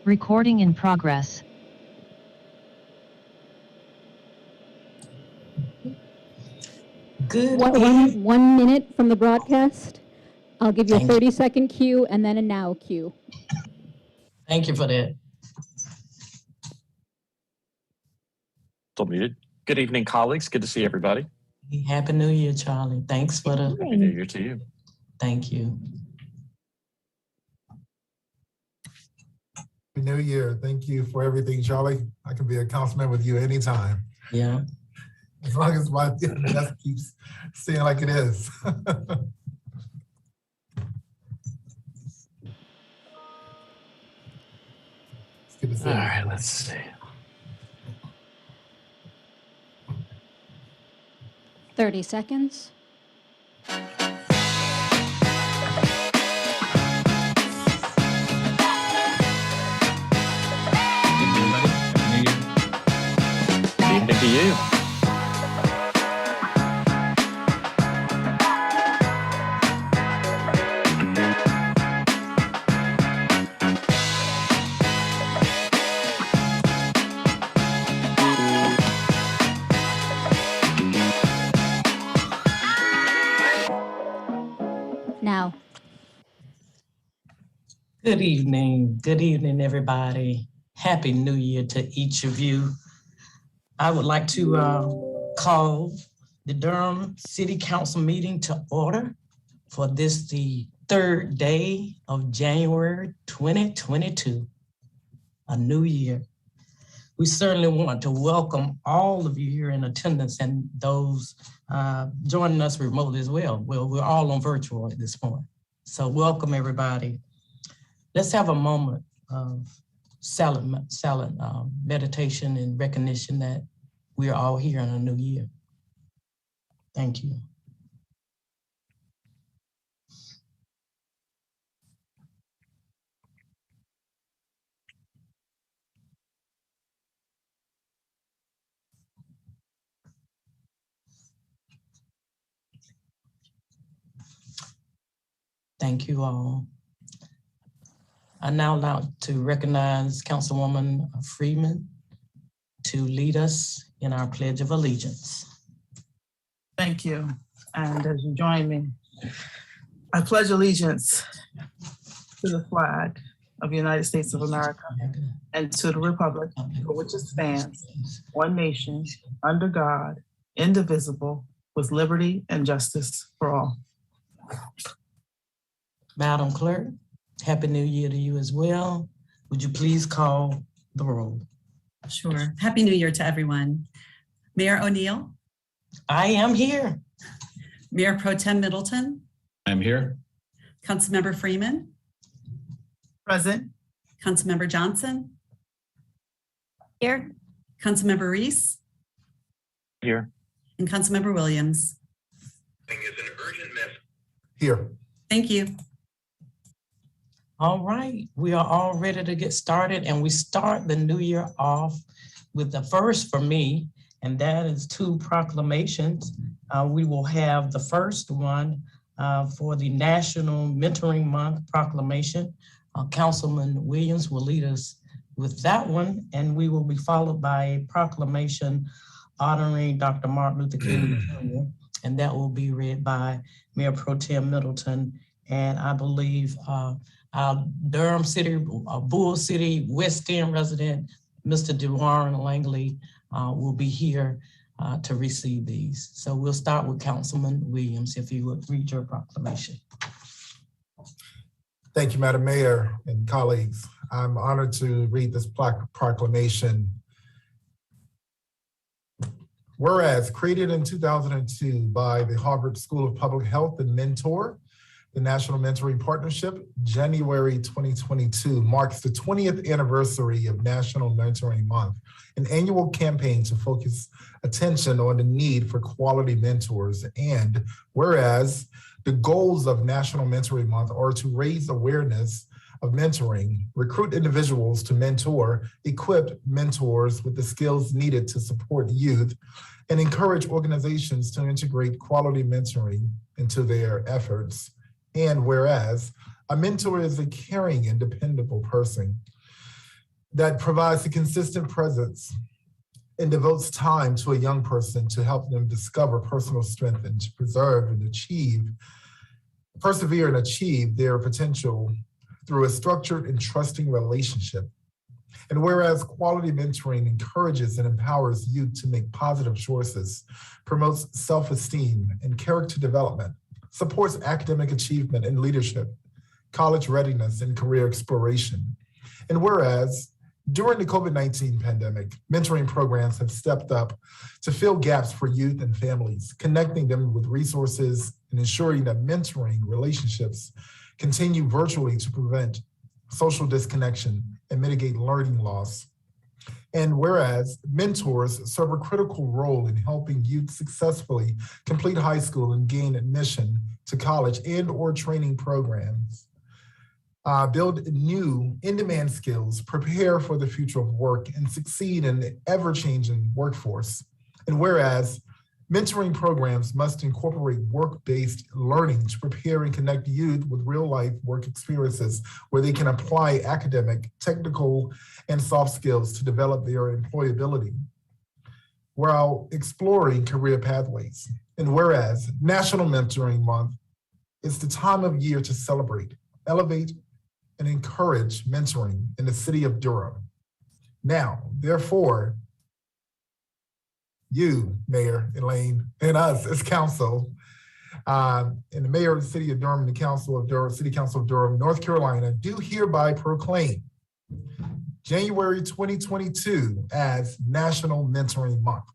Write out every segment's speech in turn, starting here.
Recording in progress. Good. One minute from the broadcast. I'll give you a 30-second cue and then a now cue. Thank you for that. Still muted. Good evening, colleagues. Good to see everybody. Happy New Year, Charlie. Thanks for the... Happy New Year to you. Thank you. Happy New Year. Thank you for everything, Charlie. I can be a councilman with you anytime. Yeah. As long as my desk keeps staying like it is. It's good to see you. All right, let's see. 30 seconds. Good evening to you. Now. Good evening. Good evening, everybody. Happy New Year to each of you. I would like to call the Durham City Council meeting to order for this, the third day of January 2022, a new year. We certainly want to welcome all of you here in attendance and those joining us remotely as well. Well, we're all on virtual at this point. So welcome everybody. Let's have a moment of silent meditation and recognition that we are all here in a new year. Thank you. Thank you all. I now like to recognize Councilwoman Freeman to lead us in our Pledge of Allegiance. Thank you. And as you join me, I pledge allegiance to the flag of the United States of America and to the republic for which it stands, one nation, under God, indivisible, with liberty and justice for all. Madam Clerk, Happy New Year to you as well. Would you please call the roll? Sure. Happy New Year to everyone. Mayor O'Neill. I am here. Mayor Pro Tem Middleton. I'm here. Councilmember Freeman. Present. Councilmember Johnson. Here. Councilmember Reese. Here. And Councilmember Williams. Is an urgent message. Here. Thank you. All right, we are all ready to get started, and we start the new year off with the first for me, and that is 2 proclamations. We will have the first one for the National Mentoring Month proclamation. Councilman Williams will lead us with that one, and we will be followed by a proclamation honoring Dr. Martin Luther King Jr., and that will be read by Mayor Pro Tem Middleton, and I believe our Durham City, Bull City, West End resident, Mr. DeWarren Langley will be here to receive these. So we'll start with Councilman Williams, if you would read your proclamation. Thank you, Madam Mayor and colleagues. I'm honored to read this proclamation. Whereas created in 2002 by the Harvard School of Public Health and Mentor, the National Mentoring Partnership, January 2022 marks the 20th anniversary of National Mentoring Month, an annual campaign to focus attention on the need for quality mentors. And whereas the goals of National Mentoring Month are to raise awareness of mentoring, recruit individuals to mentor, equip mentors with the skills needed to support youth, and encourage organizations to integrate quality mentoring into their efforts. And whereas a mentor is a caring and dependable person that provides a consistent presence and devotes time to a young person to help them discover personal strength and to persevere and achieve their potential through a structured and trusting relationship. And whereas quality mentoring encourages and empowers youth to make positive choices, promotes self-esteem and character development, supports academic achievement and leadership, college readiness and career exploration. And whereas during the COVID-19 pandemic, mentoring programs have stepped up to fill gaps for youth and families, connecting them with resources and ensuring that mentoring relationships continue virtually to prevent social disconnection and mitigate learning loss. And whereas mentors serve a critical role in helping youth successfully complete high school and gain admission to college and/or training programs, build new in-demand skills, prepare for the future of work, and succeed in the ever-changing workforce. And whereas mentoring programs must incorporate work-based learning to prepare and connect youth with real-life work experiences where they can apply academic, technical, and soft skills to develop their employability while exploring career pathways. And whereas National Mentoring Month is the time of year to celebrate, elevate, and encourage mentoring in the city of Durham. Now, therefore, you, Mayor Elaine, and us as council, and the mayor of the city of Durham and the City Council of Durham, North Carolina, do hereby proclaim January 2022 as National Mentoring Month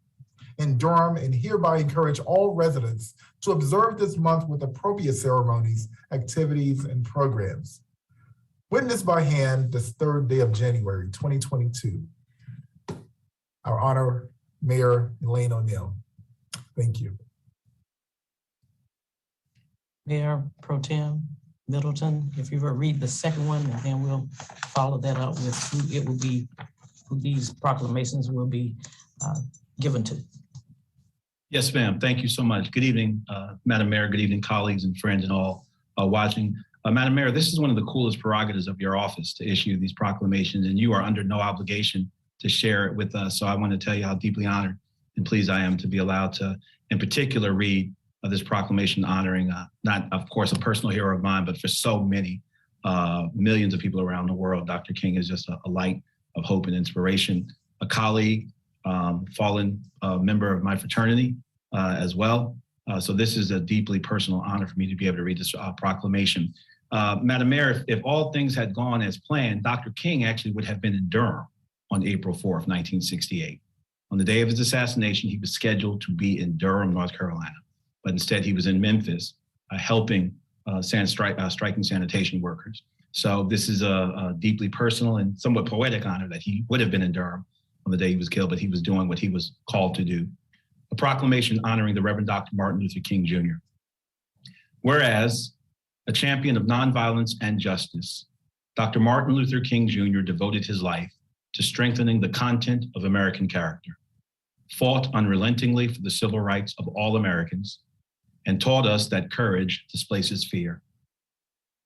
in Durham, and hereby encourage all residents to observe this month with appropriate ceremonies, activities, and programs. Witnessed by hand this third day of January 2022. Our honor, Mayor Elaine O'Neill. Thank you. Mayor Pro Tem Middleton, if you would read the second one, and then we'll follow that up with who these proclamations will be given to. Yes, ma'am. Thank you so much. Good evening, Madam Mayor. Good evening, colleagues and friends and all watching. Madam Mayor, this is one of the coolest prerogatives of your office to issue these proclamations, and you are under no obligation to share it with us. So I want to tell you how deeply honored and pleased I am to be allowed to, in particular, read this proclamation honoring not, of course, a personal hero of mine, but for so many millions of people around the world. Dr. King is just a light of hope and inspiration, a colleague, fallen member of my fraternity as well. So this is a deeply personal honor for me to be able to read this proclamation. Madam Mayor, if all things had gone as planned, Dr. King actually would have been in Durham on April 4th, 1968. On the day of his assassination, he was scheduled to be in Durham, North Carolina, but instead he was in Memphis helping striking sanitation workers. So this is a deeply personal and somewhat poetic honor that he would have been in Durham on the day he was killed, but he was doing what he was called to do. A proclamation honoring the Reverend Dr. Martin Luther King Jr. Whereas a champion of nonviolence and justice, Dr. Martin Luther King Jr. devoted his life to strengthening the content of American character, fought unrelentingly for the civil rights of all Americans, and taught us that courage displaces fear.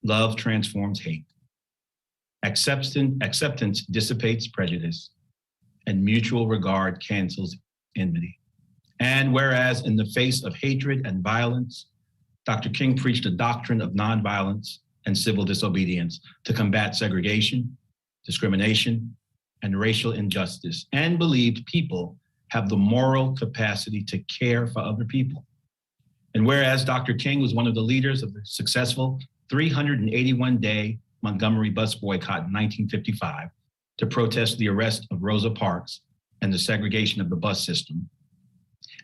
Love transforms hate. Acceptance dissipates prejudice, and mutual regard cancels enmity. And whereas in the face of hatred and violence, Dr. King preached a doctrine of nonviolence and civil disobedience to combat segregation, discrimination, and racial injustice, and believed people have the moral capacity to care for other people. And whereas Dr. King was one of the leaders of the successful 381-day Montgomery bus boycott in 1955 to protest the arrest of Rosa Parks and the segregation of the bus system.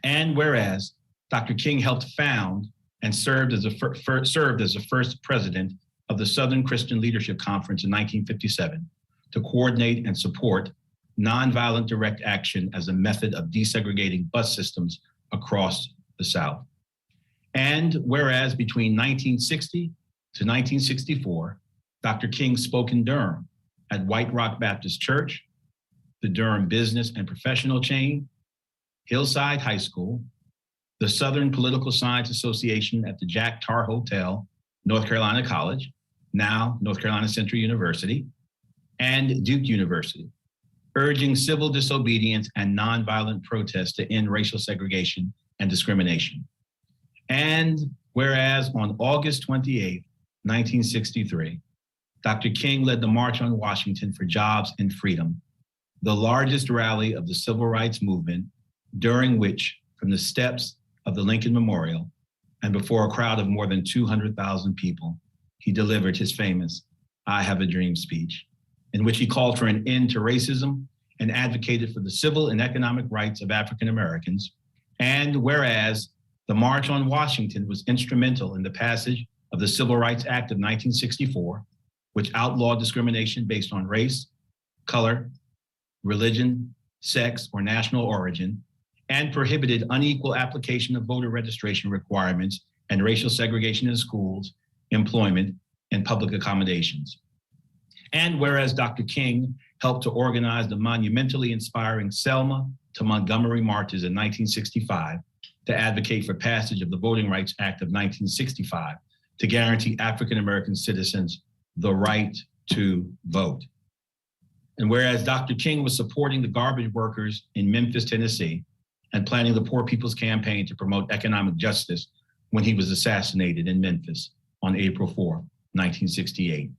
And whereas Dr. King helped found and served as the first president of the Southern Christian Leadership Conference in 1957 to coordinate and support nonviolent direct action as a method of desegregating bus systems across the South. And whereas between 1960 to 1964, Dr. King spoke in Durham at White Rock Baptist Church, the Durham Business and Professional Chain, Hillside High School, the Southern Political Science Association at the Jack Tar Hotel, North Carolina College, now North Carolina Central University, and Duke University, urging civil disobedience and nonviolent protests to end racial segregation and discrimination. And whereas on August 28, 1963, Dr. King led the March on Washington for Jobs and Freedom, the largest rally of the civil rights movement, during which, from the steps of the Lincoln Memorial and before a crowd of more than 200,000 people, he delivered his famous "I Have a Dream" speech, in which he called for an end to racism and advocated for the civil and economic rights of African Americans. And whereas the March on Washington was instrumental in the passage of the Civil Rights Act of 1964, which outlawed discrimination based on race, color, religion, sex, or national origin, and prohibited unequal application of voter registration requirements and racial segregation in schools, employment, and public accommodations. And whereas Dr. King helped to organize the monumentally inspiring Selma to Montgomery marches in 1965 to advocate for passage of the Voting Rights Act of 1965 to guarantee African-American citizens the right to vote. And whereas Dr. King was supporting the garbage workers in Memphis, Tennessee, and planning the Poor People's Campaign to promote economic justice when he was assassinated in Memphis on April 4, 1968.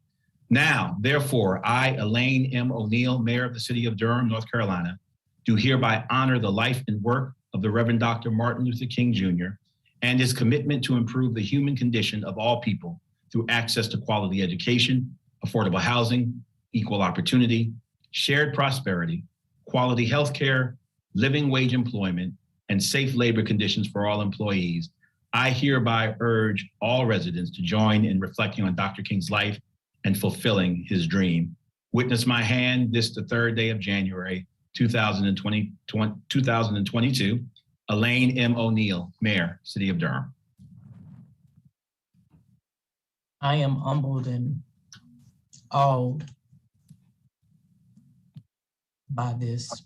Now, therefore, I, Elaine M. O'Neill, Mayor of the City of Durham, North Carolina, do hereby honor the life and work of the Reverend Dr. Martin Luther King Jr. and his commitment to improve the human condition of all people through access to quality education, affordable housing, equal opportunity, shared prosperity, quality health care, living wage employment, and safe labor conditions for all employees. I hereby urge all residents to join in reflecting on Dr. King's life and fulfilling his dream. Witness my hand this the third day of January, 2022. Elaine M. O'Neill, Mayor, City of Durham. I am humbled and awed by this.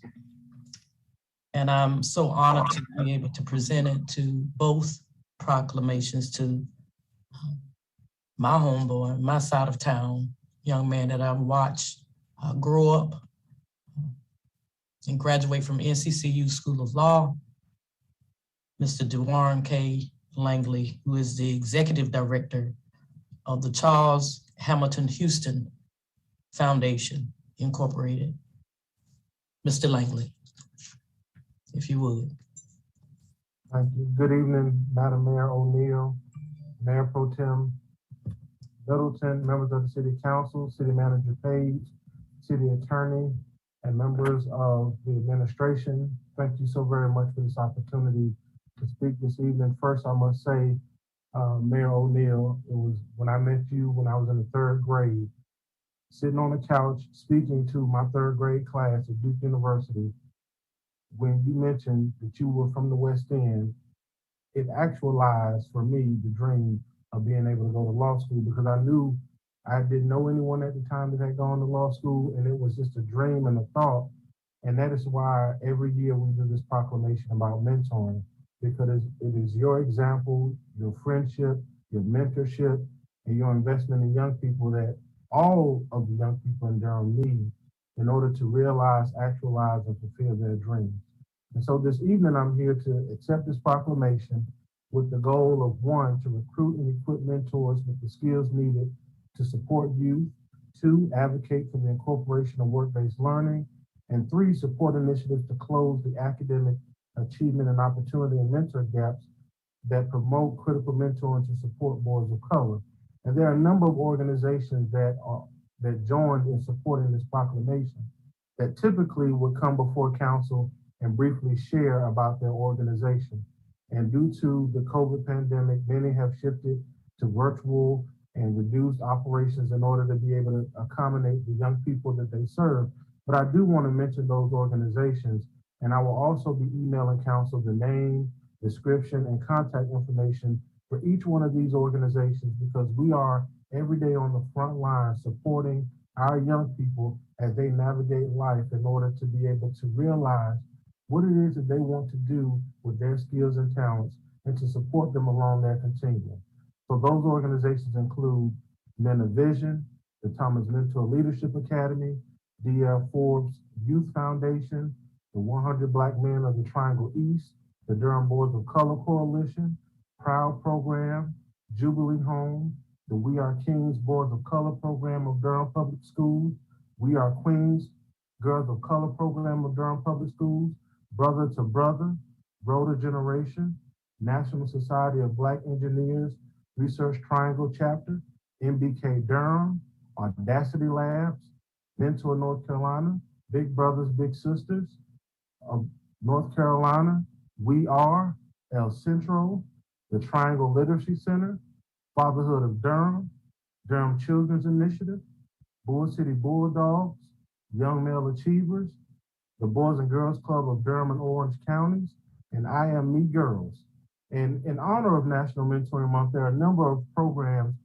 And I'm so honored to be able to present it to both proclamations to my homeboy, my side of town, young man that I've watched grow up and graduate from NCCU School of Law, Mr. Durham K. Langley, who is the executive director of the Charles Hamilton Houston Foundation, Incorporated. Mr. Langley, if you would. Thank you. Good evening, Madam Mayor O'Neill, Mayor Pro Tem Middleton, members of the City Council, City Manager Page, City Attorney, and members of the administration. Thank you so very much for this opportunity to speak this evening. First, I must say, Mayor O'Neill, it was when I met you when I was in the third grade, sitting on the couch speaking to my third grade class at Duke University. When you mentioned that you were from the West End, it actualized for me the dream of being able to go to law school, because I knew I didn't know anyone at the time that had gone to law school, and it was just a dream and a thought. And that is why every year we do this proclamation about mentoring, because it is your example, your friendship, your mentorship, and your investment in young people that all of the young people in Durham need in order to realize, actualize, and fulfill their dreams. And so this evening, I'm here to accept this proclamation with the goal of, one, to recruit and equip mentors with the skills needed to support youth, two, advocate for the incorporation of work-based learning, and three, support initiatives to close the academic achievement and opportunity and mentor gaps that promote critical mentoring to support boards of color. And there are a number of organizations that joined in supporting this proclamation that typically would come before council and briefly share about their organization. And due to the COVID pandemic, many have shifted to virtual and reduced operations in order to be able to accommodate the young people that they serve. But I do want to mention those organizations, and I will also be emailing council the name, description, and contact information for each one of these organizations, because we are every day on the front line supporting our young people as they navigate life in order to be able to realize what it is that they want to do with their skills and talents, and to support them along their continuum. So those organizations include Men of Vision, the Thomas Mentor Leadership Academy, D.L. Forbes Youth Foundation, the 100 Black Men of the Triangle East, the Durham Boys of Color Coalition, Proud Program, Jubilee Home, the We Are Kings Boys of Color Program of Durham Public Schools, We Are Queens Girls of Color Program of Durham Public Schools, Brother to Brother, Broder Generation, National Society of Black Engineers, Research Triangle Chapter, MBK Durham, Audacity Labs, Mentor North Carolina, Big Brothers Big Sisters of North Carolina, We Are, El Centro, the Triangle Literacy Center, Fatherhood of Durham, Durham Children's Initiative, Bull City Bulldogs, Young Male Achievers, the Boys and Girls Club of Durham and Orange Counties, and I Am Me Girls. And in honor of National Mentoring Month, there are a number of programs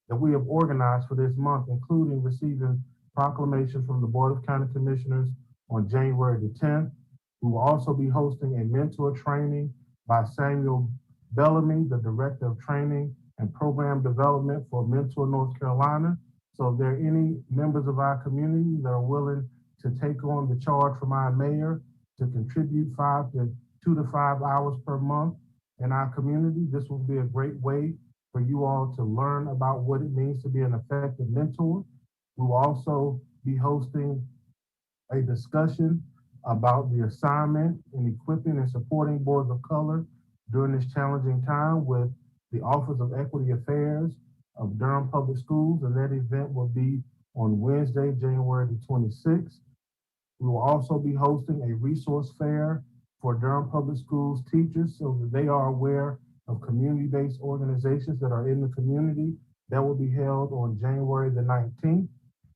that we have organized for this month, including receiving proclamations from the Board of County Commissioners on January the 10th. We will also be hosting a mentor training by Samuel Bellamy, the Director of Training and Program Development for Mentor North Carolina. So if there are any members of our community that are willing to take on the charge from our mayor to contribute 2 to 5 hours per month in our community, this will be a great way for you all to learn about what it means to be an effective mentor. We will also be hosting a discussion about the assignment in equipping and supporting boards of color during this challenging time with the Office of Equity Affairs of Durham Public Schools, and that event will be on Wednesday, January the 26th. We will also be hosting a resource fair for Durham Public Schools teachers so that they are aware of community-based organizations that are in the community. That will be held on January the 19th.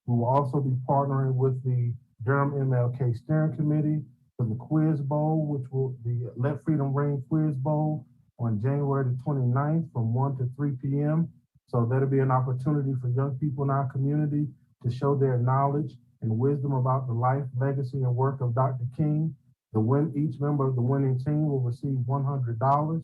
We will also be partnering with the Durham MLK Steering Committee for the Quiz Bowl, which will be Let Freedom Ring Quiz Bowl on January the 29th from 1 to 3 p.m. So that'll be an opportunity for young people in our community to show their knowledge and wisdom about the life, legacy, and work of Dr. King. Each member of the winning team will receive $100.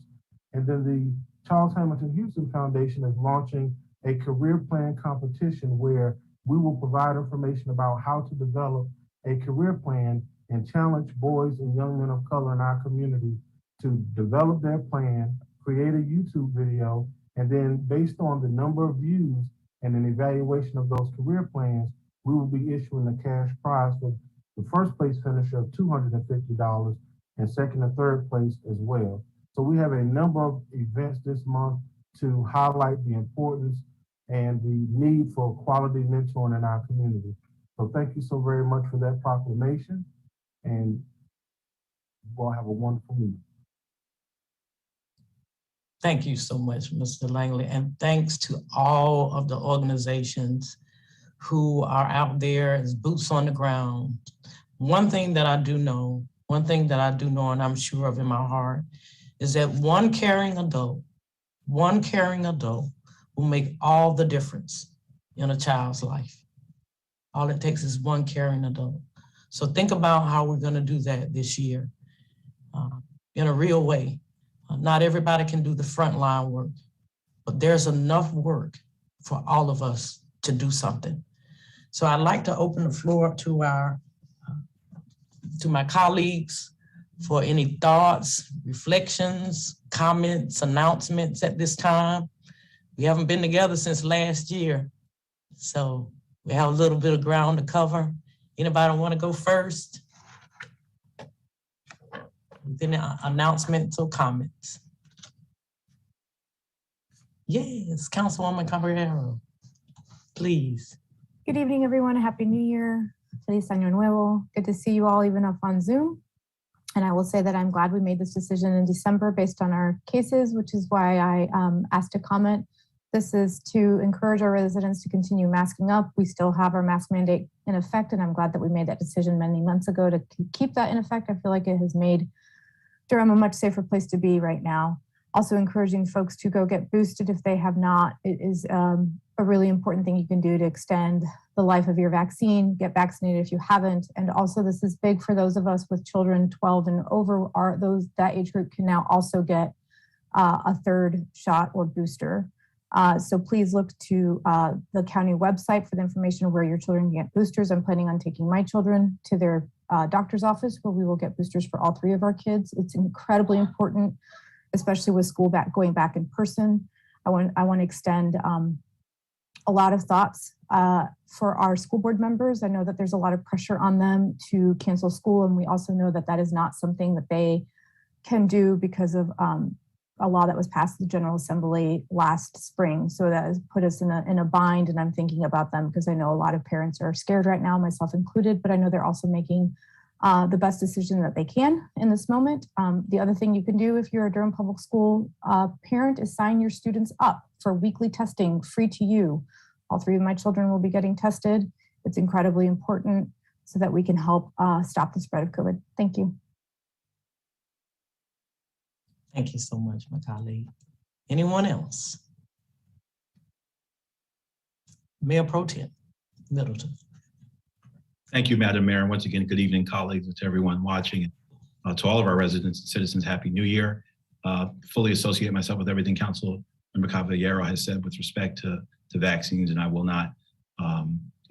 And then the Charles Hamilton Houston Foundation is launching a career plan competition where we will provide information about how to develop a career plan and challenge boys and young men of color in our community to develop their plan, create a YouTube video, and then based on the number of views and an evaluation of those career plans, we will be issuing a cash prize for the first place finisher of $250 and second and third place as well. So we have a number of events this month to highlight the importance and the need for quality mentoring in our community. So thank you so very much for that proclamation, and you all have a wonderful meeting. Thank you so much, Mr. Langley, and thanks to all of the organizations who are out there as boots on the ground. One thing that I do know, and I'm sure of in my heart, is that one caring adult will make all the difference in a child's life. All it takes is one caring adult. So think about how we're gonna do that this year in a real way. Not everybody can do the frontline work, but there's enough work for all of us to do something. So I'd like to open the floor up to my colleagues for any thoughts, reflections, comments, announcements at this time. We haven't been together since last year, so we have a little bit of ground to cover. Anybody want to go first? Any announcements or comments? Yes, Councilwoman Caballero, please. Good evening, everyone. Happy New Year. Feliz Año Nuevo. Good to see you all, even up on Zoom. And I will say that I'm glad we made this decision in December based on our cases, which is why I asked a comment. This is to encourage our residents to continue masking up. We still have our mask mandate in effect, and I'm glad that we made that decision many months ago to keep that in effect. I feel like it has made Durham a much safer place to be right now. Also encouraging folks to go get boosted if they have not. It is a really important thing you can do to extend the life of your vaccine. Get vaccinated if you haven't. And also this is big for those of us with children 12 and over. That age group can now also get a third shot or booster. So please look to the county website for the information of where your children can get boosters. I'm planning on taking my children to their doctor's office where we will get boosters for all 3 of our kids. It's incredibly important, especially with school going back in person. I want to extend a lot of thoughts for our school board members. I know that there's a lot of pressure on them to cancel school, and we also know that that is not something that they can do because of a law that was passed at the General Assembly last spring. So that has put us in a bind, and I'm thinking about them because I know a lot of parents are scared right now, myself included, but I know they're also making the best decision that they can in this moment. The other thing you can do if you're a Durham Public School parent is sign your students up for weekly testing, free to you. All 3 of my children will be getting tested. It's incredibly important so that we can help stop the spread of COVID. Thank you. Thank you so much, my colleague. Anyone else? Mayor Pro Tem Middleton. Thank you, Madam Mayor. And once again, good evening, colleagues, and to everyone watching. To all of our residents and citizens, Happy New Year. Fully associate myself with everything Councilmember Caballero has said with respect to vaccines, and I will not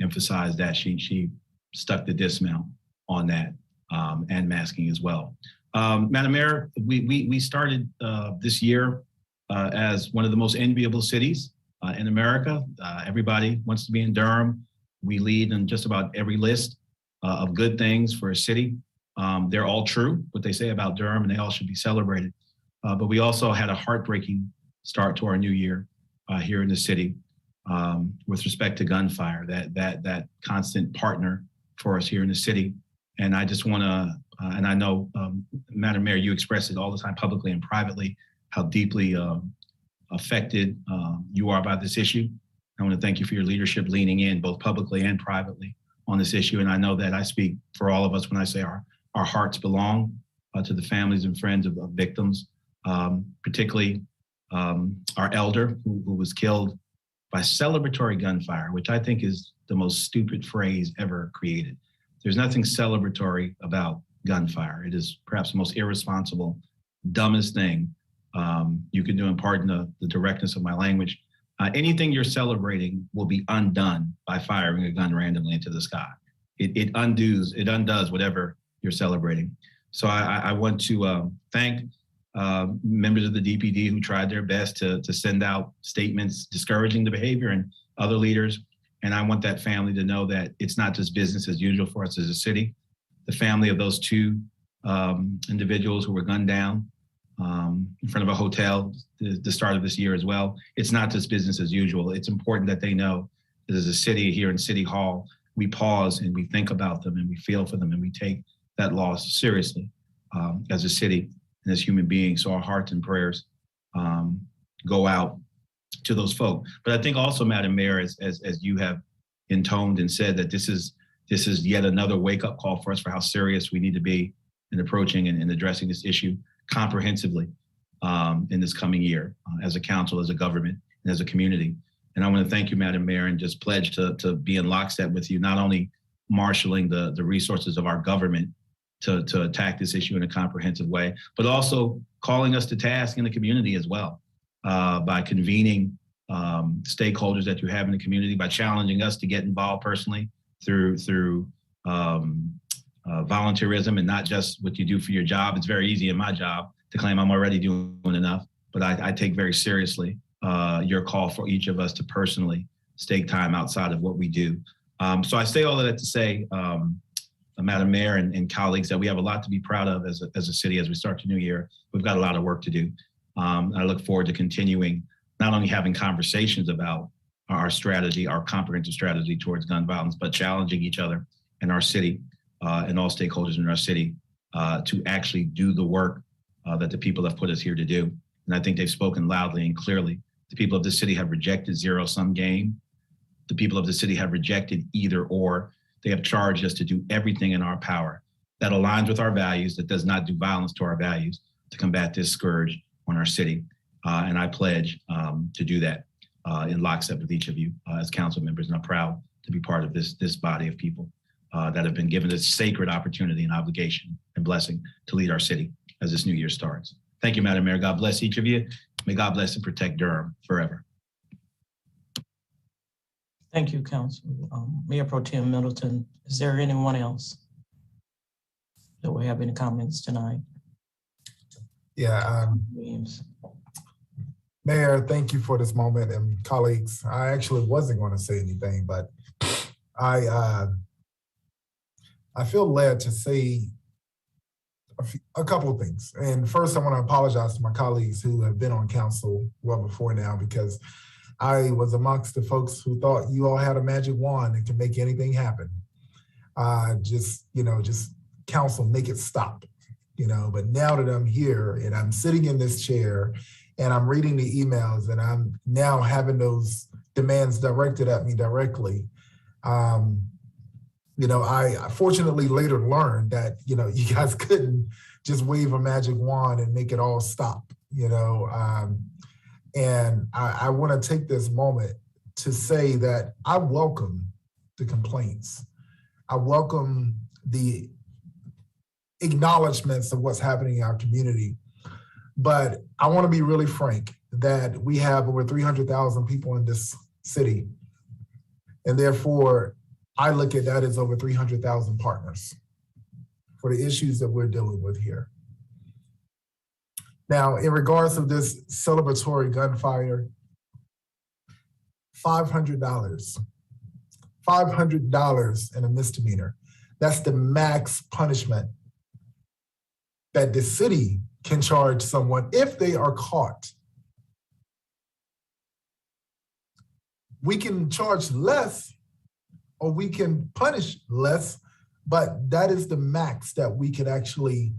emphasize that. She stuck the dismount on that, and masking as well. Madam Mayor, we started this year as one of the most enviable cities in America. Everybody wants to be in Durham. We lead in just about every list of good things for a city. They're all true, what they say about Durham, and they all should be celebrated. But we also had a heartbreaking start to our new year here in the city with respect to gunfire, that constant partner for us here in the city. And I just want to, and I know, Madam Mayor, you express it all the time publicly and privately, how deeply affected you are by this issue. I want to thank you for your leadership leaning in both publicly and privately on this issue. And I know that I speak for all of us when I say our hearts belong to the families and friends of victims, particularly our elder who was killed by celebratory gunfire, which I think is the most stupid phrase ever created. There's nothing celebratory about gunfire. It is perhaps the most irresponsible, dumbest thing you can do, and pardon the directness of my language. Anything you're celebrating will be undone by firing a gun randomly into the sky. It undoes whatever you're celebrating. So I want to thank members of the DPD who tried their best to send out statements discouraging the behavior, and other leaders. And I want that family to know that it's not just business as usual for us as a city. The family of those 2 individuals who were gunned down in front of a hotel the start of this year as well. It's not just business as usual. It's important that they know that as a city here in City Hall, we pause and we think about them and we feel for them and we take that loss seriously as a city and as human beings. So our hearts and prayers go out to those folk. But I think also, Madam Mayor, as you have intoned and said, that this is yet another wake-up call for us for how serious we need to be in approaching and addressing this issue comprehensively in this coming year as a council, as a government, and as a community. And I want to thank you, Madam Mayor, and just pledge to be in lockstep with you, not only marshaling the resources of our government to attack this issue in a comprehensive way, but also calling us to task in the community as well by convening stakeholders that you have in the community, by challenging us to get involved personally through volunteerism and not just what you do for your job. It's very easy in my job to claim I'm already doing enough, but I take very seriously your call for each of us to personally stake time outside of what we do. So I say all of that to say, Madam Mayor and colleagues, that we have a lot to be proud of as a city as we start the new year. We've got a lot of work to do. I look forward to continuing, not only having conversations about our strategy, our comprehensive strategy towards gun violence, but challenging each other in our city and all stakeholders in our city to actually do the work that the people have put us here to do. And I think they've spoken loudly and clearly. The people of the city have rejected zero-sum game. The people of the city have rejected either or. They have charged us to do everything in our power that aligns with our values, that does not do violence to our values, to combat this scourge on our city. And I pledge to do that in lockstep with each of you as council members. And I'm proud to be part of this body of people that have been given this sacred opportunity and obligation and blessing to lead our city as this new year starts. Thank you, Madam Mayor. God bless each of you. May God bless and protect Durham forever. Thank you, Council. Mayor Pro Tem Middleton, is there anyone else that will have any comments tonight? Yeah, Williams. Mayor, thank you for this moment, and colleagues. I actually wasn't going to say anything, but I feel led to say a couple of things. And first, I want to apologize to my colleagues who have been on council well before now, because I was amongst the folks who thought you all had a magic wand that can make anything happen. Just council, make it stop. But now that I'm here and I'm sitting in this chair and I'm reading the emails and I'm now having those demands directed at me directly, I fortunately later learned that, you guys couldn't just wave a magic wand and make it all stop, and I want to take this moment to say that I welcome the complaints. I welcome the acknowledgments of what's happening in our community. But I want to be really frank that we have over 300,000 people in this city. And therefore, I look at that as over 300,000 partners for the issues that we're dealing with here. Now, in regards to this celebratory gunfire, $500 and a misdemeanor. That's the max punishment that the city can charge someone if they are caught. We can charge less or we can punish less, but that is the max that we could actually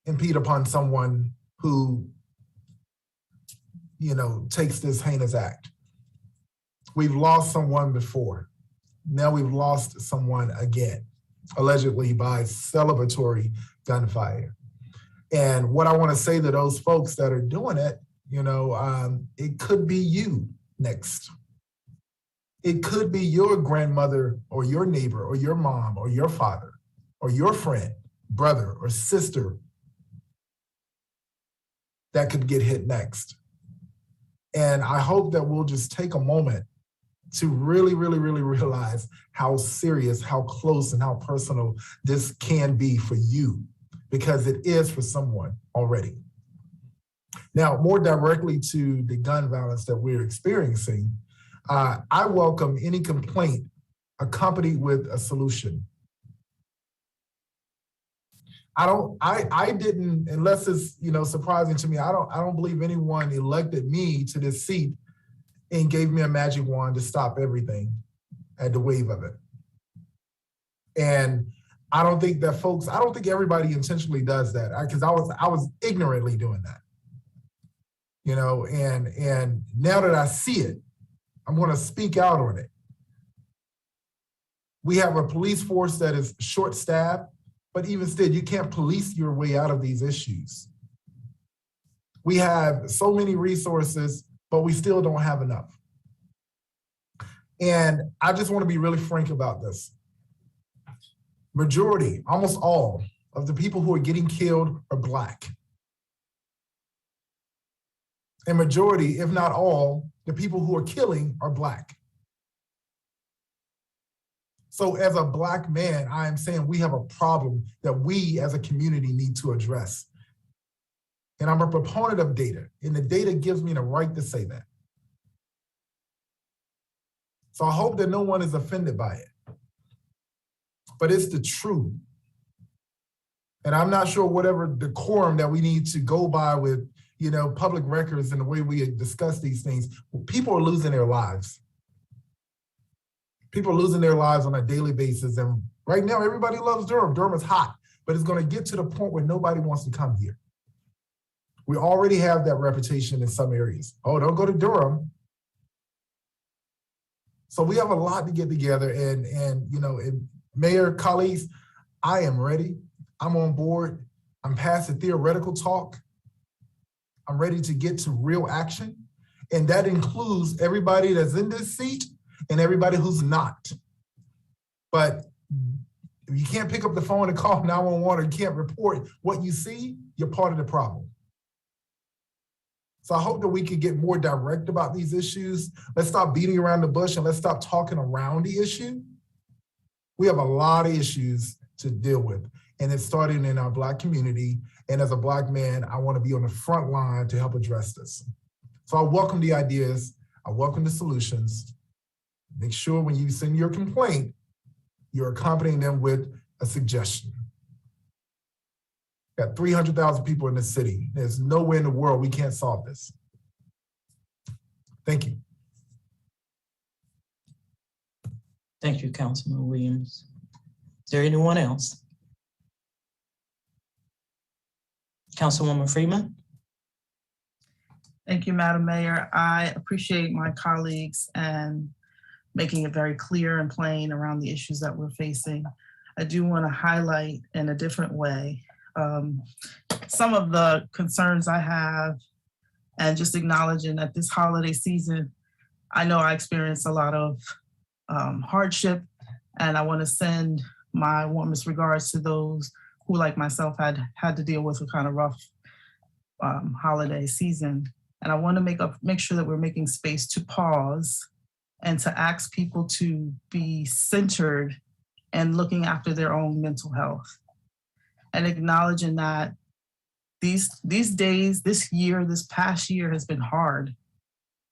impede upon someone who, takes this heinous act. We've lost someone before. Now we've lost someone again, allegedly by celebratory gunfire. And what I want to say to those folks that are doing it, it could be you next. It could be your grandmother or your neighbor or your mom or your father or your friend, brother or sister that could get hit next. And I hope that we'll just take a moment to really, really, really realize how serious, how close, and how personal this can be for you, because it is for someone already. Now, more directly to the gun violence that we're experiencing, I welcome any complaint accompanied with a solution. I didn't, unless it's, surprising to me, I don't believe anyone elected me to this seat and gave me a magic wand to stop everything at the wave of it. And I don't think everybody intentionally does that, because I was ignorantly doing that. And now that I see it, I'm going to speak out on it. We have a police force that is short-staffed, but even still, you can't police your way out of these issues. We have so many resources, but we still don't have enough. And I just want to be really frank about this. Majority, almost all of the people who are getting killed are Black. And majority, if not all, the people who are killing are Black. So as a Black man, I am saying we have a problem that we as a community need to address. And I'm a proponent of data, and the data gives me the right to say that. So I hope that no one is offended by it. But it's the truth. And I'm not sure whatever decorum that we need to go by with, public records and the way we discuss these things, people are losing their lives. People are losing their lives on a daily basis. And right now, everybody loves Durham. Durham is hot, but it's going to get to the point where nobody wants to come here. We already have that reputation in some areas. Oh, don't go to Durham. So we have a lot to get together. And Mayor, colleagues, I am ready. I'm on board. I'm past the theoretical talk. I'm ready to get to real action. And that includes everybody that's in this seat and everybody who's not. But if you can't pick up the phone and call 911 or you can't report what you see, you're part of the problem. So I hope that we can get more direct about these issues. Let's stop beating around the bush and let's stop talking around the issue. We have a lot of issues to deal with, and it's starting in our Black community. And as a Black man, I want to be on the front line to help address this. So I welcome the ideas. I welcome the solutions. Make sure when you send your complaint, you're accompanying them with a suggestion. Got 300,000 people in this city. There's nowhere in the world we can't solve this. Thank you. Thank you, Councilman Williams. Is there anyone else? Councilwoman Freeman? Thank you, Madam Mayor. I appreciate my colleagues and making it very clear and plain around the issues that we're facing. I do want to highlight in a different way some of the concerns I have, and just acknowledging that this holiday season, I know I experienced a lot of hardship, and I want to send my warmest regards to those who, like myself, had to deal with a kind of rough holiday season. And I want to make sure that we're making space to pause and to ask people to be centered and looking after their own mental health, and acknowledging that these days, this year, this past year has been hard.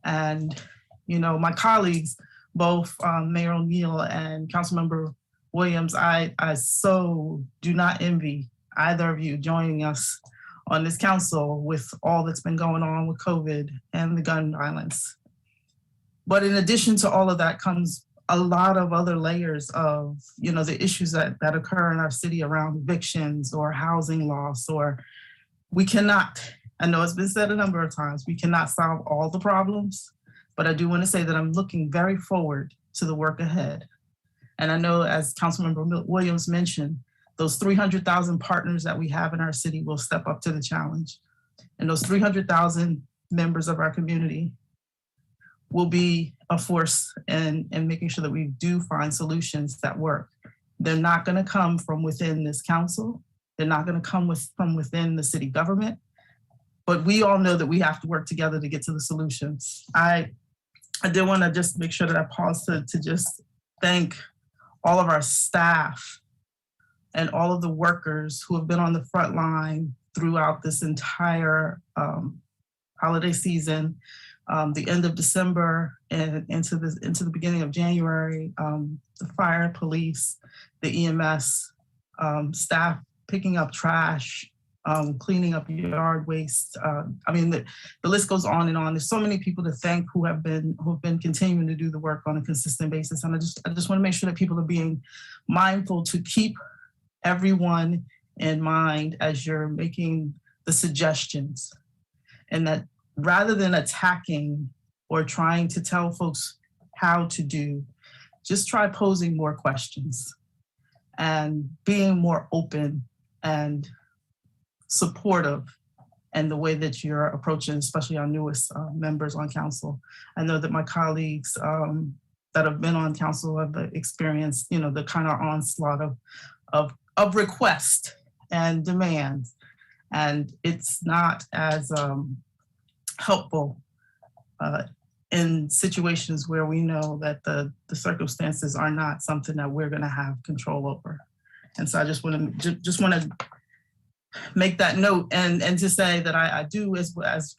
And, you know, my colleagues, both Mayor O'Neill and Councilmember Williams, I so do not envy either of you joining us on this council with all that's been going on with COVID and the gun violence. But in addition to all of that comes a lot of other layers of, you know, the issues that occur in our city around evictions or housing loss, or we cannot, I know it's been said a number of times, we cannot solve all the problems, but I do want to say that I'm looking very forward to the work ahead. And I know, as Councilmember Williams mentioned, those 300,000 partners that we have in our city will step up to the challenge. And those 300,000 members of our community will be a force in making sure that we do find solutions that work. They're not going to come from within this council. They're not going to come from within the city government. But we all know that we have to work together to get to the solutions. I did want to just make sure that I pause to just thank all of our staff and all of the workers who have been on the front line throughout this entire holiday season, the end of December and into the beginning of January, the fire, police, the EMS, staff picking up trash, cleaning up yard waste. I mean, the list goes on and on. There's so many people to thank who have been continuing to do the work on a consistent basis. And I just want to make sure that people are being mindful to keep everyone in mind as you're making the suggestions, and that rather than attacking or trying to tell folks how to do, just try posing more questions and being more open and supportive in the way that you're approaching, especially our newest members on council. I know that my colleagues that have been on council have experienced, you know, the kind of onslaught of request and demands, and it's not as helpful in situations where we know that the circumstances are not something that we're going to have control over. And so I just want to make that note, and to say that I do, as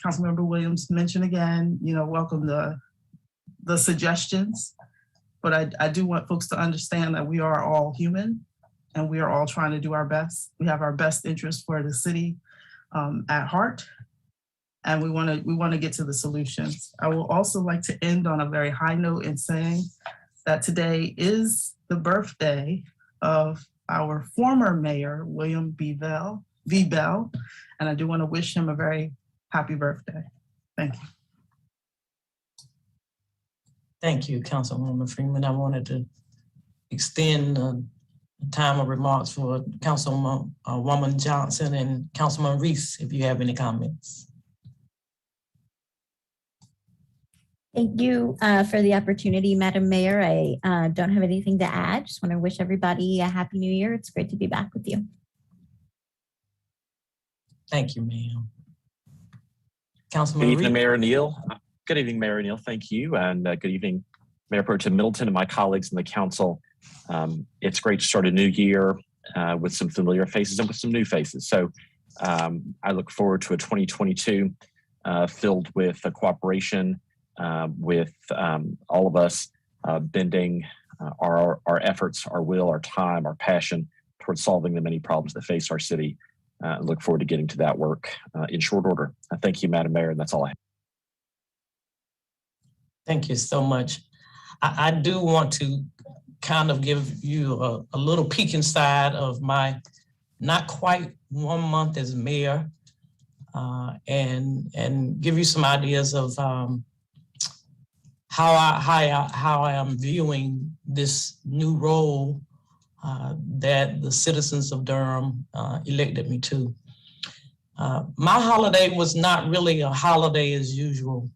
Councilmember Williams mentioned again, you know, welcome the suggestions, but I do want folks to understand that we are all human and we are all trying to do our best. We have our best interest for the city at heart, and we want to get to the solutions. I will also like to end on a very high note in saying that today is the birthday of our former mayor, William V. Bell, and I do want to wish him a very happy birthday. Thank you. Thank you, Councilwoman Freeman. I wanted to extend the time of remarks for Councilwoman Johnson and Councilman Reese, if you have any comments. Thank you for the opportunity, Madam Mayor. I don't have anything to add. Just want to wish everybody a happy new year. It's great to be back with you. Thank you, ma'am. Councilman Good evening, Reed. Mayor Neal. Good evening, Mayor Neal. Thank you. And good evening, Mayor Pro Tem Middleton and my colleagues in the council. It's great to start a new year with some familiar faces and with some new faces. So I look forward to a 2022 filled with cooperation with all of us bending our efforts, our will, our time, our passion towards solving the many problems that face our city. I look forward to getting to that work in short order. Thank you, Madam Mayor, and that's all I have. Thank you so much. I do want to kind of give you a little peek inside of my not quite 1 month as mayor, and give you some ideas of how I am viewing this new role that the citizens of Durham elected me to. My holiday was not really a holiday as usual.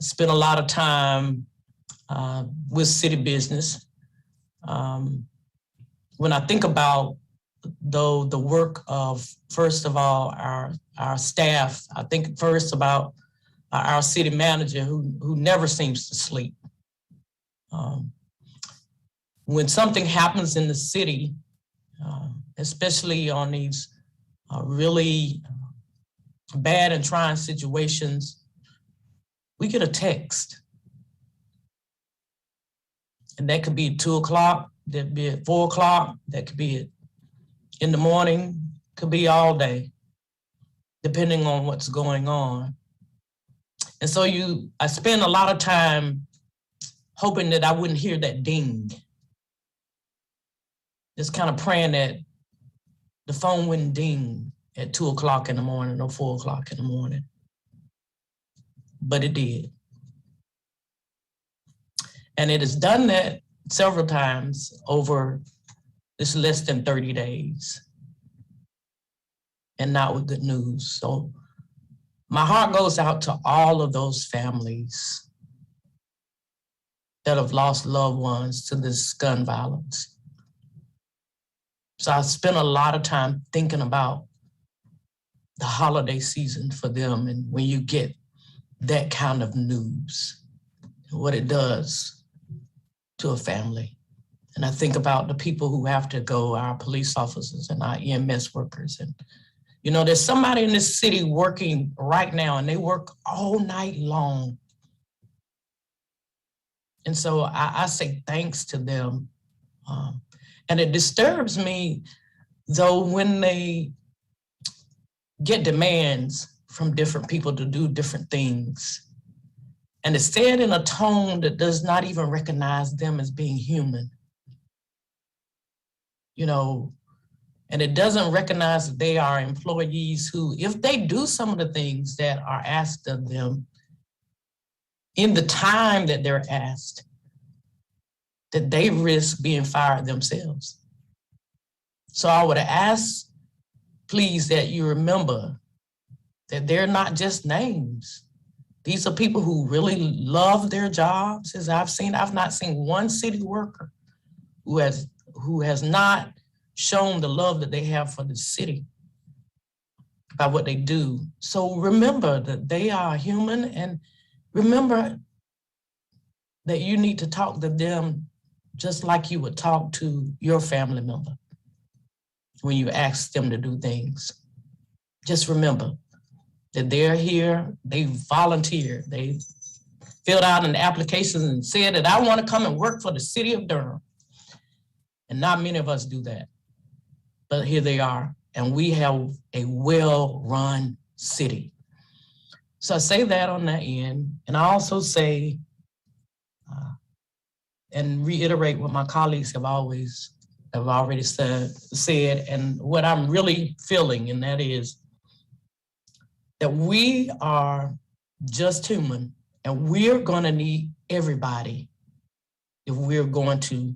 Spent a lot of time with city business. When I think about the work of, first of all, our staff, I think first about our city manager who never seems to sleep. When something happens in the city, especially on these really bad and trying situations, we get a text. And that could be at 2 o'clock, that could be at 4 o'clock, that could be in the morning, could be all day, depending on what's going on. And so I spend a lot of time hoping that I wouldn't hear that ding. Just kind of praying that the phone wouldn't ding at 2 o'clock in the morning or 4 o'clock in the morning. But it did. And it has done that several times over this less than 30 days. And not with good news. So my heart goes out to all of those families that have lost loved ones to this gun violence. So I spent a lot of time thinking about the holiday season for them, and when you get that kind of news, what it does to a family. And I think about the people who have to go, our police officers and our EMS workers. And, you know, there's somebody in this city working right now, and they work all night long. And so I say thanks to them. And it disturbs me, though, when they get demands from different people to do different things. And it's said in a tone that does not even recognize them as being human. You know, and it doesn't recognize that they are employees who, if they do some of the things that are asked of them in the time that they're asked, that they risk being fired themselves. So I would ask, please, that you remember that they're not just names. These are people who really love their jobs. As I've not seen one city worker who has not shown the love that they have for the city by what they do. So remember that they are human, and remember that you need to talk to them just like you would talk to your family member when you ask them to do things. Just remember that they're here, they volunteered, they filled out an application and said that I want to come and work for the city of Durham. And not many of us do that, but here they are, and we have a well-run city. So I say that on that end, and I also say, and reiterate what my colleagues have already said, and what I'm really feeling, and that is that we are just human, and we're gonna need everybody if we're going to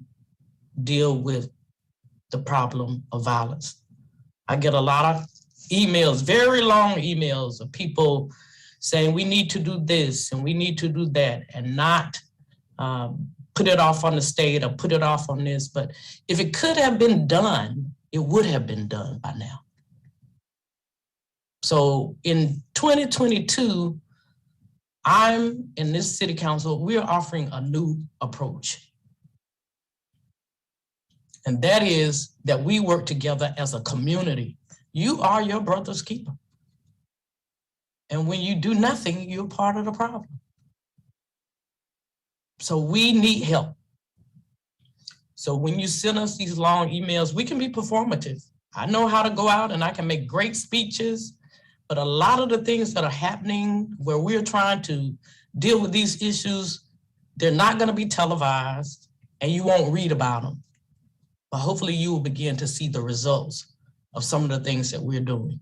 deal with the problem of violence. I get a lot of emails, very long emails of people saying we need to do this and we need to do that, and not put it off on the state or put it off on this. But if it could have been done, it would have been done by now. So in 2022, I'm in this city council, we're offering a new approach. And that is that we work together as a community. You are your brother's keeper. And when you do nothing, you're part of the problem. So we need help. So when you send us these long emails, we can be performative. I know how to go out and I can make great speeches, but a lot of the things that are happening where we're trying to deal with these issues, they're not going to be televised and you won't read about them. But hopefully you will begin to see the results of some of the things that we're doing.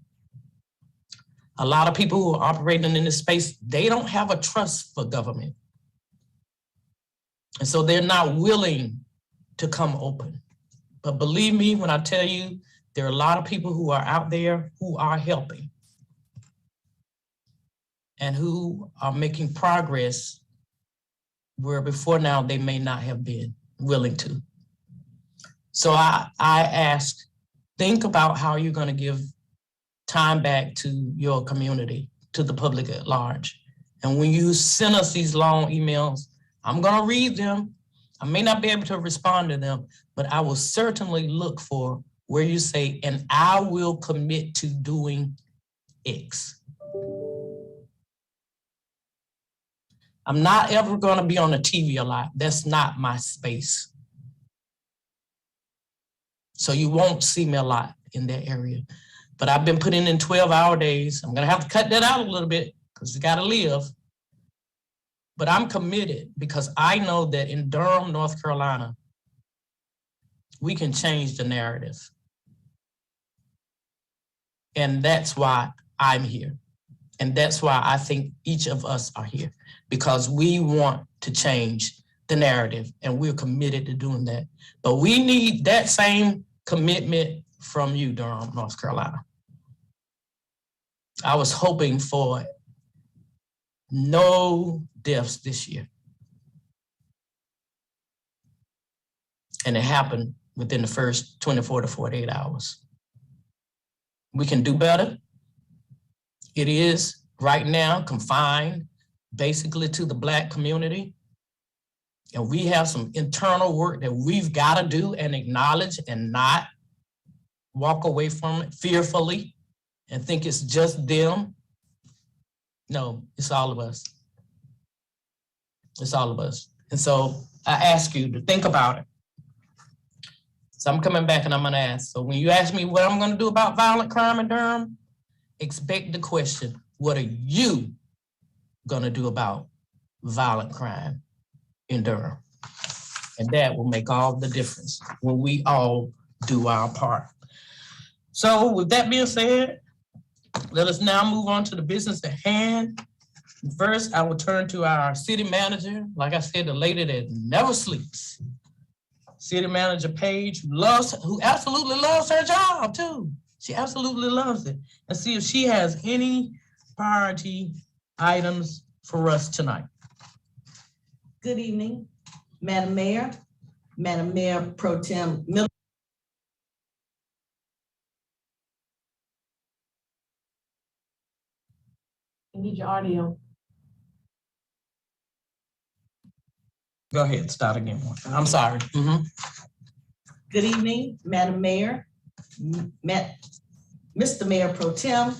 A lot of people who are operating in this space, they don't have a trust for government. And so they're not willing to come open. But believe me when I tell you, there are a lot of people who are out there who are helping and who are making progress where before now they may not have been willing to. So I ask, think about how you're going to give time back to your community, to the public at large. And when you send us these long emails, I'm going to read them. I may not be able to respond to them, but I will certainly look for where you say, and I will commit to doing X. I'm not ever going to be on the TV a lot. That's not my space. So you won't see me a lot in that area. But I've been putting in 12-hour days. I'm going to have to cut that out a little bit because you got to live. But I'm committed because I know that in Durham, North Carolina, we can change the narrative. And that's why I'm here. And that's why I think each of us are here, because we want to change the narrative and we're committed to doing that. But we need that same commitment from you, Durham, North Carolina. I was hoping for no deaths this year. And it happened within the first 24 to 48 hours. We can do better. It is right now confined basically to the Black community. And we have some internal work that we've got to do and acknowledge and not walk away from it fearfully and think it's just them. No, it's all of us. It's all of us. And so I ask you to think about it. So I'm coming back and I'm going to ask. So when you ask me what I'm going to do about violent crime in Durham, expect the question, what are you going to do about violent crime in Durham? And that will make all the difference when we all do our part. So with that being said, let us now move on to the business at hand. First, I will turn to our city manager. Like I said, the lady that never sleeps. City Manager Paige, who absolutely loves her job too. She absolutely loves it. And see if she has any priority items for us tonight. Good evening, Madam Mayor, Madam Mayor Pro Tem Middleton. I need your audio. Go ahead, start again. I'm sorry. Mm-hmm. Good evening, Madam Mayor, Mr. Mayor Pro Tem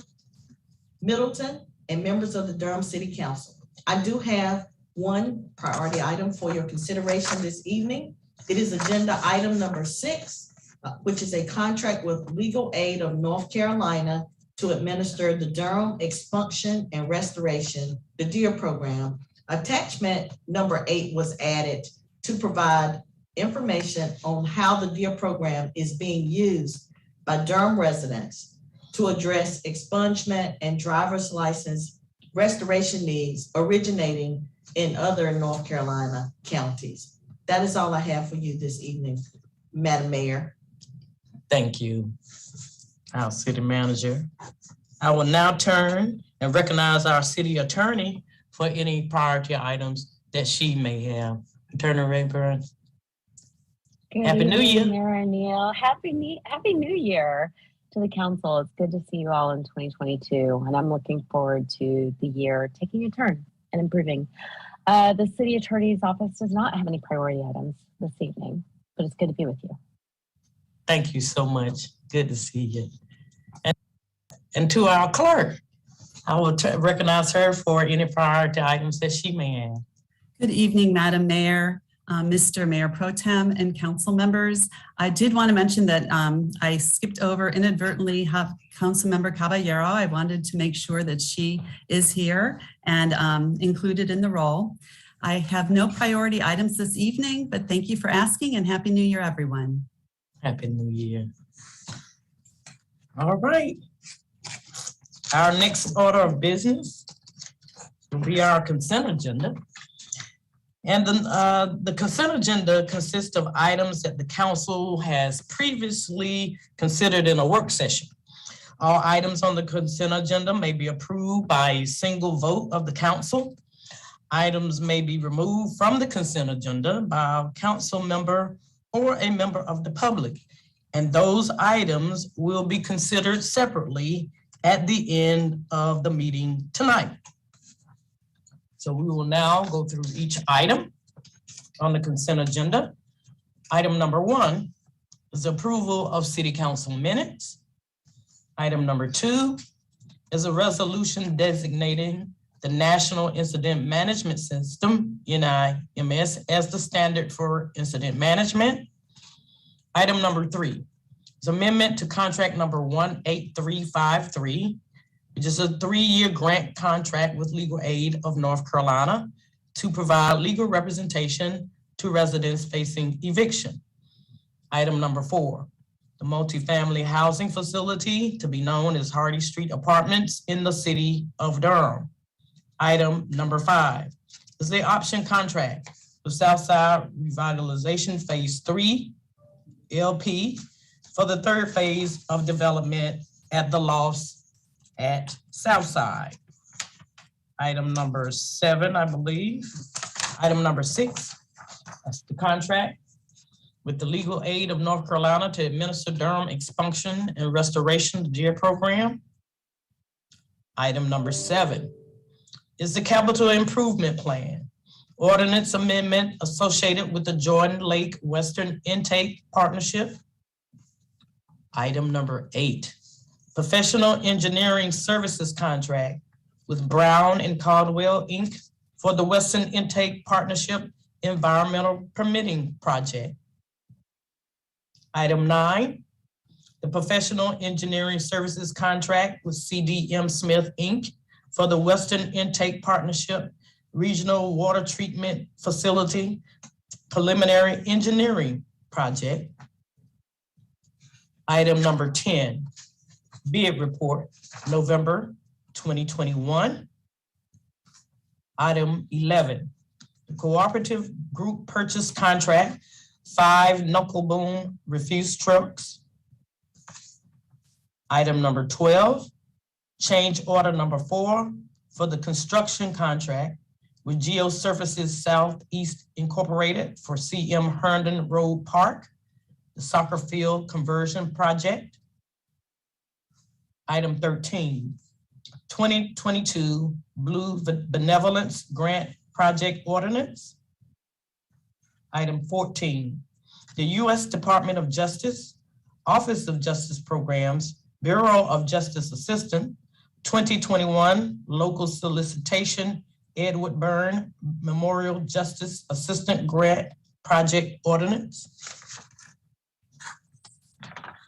Middleton, and members of the Durham City Council. I do have one priority item for your consideration this evening. It is agenda item number 6, which is a contract with Legal Aid of North Carolina to administer the Durham Expunction and Restoration, the DEAR program. Attachment number 8 was added to provide information on how the DEAR program is being used by Durham residents to address expungement and driver's license restoration needs originating in other North Carolina counties. That is all I have for you this evening, Madam Mayor. Thank you, our city manager. I will now turn and recognize our city attorney for any priority items that she may have. Attorney Rayburn. Good Happy New Year. Mayor O'Neill. Happy New Year. to the council. It's good to see you all in 2022, and I'm looking forward to the year taking a turn and improving. The city attorney's office does not have any priority items this evening, but it's good to be with you. Thank you so much. Good to see you. And to our clerk, I will recognize her for any priority items that she may have. Good evening, Madam Mayor, Mr. Mayor Pro Tem, and council members. I did want to mention that I skipped over inadvertently Councilmember Caballero. I wanted to make sure that she is here and included in the roll. I have no priority items this evening, but thank you for asking and Happy New Year, everyone. Happy New Year. All right. Our next order of business will be our consent agenda. And the consent agenda consists of items that the council has previously considered in a work session. All items on the consent agenda may be approved by a single vote of the council. Items may be removed from the consent agenda by a council member or a member of the public. And those items will be considered separately at the end of the meeting tonight. So we will now go through each item on the consent agenda. Item number 1 is approval of city council minutes. Item number 2 is a resolution designating the National Incident Management System, NIMS, as the standard for incident management. Item number 3 is amendment to contract number 18353, which is a 3-year grant contract with Legal Aid of North Carolina to provide legal representation to residents facing eviction. Item number 4, the multifamily housing facility to be known as Hardy Street Apartments in the city of Durham. Item number 5 is the option contract with Southside Revitalization Phase 3 LP for the 3rd phase of development at the Lofts at Southside. Item number 7, I believe. Item number 6, that's the contract with the Legal Aid of North Carolina to administer Durham Expunction and Restoration, the JEER program. Item number 7 is the Capital Improvement Plan, ordinance amendment associated with the Jordan Lake Western Intake Partnership. Item number 8, professional engineering services contract with Brown and Caldwell, Inc. for the Western Intake Partnership Environmental Permitting Project. Item 9, the professional engineering services contract with CDM Smith, Inc. for the Western Intake Partnership Regional Water Treatment Facility Preliminary Engineering Project. Item number 10, bid report, November 2021. Item 11, the cooperative group purchase contract, 5 knuckle boom refuse trucks. Item number 12, change order number 4 for the construction contract with Geosurfaces Southeast Incorporated for CM Herndon Road Park, the soccer field conversion project. Item 13, 2022 Blue Benevolence Grant Project Ordinance. Item 14, the U.S. Department of Justice, Office of Justice Programs, Bureau of Justice Assistant, 2021 Local Solicitation Edward Byrne Memorial Justice Assistant Grant Project Ordinance.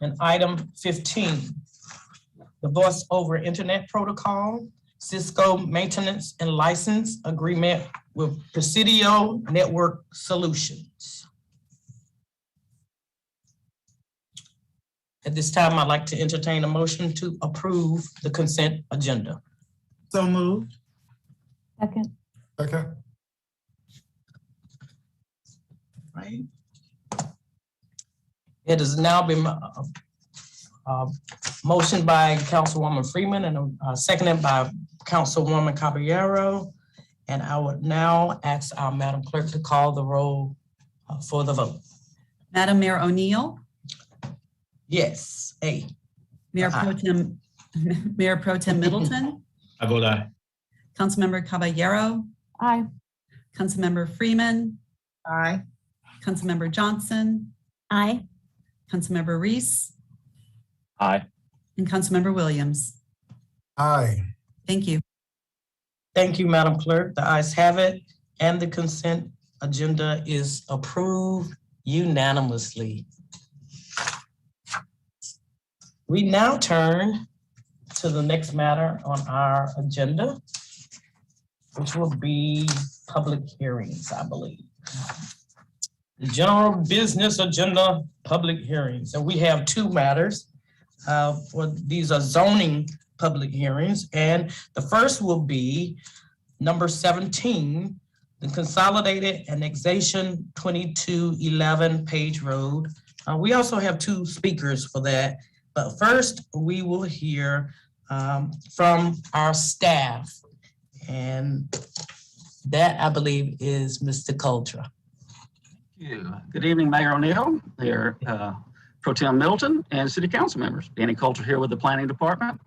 And item 15, the Voice over Internet Protocol, Cisco Maintenance and License Agreement with Presidio Network Solutions. At this time, I'd like to entertain a motion to approve the consent agenda. So moved. Second. Okay. Right. It has now been motioned by Councilwoman Freeman and seconded by Councilwoman Caballero. And I would now ask our Madam Clerk to call the roll for the vote. Madam Mayor O'Neill, Yes, A. Mayor Pro Tem, Mayor Pro Tem Middleton, I vote aye. Councilmember Caballero, Aye. Councilmember Freeman, Aye. Councilmember Johnson, Aye. Councilmember Reese, Aye. and Councilmember Williams. Aye. Thank you. Thank you, Madam Clerk. The ayes have it, and the consent agenda is approved unanimously. We now turn to the next matter on our agenda, which will be public hearings, I believe. The general business agenda, public hearings. And we have two matters. These are zoning public hearings. And the first will be number 17, the Consolidated Annexation 2211 Page Road. We also have two speakers for that. But first, we will hear from our staff. And that, I believe, is Mr. Coulter. Thank you. Good evening, Mayor O'Neill, Mayor Pro Tem Middleton, and City Council members. Danny Coulter here with the Planning Department.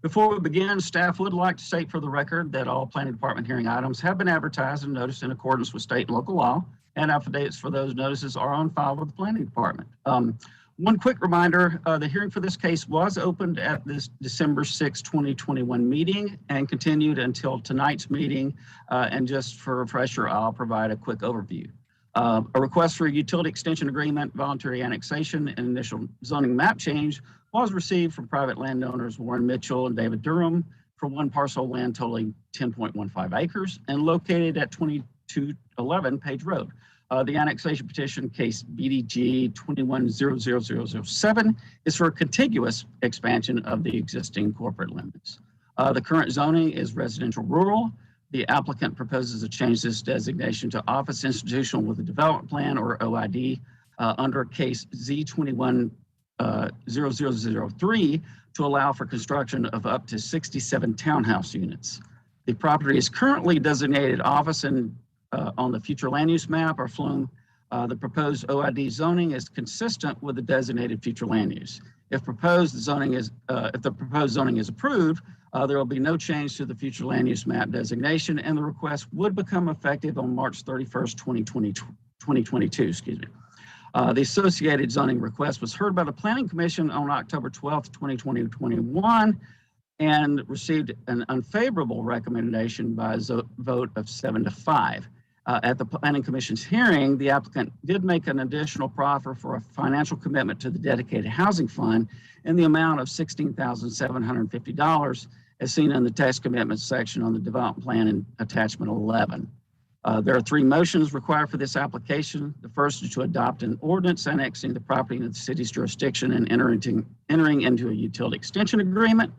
Before we begin, staff would like to state for the record that all Planning Department hearing items have been advertised and noticed in accordance with state and local law, and affidavits for those notices are on file with the Planning Department. One quick reminder, the hearing for this case was opened at this December 6, 2021 meeting and continued until tonight's meeting. And just for a refresher, I'll provide a quick overview. A request for a utility extension agreement, voluntary annexation, and initial zoning map change was received from private landowners Warren Mitchell and David Durham for one parcel of land totaling 10.15 acres and located at 2211 Page Road. The annexation petition, case BDG 210007, is for a contiguous expansion of the existing corporate limits. The current zoning is residential rural. The applicant proposes to change this designation to office institutional with a development plan, or OID, under case Z210003 to allow for construction of up to 67 townhouse units. The property is currently designated office and on the future land use map or FLUME. The proposed OID zoning is consistent with the designated future land use. If the proposed zoning is approved, there will be no change to the future land use map designation, and the request would become effective on March 31st, 2022. Excuse me. The associated zoning request was heard by the Planning Commission on October 12th, 2021, and received an unfavorable recommendation by a vote of 7-5. At the Planning Commission's hearing, the applicant did make an additional proffer for a financial commitment to the dedicated housing fund in the amount of $16,750, as seen in the text commitments section on the development plan in attachment 11. There are three motions required for this application. The first is to adopt an ordinance annexing the property into the city's jurisdiction and entering into a utility extension agreement.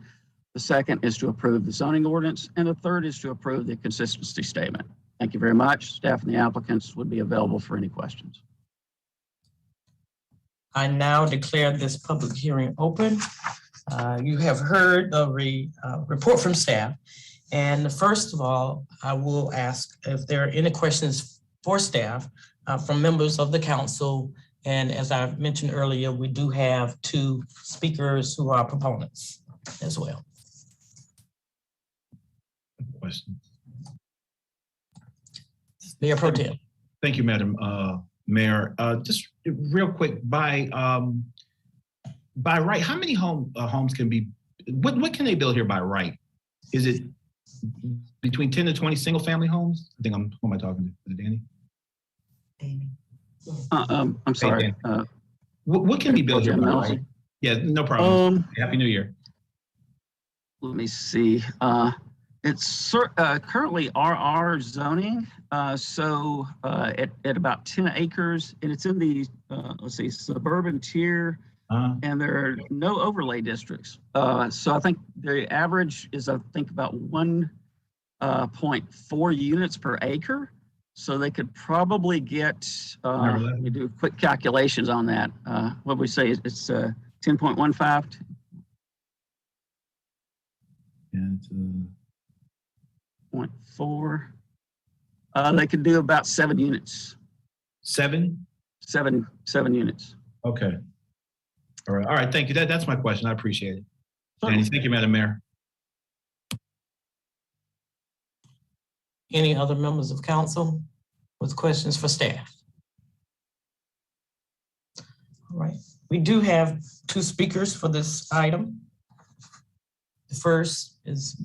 The second is to approve the zoning ordinance, and the third is to approve the consistency statement. Thank you very much. Staff and the applicants would be available for any questions. I now declare this public hearing open. You have heard the report from staff. And first of all, I will ask if there are any questions for staff from members of the council. And as I mentioned earlier, we do have two speakers who are proponents as well. Question. Mayor Pro Tem. Thank you, Madam Mayor. Just real quick, by right, how many homes can be? What can they build here by right? Is it between 10 to 20 single family homes? I think who am I talking to? Is it Danny? Danny. I'm sorry. Hey, what can be built here by right? Yeah, no problem. Happy New Year. Let me see. It's currently RR zoning, so at about 10 acres, and it's in the, let's see, suburban tier, and there are no overlay districts. So I think the average is, I think, about 1.4 units per acre. So they could probably get, let me do quick calculations on that. What we say is it's 10.15. And 0.4. They could do about 7 units. 7? 7 units. Okay. All right, thank you. That's my question. I appreciate it. Danny, thank you, Madam Mayor. Any other members of council with questions for staff? All right, we do have two speakers for this item. The first is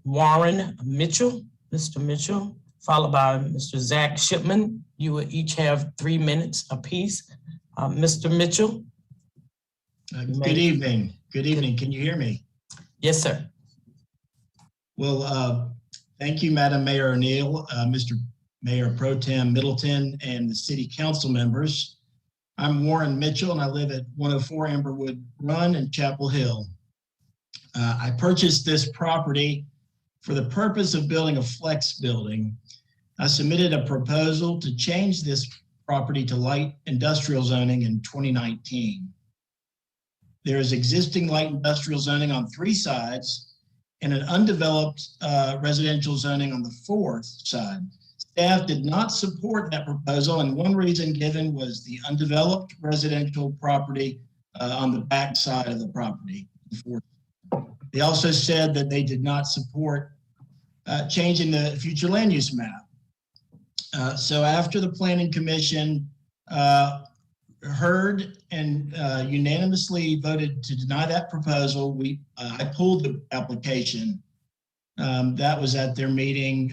Warren Mitchell, Mr. Mitchell, followed by Mr. Zach Shipman. You will each have 3 minutes apiece. Mr. Mitchell. Good evening. Good evening. Can you hear me? Yes, sir. Well, thank you, Madam Mayor O'Neill, Mr. Mayor Pro Tem Middleton, and the City Council members. I'm Warren Mitchell, and I live at 104 Amberwood Run in Chapel Hill. I purchased this property for the purpose of building a flex building. I submitted a proposal to change this property to light industrial zoning in 2019. There is existing light industrial zoning on 3 sides and an undeveloped residential zoning on the 4th side. Staff did not support that proposal, and one reason given was the undeveloped residential property on the back side of the property. They also said that they did not support changing the future land use map. So after the Planning Commission heard and unanimously voted to deny that proposal, I pulled the application. That was at their meeting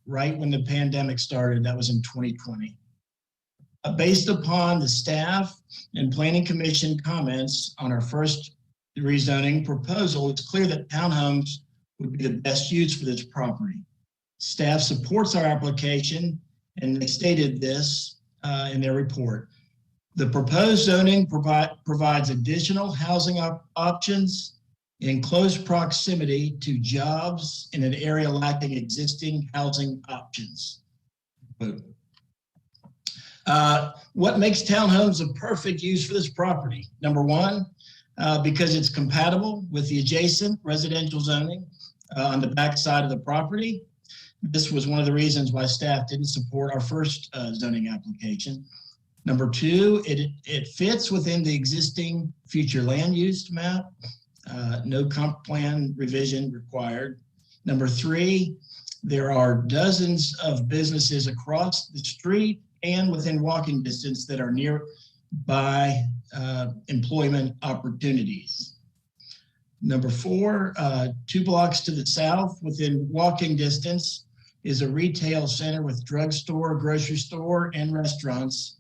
right when the pandemic started. That was in 2020. Based upon the staff and Planning Commission comments on our first rezoning proposal, it's clear that townhomes would be the best use for this property. Staff supports our application, and they stated this in their report. The proposed zoning provides additional housing options in close proximity to jobs in an area lacking existing housing options. What makes townhomes a perfect use for this property? Number one, because it's compatible with the adjacent residential zoning on the back side of the property. This was one of the reasons why staff didn't support our first zoning application. Number two, it fits within the existing future land use map. No comp plan revision required. Number three, there are dozens of businesses across the street and within walking distance that are nearby employment opportunities. Number four, 2 blocks to the south within walking distance is a retail center with drugstore, grocery store, and restaurants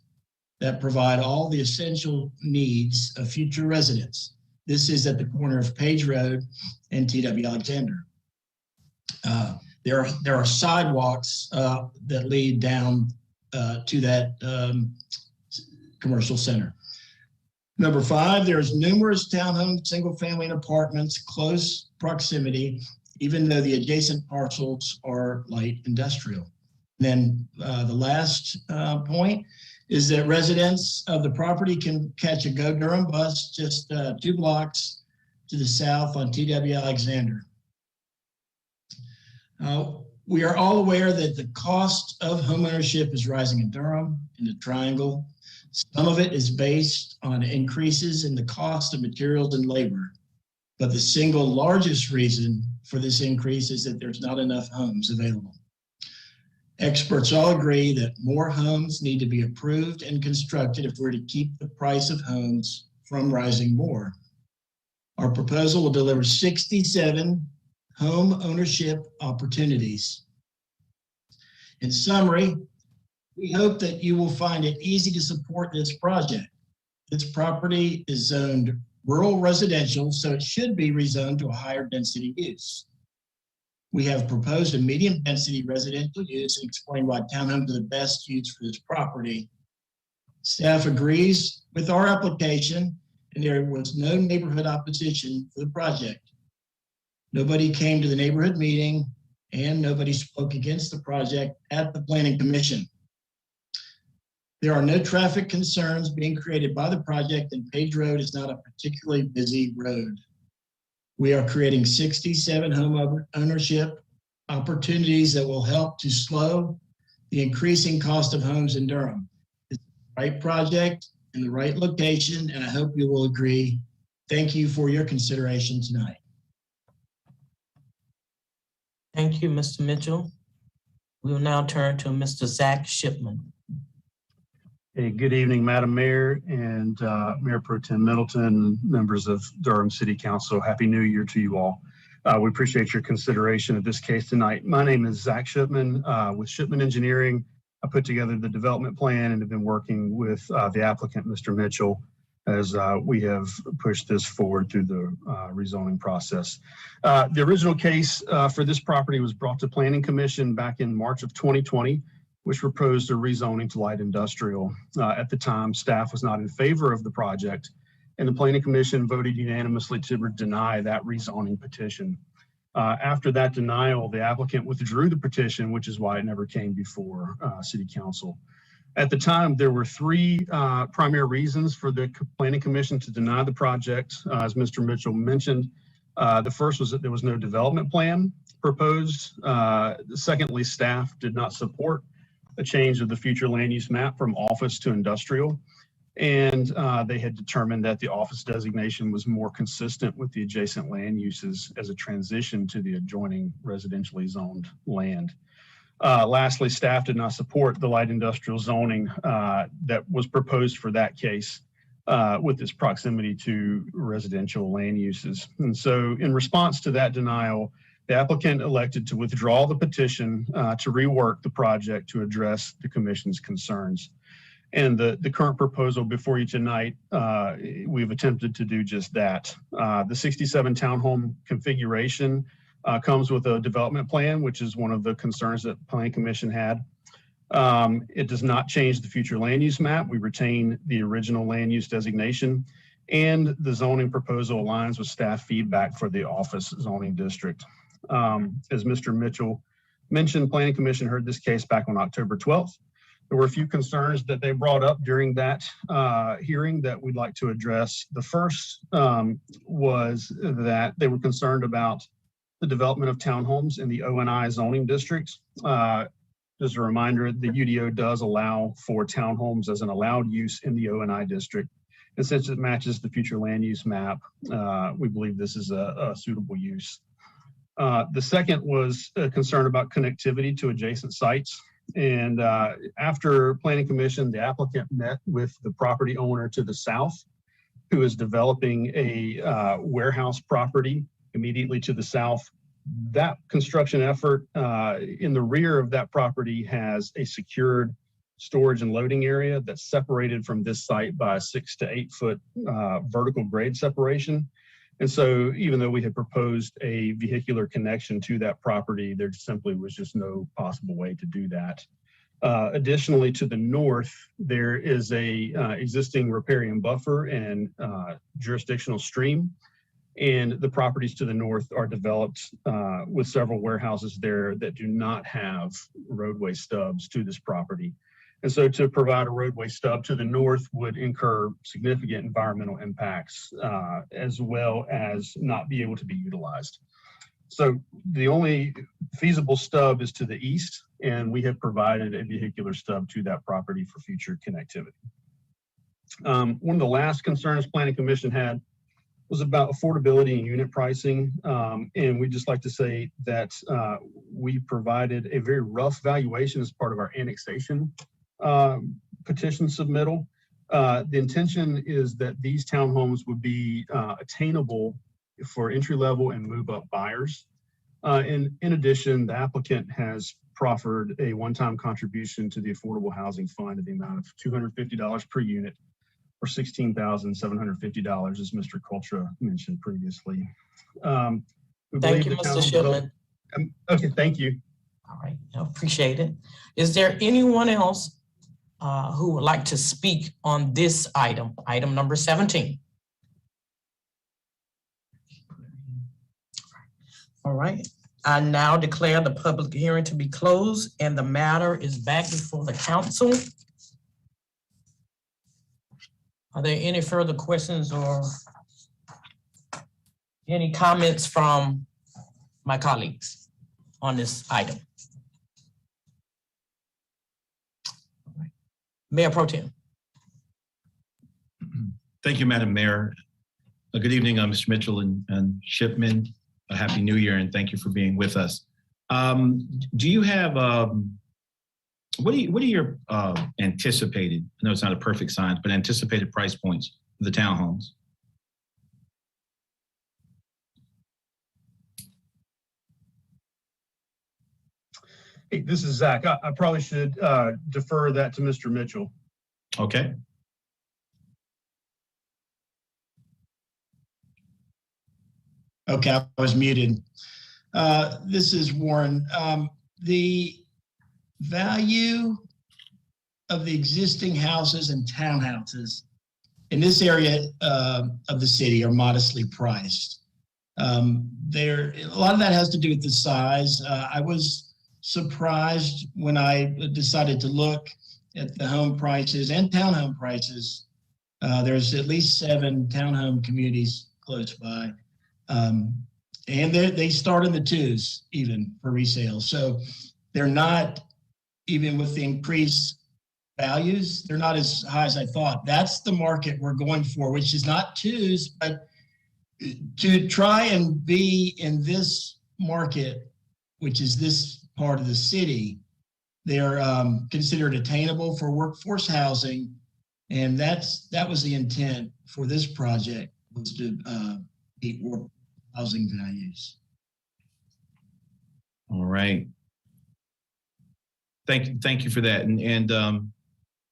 that provide all the essential needs of future residents. This is at the corner of Page Road and TW Alexander. There are sidewalks that lead down to that commercial center. Number five, there's numerous townhomes, single family and apartments, close proximity, even though the adjacent parcels are light industrial. Then the last point is that residents of the property can catch a Go Durham bus just 2 blocks to the south on TW Alexander. We are all aware that the cost of homeownership is rising in Durham, in the Triangle. Some of it is based on increases in the cost of materials and labor, but the single largest reason for this increase is that there's not enough homes available. Experts all agree that more homes need to be approved and constructed if we're to keep the price of homes from rising more. Our proposal will deliver 67 home ownership opportunities. In summary, we hope that you will find it easy to support this project. This property is zoned rural residential, so it should be rezoned to a higher density use. We have proposed a medium density residential use and explained why townhomes are the best use for this property. Staff agrees with our application, and there was no neighborhood opposition for the project. Nobody came to the neighborhood meeting, and nobody spoke against the project at the Planning Commission. There are no traffic concerns being created by the project, and Page Road is not a particularly busy road. We are creating 67 home ownership opportunities that will help to slow the increasing cost of homes in Durham. It's the right project, in the right location, and I hope you will agree. Thank you for your consideration tonight. Thank you, Mr. Mitchell. We will now turn to Mr. Zach Shipman. Hey, good evening, Madam Mayor and Mayor Pro Tem Middleton, members of Durham City Council. Happy New Year to you all. We appreciate your consideration of this case tonight. My name is Zach Shipman with Shipman Engineering. I put together the development plan and have been working with the applicant, Mr. Mitchell, as we have pushed this forward through the rezoning process. The original case for this property was brought to Planning Commission back in March of 2020, which proposed a rezoning to light industrial. At the time, staff was not in favor of the project, and the Planning Commission voted unanimously to deny that rezoning petition. After that denial, the applicant withdrew the petition, which is why it never came before City Council. At the time, there were three primary reasons for the Planning Commission to deny the project, as Mr. Mitchell mentioned. The first was that there was no development plan proposed. Secondly, staff did not support a change of the future land use map from office to industrial. And they had determined that the office designation was more consistent with the adjacent land uses as a transition to the adjoining residentially zoned land. Lastly, staff did not support the light industrial zoning that was proposed for that case with its proximity to residential land uses. And so in response to that denial, the applicant elected to withdraw the petition to rework the project to address the commission's concerns. And the current proposal before you tonight, we've attempted to do just that. The 67 townhome configuration comes with a development plan, which is one of the concerns that the Planning Commission had. It does not change the future land use map. We retain the original land use designation, and the zoning proposal aligns with staff feedback for the office zoning district. As Mr. Mitchell mentioned, Planning Commission heard this case back on October 12th. There were a few concerns that they brought up during that hearing that we'd like to address. The first was that they were concerned about the development of townhomes in the ONI zoning district. Just a reminder, the UDO does allow for townhomes as an allowed use in the ONI district. And since it matches the future land use map, we believe this is a suitable use. The second was a concern about connectivity to adjacent sites. And after Planning Commission, the applicant met with the property owner to the south, who is developing a warehouse property immediately to the south. That construction effort in the rear of that property has a secured storage and loading area that's separated from this site by a 6 to 8 foot vertical grade separation. And so even though we had proposed a vehicular connection to that property, there simply was just no possible way to do that. Additionally, to the north, there is a existing riparian buffer and jurisdictional stream. And the properties to the north are developed with several warehouses there that do not have roadway stubs to this property. And so to provide a roadway stub to the north would incur significant environmental impacts as well as not be able to be utilized. So the only feasible stub is to the east, and we have provided a vehicular stub to that property for future connectivity. One of the last concerns Planning Commission had was about affordability and unit pricing. And we'd just like to say that we provided a very rough valuation as part of our annexation petition submittal. The intention is that these townhomes would be attainable for entry-level and move-up buyers. And in addition, the applicant has proffered a one-time contribution to the Affordable Housing Fund in the amount of $250 per unit, or $16,750, as Mr. Cultra mentioned previously. Thank you, Mr. Shipman. Okay, thank you. All right, I appreciate it. Is there anyone else who would like to speak on this item, item number 17? All right, I now declare the public hearing to be closed and the matter is back before the council. Are there any further questions or any comments from my colleagues on this item? Mayor Pro Tem. Thank you, Madam Mayor. Good evening, Mr. Mitchell and Shipman. A Happy New Year, and thank you for being with us. Do you have, what are your anticipated, I know it's not a perfect science, but anticipated price points for the townhomes? Hey, this is Zach. I probably should defer that to Mr. Mitchell. Okay. Okay, I was muted. This is Warren. The value of the existing houses and townhouses in this area of the city are modestly priced. A lot of that has to do with the size. I was surprised when I decided to look at the home prices and townhome prices. There's at least 7 townhome communities close by. And they start in the 2s even for resale. So they're not, even with the increased values, they're not as high as I thought. That's the market we're going for, which is not 2s, but to try and be in this market, which is this part of the city, they're considered attainable for workforce housing. And that was the intent for this project, was to meet workforce housing values. All right. Thank you for that. And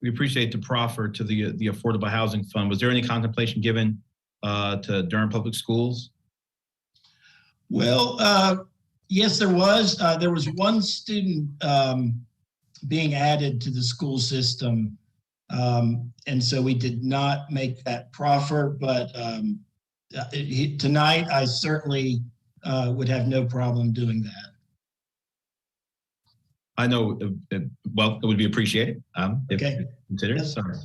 we appreciate the proffer to the Affordable Housing Fund. Was there any contemplation given to Durham Public Schools? Well, yes, there was. There was one student being added to the school system. And so we did not make that proffer, but tonight I certainly would have no problem doing that. I know, well, it would be appreciated. Okay. Consider it. Yes. Sorry.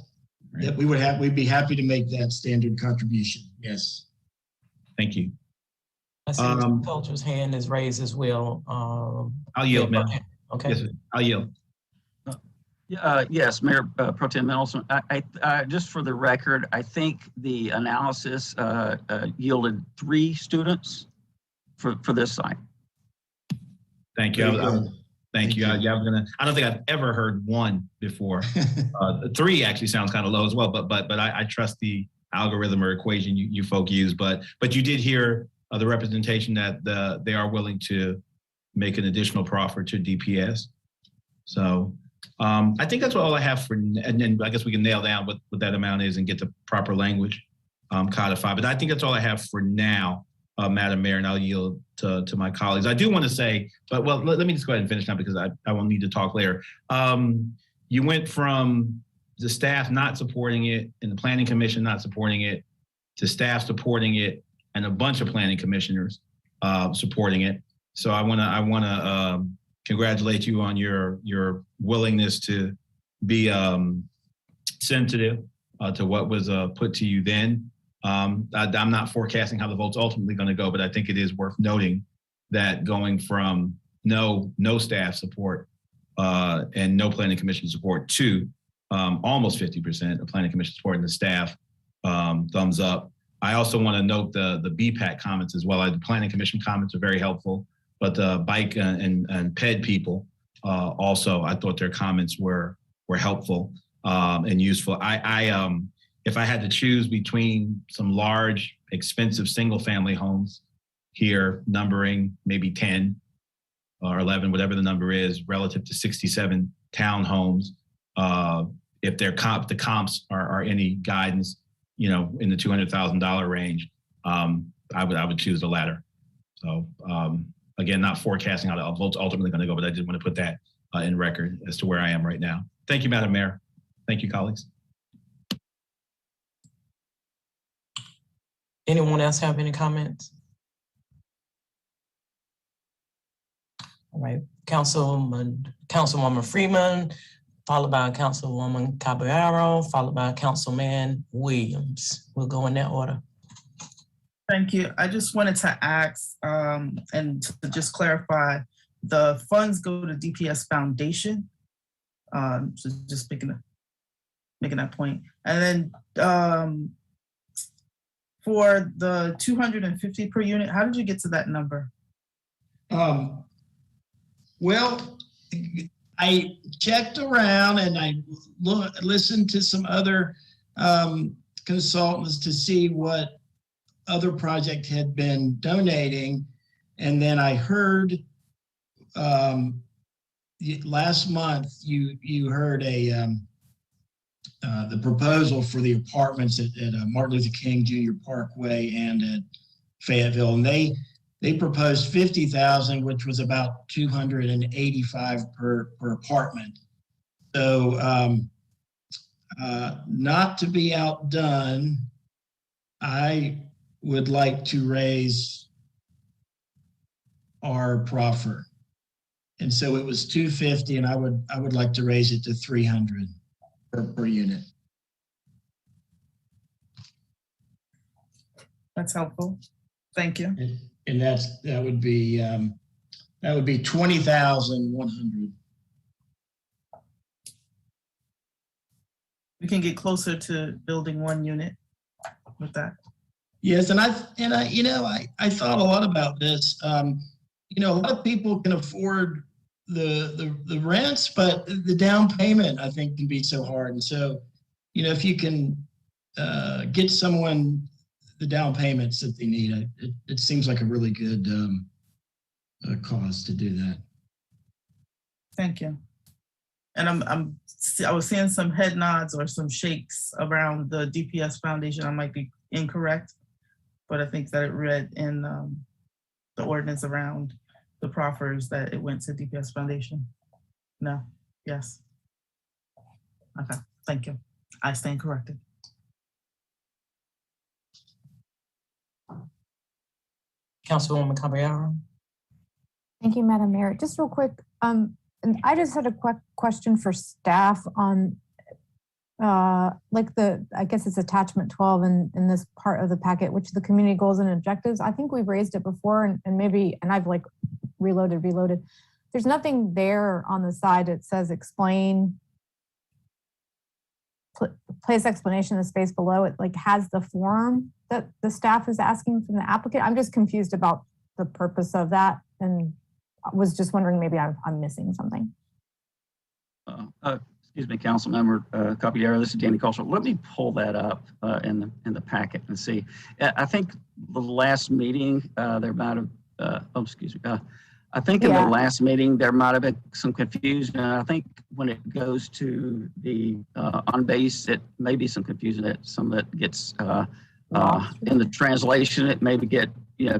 Right. Yeah, we'd be happy to make that standard contribution. Yes. Thank you. I see Mr. Coulter's hand is raised as well. I'll yield, ma'am. Okay. Yes, I'll yield. Yes, Mayor Pro Tem Middleton. I just for the record, I think the analysis yielded 3 students for this site. Thank you. Thank you. I don't think I've ever heard 1 before. 3 actually sounds kind of low as well, but I trust the algorithm or equation you folk use. But you did hear the representation that they are willing to make an additional proffer to DPS. So I think that's all I have for, and then I guess we can nail down what that amount is and get the proper language codified. But I think that's all I have for now, Madam Mayor, and I'll yield to my colleagues. I do want to say, but well, let me just go ahead and finish now because I won't need to talk later. You went from the staff not supporting it and the Planning Commission not supporting it to staff supporting it and a bunch of planning commissioners supporting it. So I want to congratulate you on your willingness to be sensitive to what was put to you then. I'm not forecasting how the vote's ultimately going to go, but I think it is worth noting that going from no staff support and no planning commission support to almost 50% of planning commission support and the staff thumbs up. I also want to note the BPAC comments as well. The planning commission comments are very helpful, but the bike and PED people also, I thought their comments were helpful and useful. If I had to choose between some large, expensive single-family homes here, numbering maybe 10 or 11, whatever the number is, relative to 67 townhomes, if the comps are any guidance, in the $200,000 range, I would choose the latter. So again, not forecasting how the vote's ultimately going to go, but I did want to put that in record as to where I am right now. Thank you, Madam Mayor. Thank you, colleagues. Anyone else have any comments? All right, Councilwoman Freeman, followed by Councilwoman Caballero, followed by Councilman Williams. We'll go in that order. Thank you. I just wanted to ask and to just clarify, the funds go to DPS Foundation. So just making that point. And then for the 250 per unit, how did you get to that number? Well, I checked around and I listened to some other consultants to see what other project had been donating. And then I heard last month, you heard the proposal for the apartments at Martin Luther King Jr. Parkway and at Fayetteville. And they proposed 50,000, which was about 285 per apartment. So not to be outdone, I would like to raise our proffer. And so it was 250, and I would like to raise it to 300 per unit. That's helpful. Thank you. And that would be 20,100. We can get closer to building one unit with that. Yes, and I thought a lot about this. A lot of people can afford the rents, but the down payment I think can be so hard. And so, if you can get someone the down payments that they need, it seems like a really good cause to do that. Thank you. And I was seeing some head nods or some shakes around the DPS Foundation. I might be incorrect, but I think that it read in the ordinance around the proffers that it went to DPS Foundation. No, yes. Okay, thank you. I stand corrected. Councilwoman Caballero. Thank you, Madam Mayor. Just real quick, and I just had a question for staff on I guess it's attachment 12 in this part of the packet, which is the community goals and objectives. I think we've raised it before and I've like reloaded. There's nothing there on the side that says explain, place explanation in the space below it, like has the form that the staff is asking from the applicant. I'm just confused about the purpose of that and was just wondering maybe I'm missing something. Excuse me, Council Member Caballero, this is Danny Culture. Let me pull that up in the packet and see. I think the last meeting there might have, I think in the last meeting there might have been some confusion. I think when it goes to the on base, it may be some confusion that some of it gets in the translation, it maybe get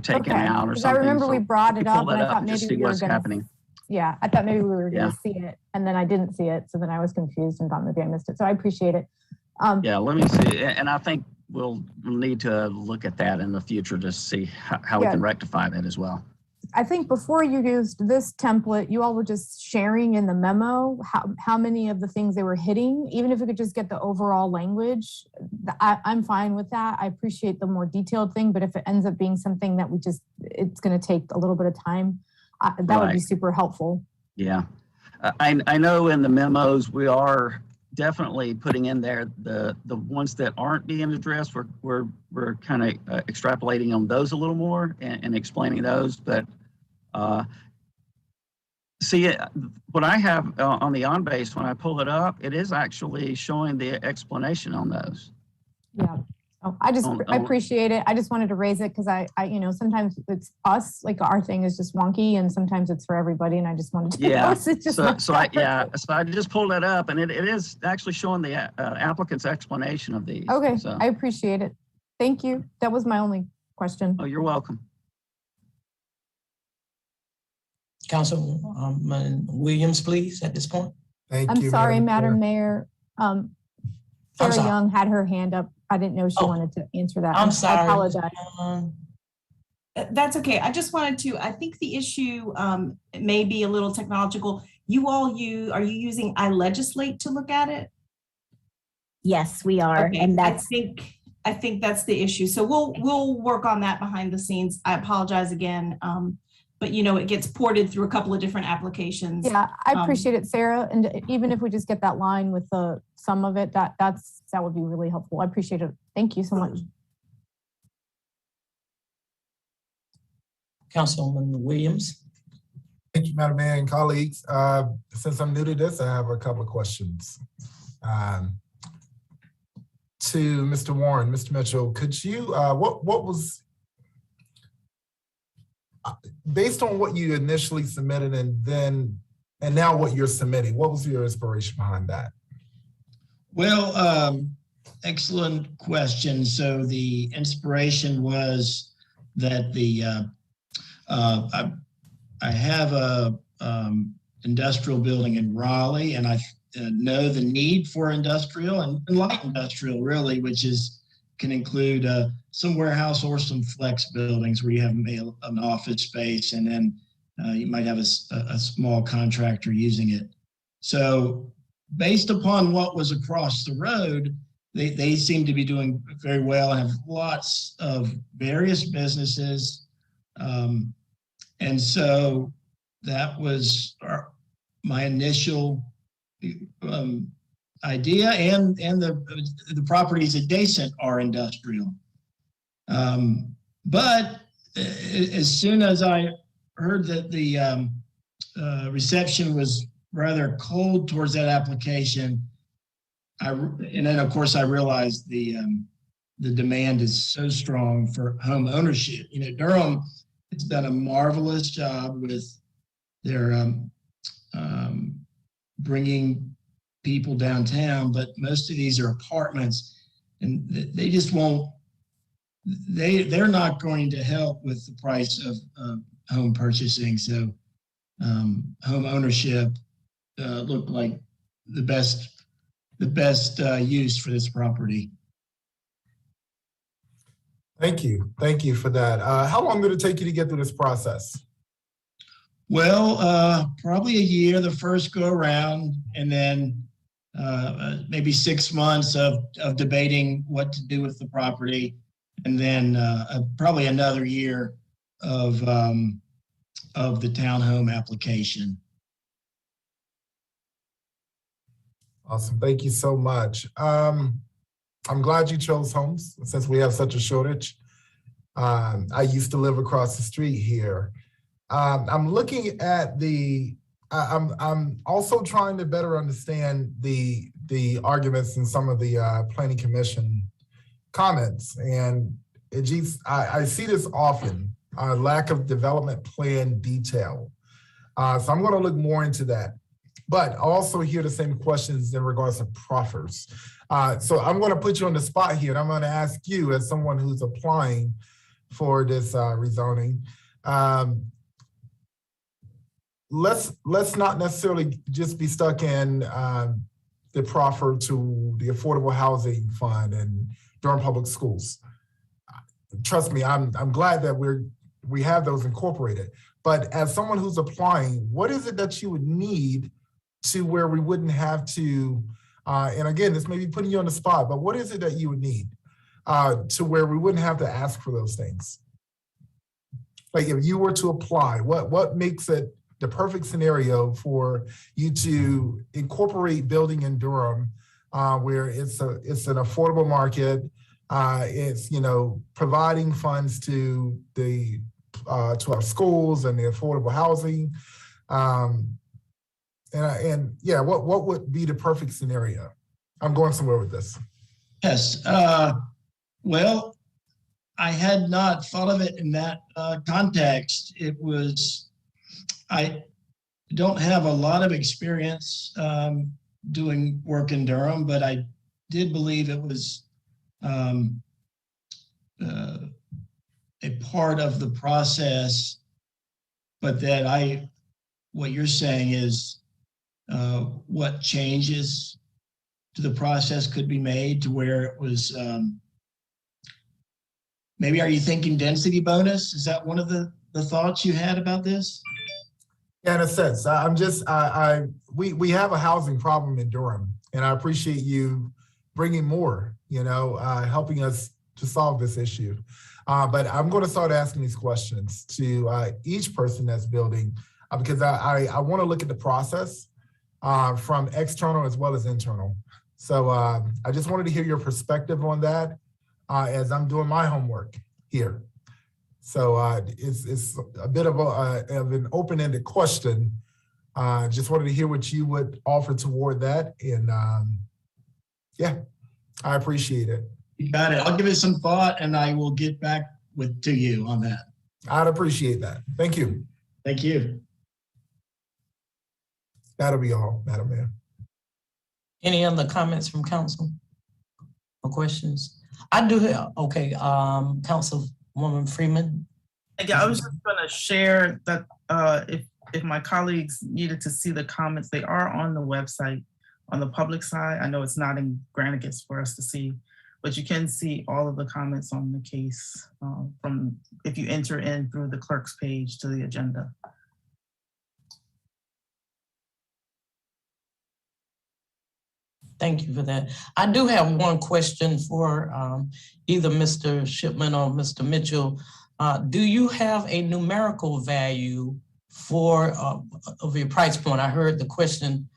taken out or something. I remember we brought it up and I thought maybe we were going to. Yeah, I thought maybe we were going to see it, and then I didn't see it, so then I was confused and thought maybe I missed it. So I appreciate it. Yeah, let me see, and I think we'll need to look at that in the future to see how we can rectify that as well. I think before you used this template, you all were just sharing in the memo how many of the things they were hitting. Even if we could just get the overall language, I'm fine with that. I appreciate the more detailed thing, but if it ends up being something that it's going to take a little bit of time, that would be super helpful. Yeah, I know in the memos we are definitely putting in there the ones that aren't being addressed. We're kind of extrapolating on those a little more and explaining those. But see, what I have on the on base when I pull it up, it is actually showing the explanation on those. Yeah. Oh, I appreciate it. I just wanted to raise it because I sometimes it's us, like our thing is just wonky, and sometimes it's for everybody. And I just wanted to know. So I just pulled it up, and it is actually showing the applicant's explanation of these. Okay, so. I appreciate it. Thank you. That was my only question. Oh, you're welcome. Councilman Williams, please, at this point. Thank you. I'm sorry, Madam Mayor. Sarah Young had her hand up. I didn't know she wanted to answer that. I'm sorry. I apologize. That's okay. I just wanted to, I think the issue may be a little technological. Are you using iLegislate to look at it? Yes, we are. Okay. And that's, I think that's the issue. So we'll work on that behind the scenes. I apologize again. But it gets ported through a couple of different applications. Yeah, I appreciate it, Sarah. And even if we just get that line with some of it, that would be really helpful. I appreciate it. Thank you so much. Councilman Williams. Thank you, Madam Mayor and colleagues. Since I'm new to this, I have a couple of questions. To Mr. Warren, Mr. Mitchell, could you, what was, based on what you initially submitted and now what you're submitting, what was your inspiration behind that? Well, excellent question. So the inspiration was that I have a industrial building in Raleigh, and I know the need for industrial and light industrial, really, which can include some warehouse or some flex buildings where you have an office space, and then you might have a small contractor using it. So based upon what was across the road, they seem to be doing very well and have lots of various businesses. And so that was my initial idea, and the properties adjacent are industrial. But as soon as I heard that the reception was rather cold towards that application, and then of course I realized the demand is so strong for home ownership. You know, Durham has done a marvelous job with their bringing people downtown, but most of these are apartments, and they just won't. They're not going to help with the price of home purchasing. So home ownership looked like the best use for this property. Thank you for that. How long did it take you to get through this process? Well, probably a year the first go around, and then maybe 6 months of debating what to do with the property, and then probably another year of the townhome application. Awesome, thank you so much. I'm glad you chose homes since we have such a shortage. I used to live across the street here. I'm looking at I'm also trying to better understand the arguments in some of the Planning Commission comments. And I see this often, lack of development plan detail. So I'm gonna look more into that. But I also hear the same questions in regards to proffers. So I'm gonna put you on the spot here, and I'm gonna ask you, as someone who's applying for this rezoning, let's not necessarily just be stuck in the proffer to the Affordable Housing Fund and Durham Public Schools. Trust me, I'm glad that we have those incorporated. But as someone who's applying, what is it that you would need to where we wouldn't have to, and again, this may be putting you on the spot, but what is it that you would need to where we wouldn't have to ask for those things? Like if you were to apply, what makes it the perfect scenario for you to incorporate building in Durham, where it's an affordable market, it's, you know, providing funds to our schools and the affordable housing, and yeah, what would be the perfect scenario? I'm going somewhere with this. Yes, well, I had not thought of it in that context. I don't have a lot of experience doing work in Durham, but I did believe it was a part of the process, but that what you're saying is what changes to the process could be made to where it was, maybe are you thinking density bonus? Is that one of the thoughts you had about this? Yeah, in a sense, we have a housing problem in Durham, and I appreciate you bringing more, helping us to solve this issue. But I'm going to start asking these questions to each person that's building, because I want to look at the process from external as well as internal. So I just wanted to hear your perspective on that as I'm doing my homework here. So it's a bit of an open-ended question. Just wanted to hear what you would offer toward that. And yeah, I appreciate it. You got it. I'll give it some thought and I will get back to you on that. I'd appreciate that. Thank you. Thank you. That'll be all, Madam Mayor. Any other comments from council or questions? I do have, okay, Councilwoman Freeman. Yeah, I was just gonna share that if my colleagues needed to see the comments, they are on the website on the public side. I know it's not in Granicus for us to see, but you can see all of the comments on the case from if you enter in through the clerk's page to the agenda. Thank you for that. I do have one question for either Mr. Shipman or Mr. Mitchell. Do you have a numerical value for of your price point? I heard the question,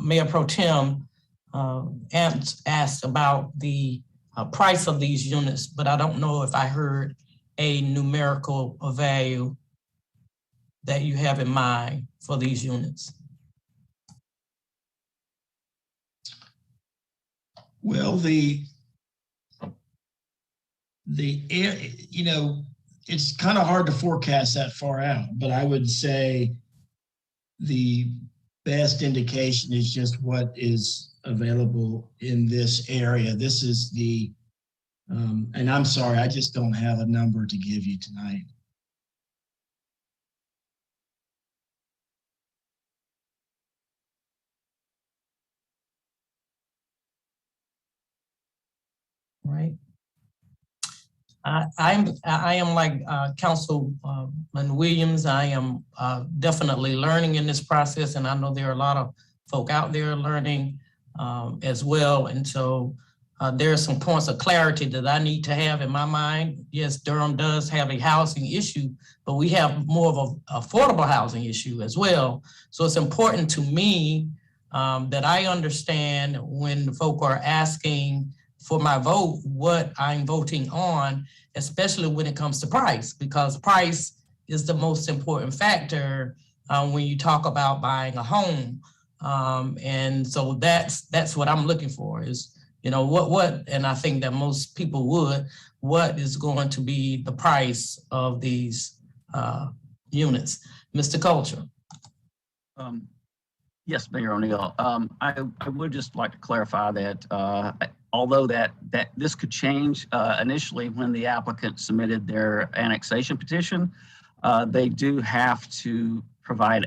Mayor Pro Tem asked about the price of these units, but I don't know if I heard a numerical value that you have in mind for these units. Well, you know, it's kind of hard to forecast that far out, but I would say the best indication is just what is available in this area. This is the, and I'm sorry, I just don't have a number to give you tonight. Right. I am like Councilman Williams. I am definitely learning in this process, and I know there are a lot of folk out there learning as well. And so there are some points of clarity that I need to have in my mind. Yes, Durham does have a housing issue, but we have more of an affordable housing issue as well. So it's important to me that I understand when folk are asking for my vote, what I'm voting on, especially when it comes to price, because price is the most important factor when you talk about buying a home. And so that's what I'm looking for is, you know, what, and I think that most people would, what is going to be the price of these units? Mr. Culture. Yes, Mayor O'Neill. I would just like to clarify that although that this could change initially when the applicant submitted their annexation petition, they do have to provide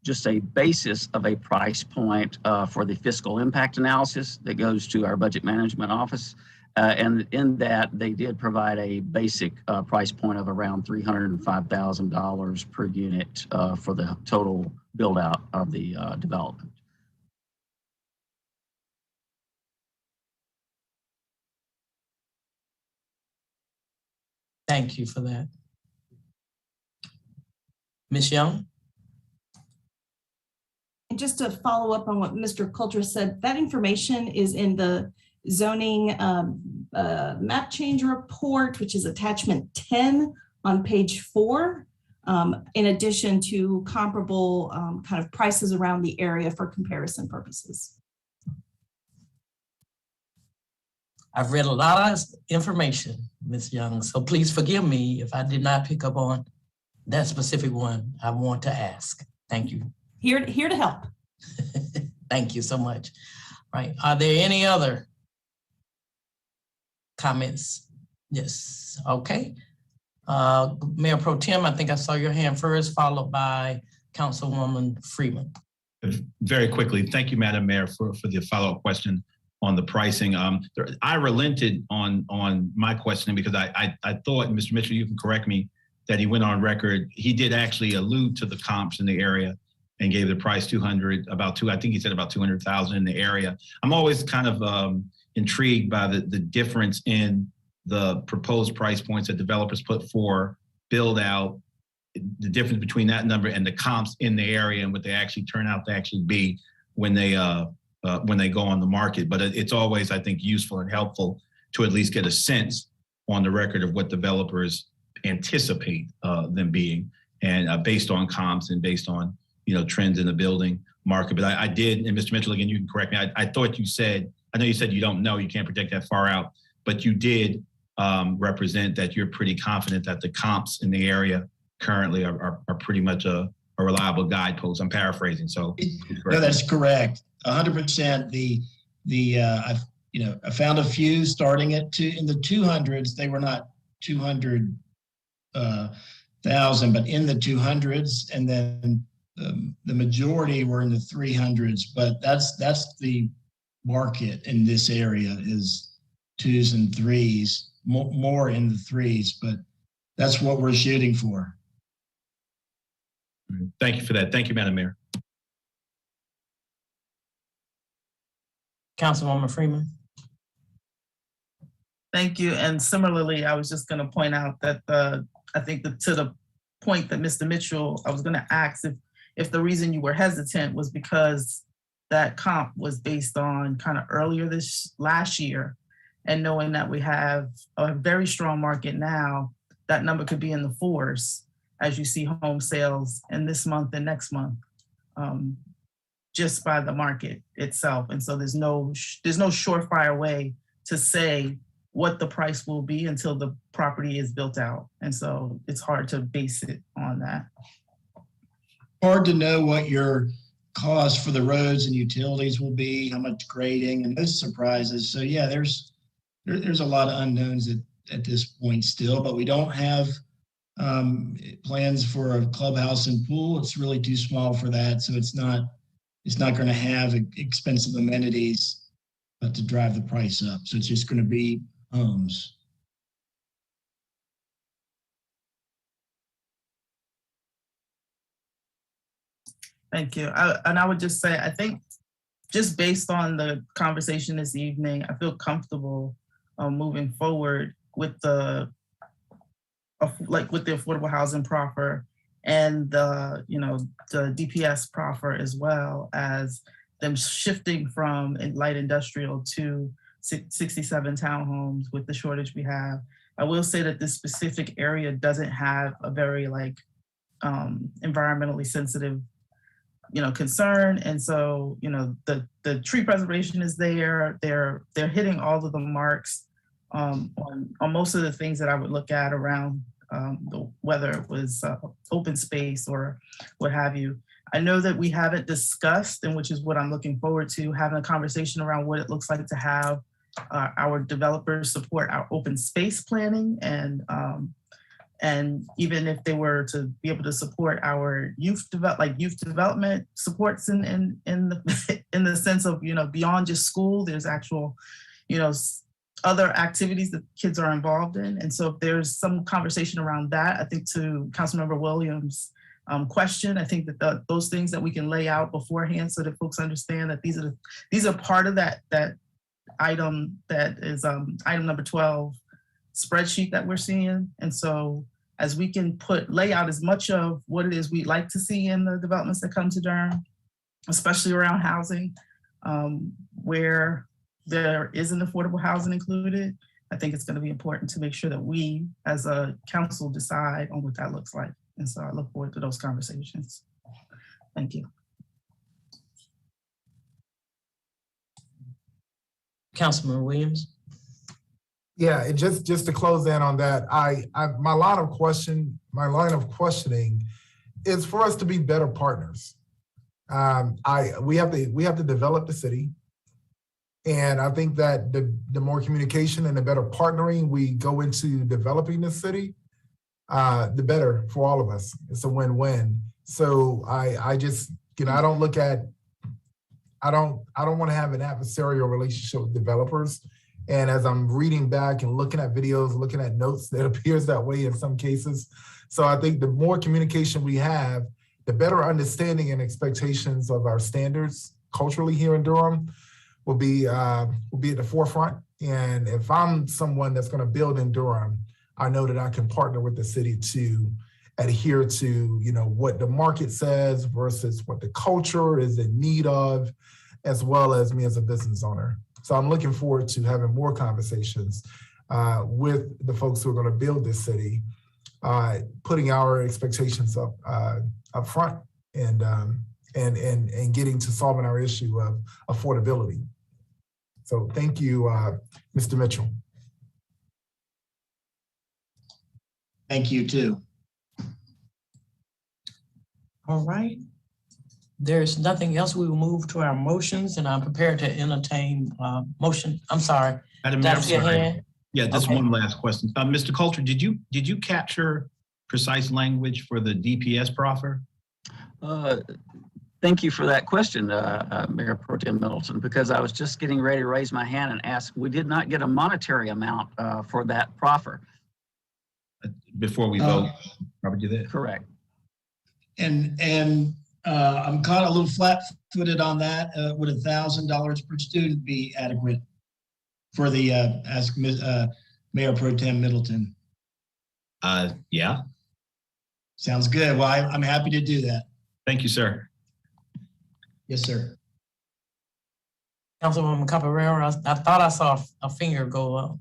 just a basis of a price point for the fiscal impact analysis that goes to our budget management office. And in that, they did provide a basic price point of around $305,000 per unit for the total build out of the development. Thank you for that. Ms. Young? And just to follow up on what Mr. Coulter said, that information is in the zoning map change report, which is attachment 10 on page 4, in addition to comparable kind of prices around the area for comparison purposes. I've read a lot of information, Ms. Young, so please forgive me if I did not pick up on that specific one I want to ask. Thank you. Here to help. Thank you so much. Right, are there any other comments? Yes, okay. Mayor Pro Tem, I think I saw your hand first, followed by Councilwoman Freeman. Very quickly, thank you, Madam Mayor, for the follow-up question on the pricing. I relented on my questioning because I thought, Mr. Mitchell, you can correct me, that he went on record. He did actually allude to the comps in the area and gave the price I think he said about 200,000 in the area. I'm always kind of intrigued by the difference in the proposed price points that developers put for build out, the difference between that number and the comps in the area and what they actually turn out to actually be when they go on the market. But it's always, I think, useful and helpful to at least get a sense on the record of what developers anticipate them being, and based on comps and based on, you know, trends in the building market. But I did, and Mr. Mitchell, again, you can correct me. I thought you said, I know you said you don't know, you can't predict that far out, but you did represent that you're pretty confident that the comps in the area currently are pretty much a reliable guidepost. I'm paraphrasing, so. No, that's correct. 100%. I found a few starting at in the 200s. They were not 200,000, but in the 200s, and then the majority were in the 300s. But that's the market in this area is 2s and 3s, more in the 3s, but that's what we're shooting for. Thank you for that. Thank you, Madam Mayor. Councilwoman Freeman. Thank you. And similarly, I was just going to point out that I think to the point that Mr. Mitchell, I was going to ask if the reason you were hesitant was because that comp was based on kind of earlier this last year, and knowing that we have a very strong market now, that number could be in the 4s as you see home sales in this month and next month, just by the market itself. And so there's no surefire way to say what the price will be until the property is built out. And so it's hard to base it on that. Hard to know what your cost for the roads and utilities will be, how much grading and those surprises. So yeah, there's a lot of unknowns at this point still, but we don't have plans for a clubhouse and pool. It's really too small for that. So it's not going to have expensive amenities to drive the price up. So it's just going to be homes. Thank you. I would just say, I think just based on the conversation this evening, I feel comfortable moving forward with the affordable housing proffer and the DPS proffer, as well as them shifting from light industrial to 67 townhomes with the shortage we have. I will say that this specific area doesn't have a very environmentally sensitive concern. And so, the tree preservation is there. They're hitting all of the marks on most of the things that I would look at around whether it was open space or what have you. I know that we haven't discussed, and which is what I'm looking forward to, having a conversation around what it looks like to have our developers support our open space planning, and even if they were to be able to support our youth development supports in the sense of beyond just school, there's actual other activities that kids are involved in. And so if there's some conversation around that, I think to Councilmember Williams' question, I think that those things that we can lay out beforehand so that folks understand that these are part of that item that is item number 12 spreadsheet that we're seeing. And so as we can lay out as much of what it is we'd like to see in the developments that come to Durham, especially around housing, where there isn't affordable housing included, I think it's going to be important to make sure that we as a council decide on what that looks like. And so I look forward to those conversations. Thank you. Councilman Williams. Yeah, and just to close in on that, my line of questioning is for us to be better partners. We have to develop the city, and I think that the more communication and the better partnering we go into developing the city, the better for all of us. It's a win-win. So I just I don't want to have an adversarial relationship with developers. And as I'm reading back and looking at videos, looking at notes, that appears that way in some cases. So I think the more communication we have, the better understanding and expectations of our standards culturally here in Durham will be at the forefront. And if I'm someone that's going to build in Durham, I know that I can partner with the city to adhere to what the market says versus what the culture is in need of, as well as me as a business owner. So I'm looking forward to having more conversations with the folks who are going to build this city, putting our expectations up front and getting to solving our issue of affordability. So thank you, Mr. Mitchell. Thank you too. All right. There's nothing else. We will move to our motions, and I'm prepared to entertain motion. I'm sorry. Madam Mayor, I'm sorry. Yeah, just one last question. Mr. Coulter, did you capture precise language for the DPS proffer? Thank you for that question, Mayor Pro Tem Middleton, because I was just getting ready to raise my hand and ask. We did not get a monetary amount for that proffer. Before we vote, probably do that. Correct. And I'm caught a little flat-footed on that. Would $1,000 per student be adequate for the ask Mayor Pro Tem Middleton? Yeah. Sounds good. Well, I'm happy to do that. Thank you, sir. Yes, sir. Councilwoman Cabarero, I thought I saw a finger go up.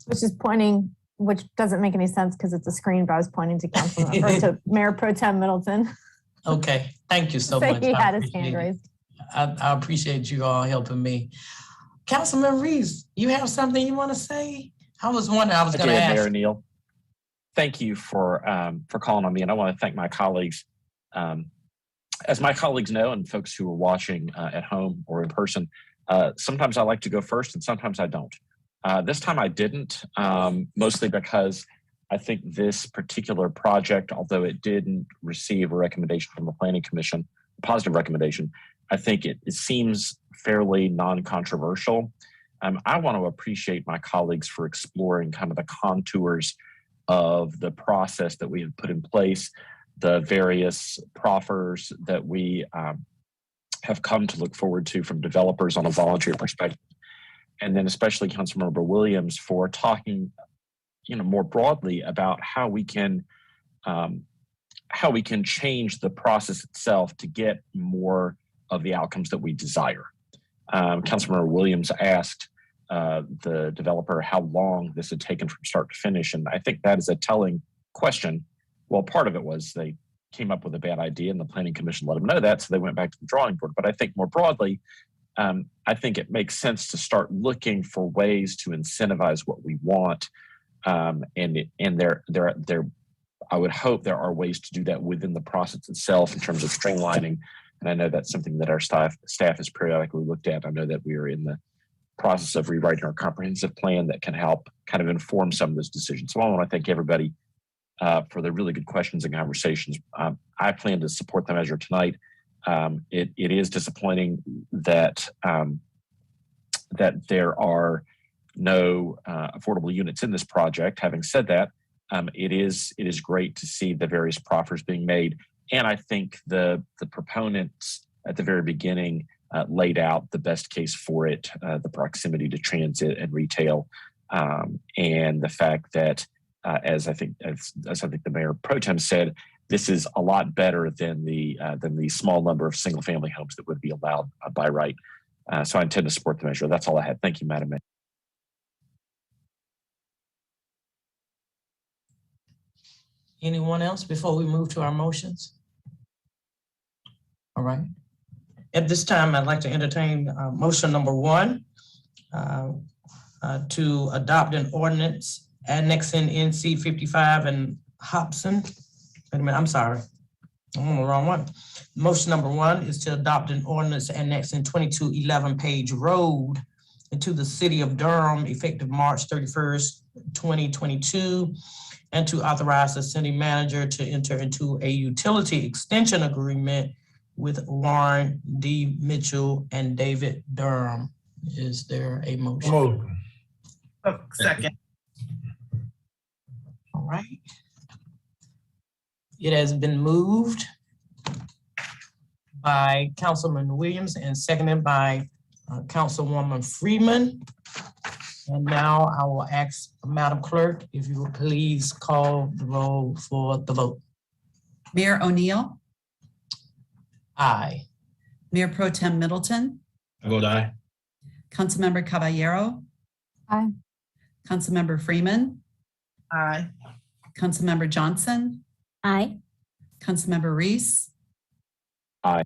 Which is pointing, which doesn't make any sense because it's a screen, but I was pointing to to Mayor Pro Tem Middleton. Okay, thank you so much. He had his hand raised. I appreciate you all helping me. Councilman Reeves, you have something you want to say? I was wondering, I was going to ask. Mayor Neal, thank you for calling on me, and I want to thank my colleagues. As my colleagues know, and folks who are watching at home or in person, sometimes I like to go first and sometimes I don't. This time I didn't, mostly because I think this particular project, although it didn't receive a recommendation from the Planning Commission, a positive recommendation, I think it seems fairly non-controversial. I want to appreciate my colleagues for exploring kind of the contours of the process that we have put in place, the various proffers that we have come to look forward to from developers on a volunteer perspective. And then especially Councilmember Williams for talking, more broadly about how we can change the process itself to get more of the outcomes that we desire. Councilmember Williams asked the developer how long this had taken from start to finish, and I think that is a telling question. Well, part of it was they came up with a bad idea and the Planning Commission let them know that, so they went back to the drawing board. But I think more broadly, I think it makes sense to start looking for ways to incentivize what we want. And I would hope there are ways to do that within the process itself in terms of streamlining. And I know that's something that our staff has periodically looked at. I know that we are in the process of rewriting our comprehensive plan that can help kind of inform some of those decisions. So I want to thank everybody for the really good questions and conversations. I plan to support the measure tonight. It is disappointing that that there are no affordable units in this project. Having said that, it is great to see the various proffers being made, and I think the proponents at the very beginning laid out the best case for it: the proximity to transit and retail, and the fact that, as I think the Mayor Pro Tem said, this is a lot better than the small number of single-family homes that would be allowed by right. So I intend to support the measure. That's all I had. Thank you, Madam Mayor. Anyone else before we move to our motions? All right. At this time, I'd like to entertain motion number 1 to adopt an ordinance annexing NC 55 and Hopson. Wait a minute, I'm sorry. I'm on the wrong one. Motion number 1 is to adopt an ordinance annexing 2211 Page Road into the city of Durham effective March 31st, 2022, and to authorize the city manager to enter into a utility extension agreement with Warren D. Mitchell and David Durham. Is there a motion? Second. All right. It has been moved by Councilman Williams and seconded by Councilwoman Freeman. And now I will ask Madam Clerk, if you would please call the roll for the vote. Mayor O'Neill, Aye. Mayor Pro Tem Middleton, I vote aye. Councilmember Caballero, Aye. Councilmember Freeman, Aye. Councilmember Johnson, Aye. Councilmember Reese, Aye.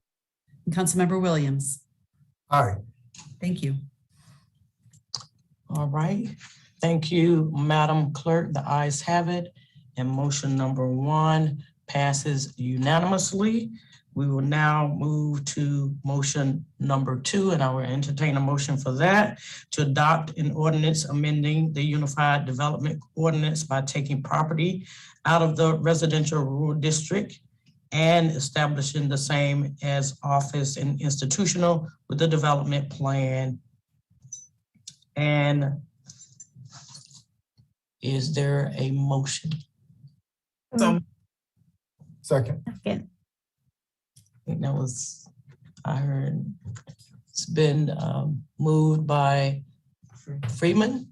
and Councilmember Williams. Aye. Thank you. All right. Thank you, Madam Clerk. The ayes have it. And motion number 1 passes unanimously. We will now move to motion number 2, and I will entertain a motion for that, to adopt an ordinance amending the Unified Development Ordinance by taking property out of the residential rural district and establishing the same as office and institutional with the development plan. And is there a motion? So Second. Second. I think that was, I heard, it's been moved by Freeman,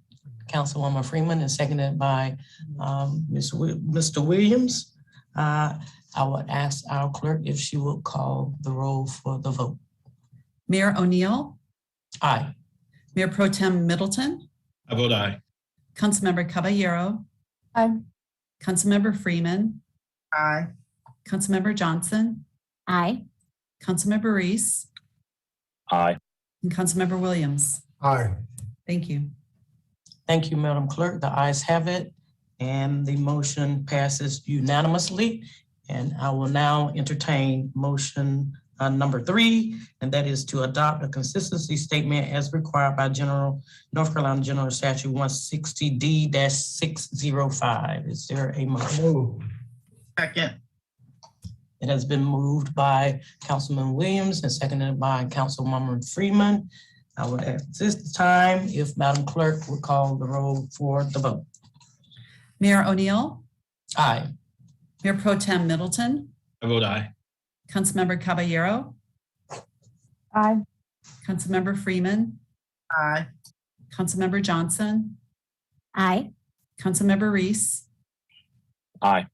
Councilwoman Freeman, and seconded by Mr. Williams. I would ask our clerk if she would call the roll for the vote. Mayor O'Neill, Aye. Mayor Pro Tem Middleton, I vote aye. Councilmember Caballero, Aye. Councilmember Freeman, aye. Councilmember Johnson, Aye. Councilmember Reese, Aye. and Councilmember Williams. Aye. Thank you. Thank you, Madam Clerk. The ayes have it, and the motion passes unanimously. And I will now entertain motion number 3, and that is to adopt a consistency statement as required by North Carolina General Statute 160D-605. Is there a motion? Second. It has been moved by Councilman Williams and seconded by Councilwoman Freeman. I would at this time, if Madam Clerk would call the roll for the vote. Mayor O'Neill, Aye. Mayor Pro Tem Middleton, I vote aye. Councilmember Caballero, Aye. Councilmember Freeman, Aye. Councilmember Johnson, Aye. Councilmember Reese, Aye.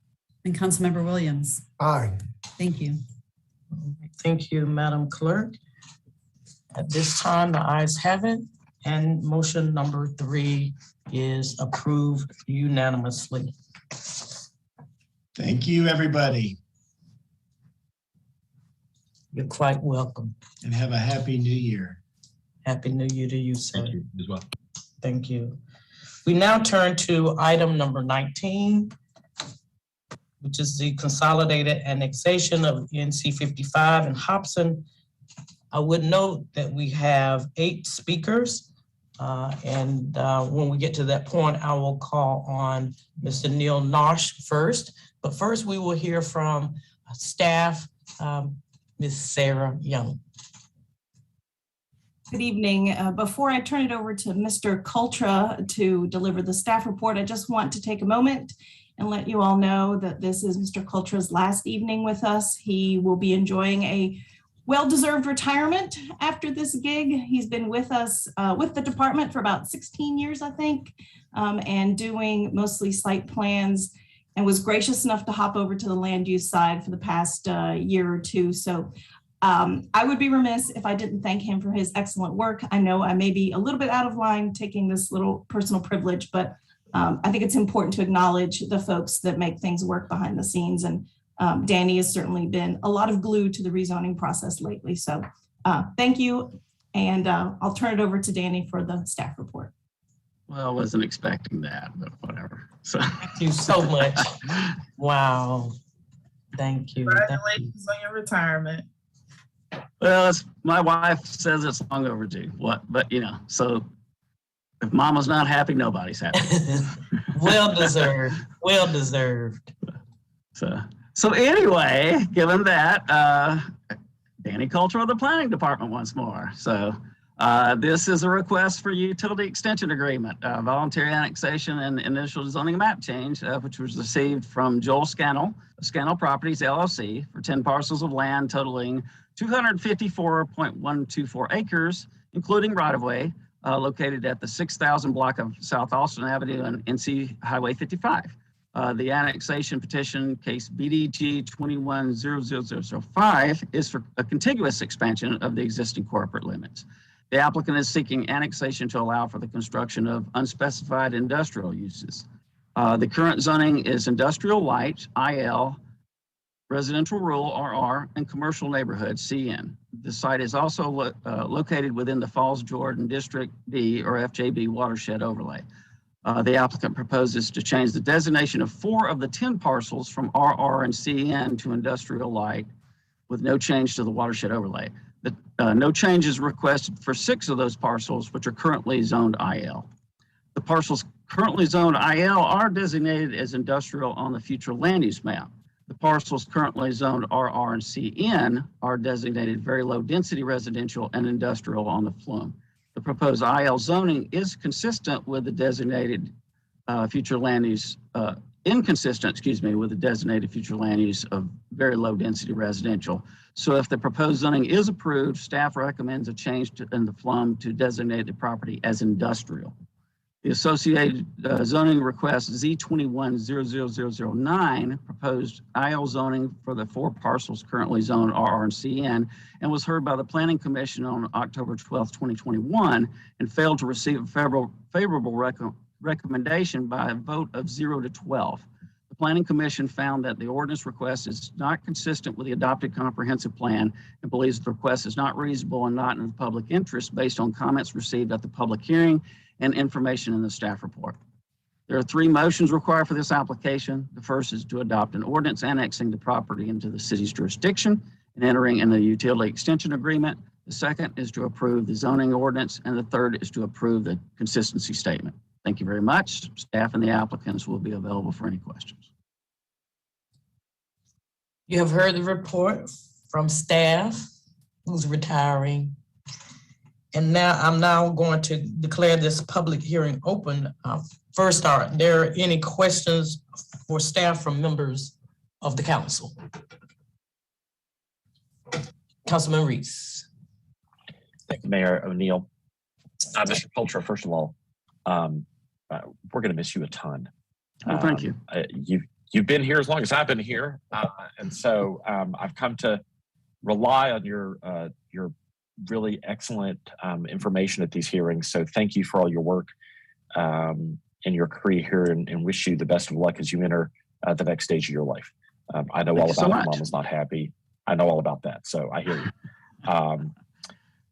and Councilmember Williams. Aye. Thank you. Thank you, Madam Clerk. At this time, the ayes have it, and motion number 3 is approved unanimously. Thank you, everybody, You're quite welcome. and have a happy new year. Happy New Year to you, sir. Thank you as well. Thank you. We now turn to item number 19, which is the Consolidated Annexation of NC 55 and Hopson. I would note that we have 8 speakers. And when we get to that point, I will call on Mr. Neil Nosh first. But first, we will hear from staff, Ms. Sarah Young. Good evening. Before I turn it over to Mr. Cultra to deliver the staff report, I just want to take a moment and let you all know that this is Mr. Cultra's last evening with us. He will be enjoying a well-deserved retirement after this gig. He's been with us, with the department for about 16 years, I think, and doing mostly site plans, and was gracious enough to hop over to the land use side for the past year or two. So I would be remiss if I didn't thank him for his excellent work. I know I may be a little bit out of line taking this little personal privilege, but I think it's important to acknowledge the folks that make things work behind the scenes. And Danny has certainly been a lot of glue to the rezoning process lately. So thank you. And I'll turn it over to Danny for the staff report. Well, I wasn't expecting that, but whatever. So Thank you so much. Wow. Thank you. Congratulations on your retirement. well, my wife says it's long overdue. But you know, so if mama's not happy, nobody's happy. Well deserved. Well deserved. So anyway, given that, Danny Coulter of the Planning Department once more. So this is a request for utility extension agreement, voluntary annexation and initial zoning map change, which was received from Joel Scannell of Scannell Properties LLC for 10 parcels of land totaling 254.124 acres, including right-of-way, located at the 6000 block of South Austin Avenue and NC Highway 55. The annexation petition case BDG 21-00005 is for a contiguous expansion of the existing corporate limits. The applicant is seeking annexation to allow for the construction of unspecified industrial uses. The current zoning is industrial light, IL, residential rural, RR, and commercial neighborhood, CN. The site is also located within the Falls Jordan District D or FJB watershed overlay. The applicant proposes to change the designation of 4 of the 10 parcels from RR and CN to industrial light with no change to the watershed overlay. No change is requested for 6 of those parcels, which are currently zoned IL. The parcels currently zoned IL are designated as industrial on the future land use map. The parcels currently zoned RR and CN are designated very low density residential and industrial on the flume. The proposed IL zoning is consistent with the designated future land use, inconsistent, with the designated future land use of very low density residential. So if the proposed zoning is approved, staff recommends a change in the flume to designate the property as industrial. The associated zoning request Z21-00009 proposed IL zoning for the 4 parcels currently zoned RR and CN and was heard by the Planning Commission on October 12, 2021 and failed to receive a favorable recommendation by a vote of 0 to 12. The Planning Commission found that the ordinance request is not consistent with the adopted comprehensive plan and believes the request is not reasonable and not in the public interest based on comments received at the public hearing and information in the staff report. There are 3 motions required for this application. The first is to adopt an ordinance annexing the property into the city's jurisdiction and entering in a utility extension agreement. The second is to approve the zoning ordinance, and the third is to approve the consistency statement. Thank you very much. Staff and the applicants will be available for any questions. You have heard the report from staff who's retiring. And now I'm going to declare this public hearing open. First, are there any questions for staff from members of the council? Councilman Reese. Thank you, Mayor O'Neill. Mr. Coulter, first of all, we're going to miss you a ton. Well, thank you. You've been here as long as I've been here, and so I've come to rely on your really excellent information at these hearings. So thank you for all your work in your career here, and wish you the best of luck as you enter the next stage of your life. I know all about it. Mama's not happy. I know all about that. So I hear you.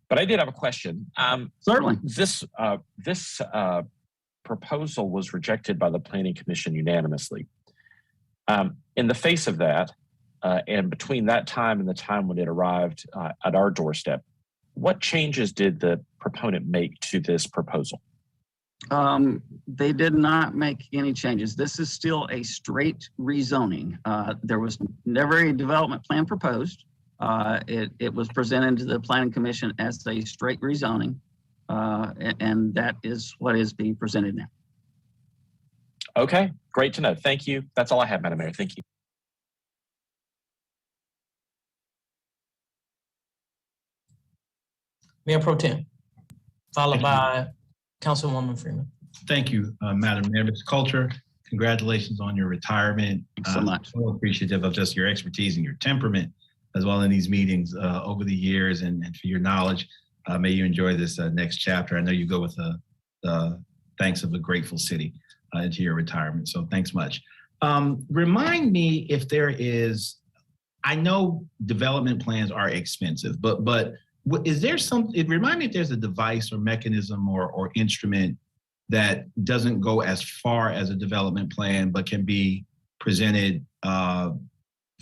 But I did have a question. Certainly. This proposal was rejected by the Planning Commission unanimously. In the face of that, and between that time and the time when it arrived at our doorstep, what changes did the proponent make to this proposal? They did not make any changes. This is still a straight rezoning. There was never a development plan proposed. It was presented to the Planning Commission as a straight rezoning, and that is what is being presented now. Okay, great to know. Thank you. That's all I have, Madam Mayor. Thank you. Mayor Pro Tem, followed by Councilwoman Freeman. Thank you, Madam Mayor. Mr. Coulter, congratulations on your retirement. Thanks so much. So appreciative of just your expertise and your temperament as well in these meetings over the years, and for your knowledge. May you enjoy this next chapter. I know you go with the thanks of a grateful city into your retirement. So thanks much. Remind me if there is, I know development plans are expensive, but is there remind me if there's a device or mechanism or instrument that doesn't go as far as a development plan, but can be presented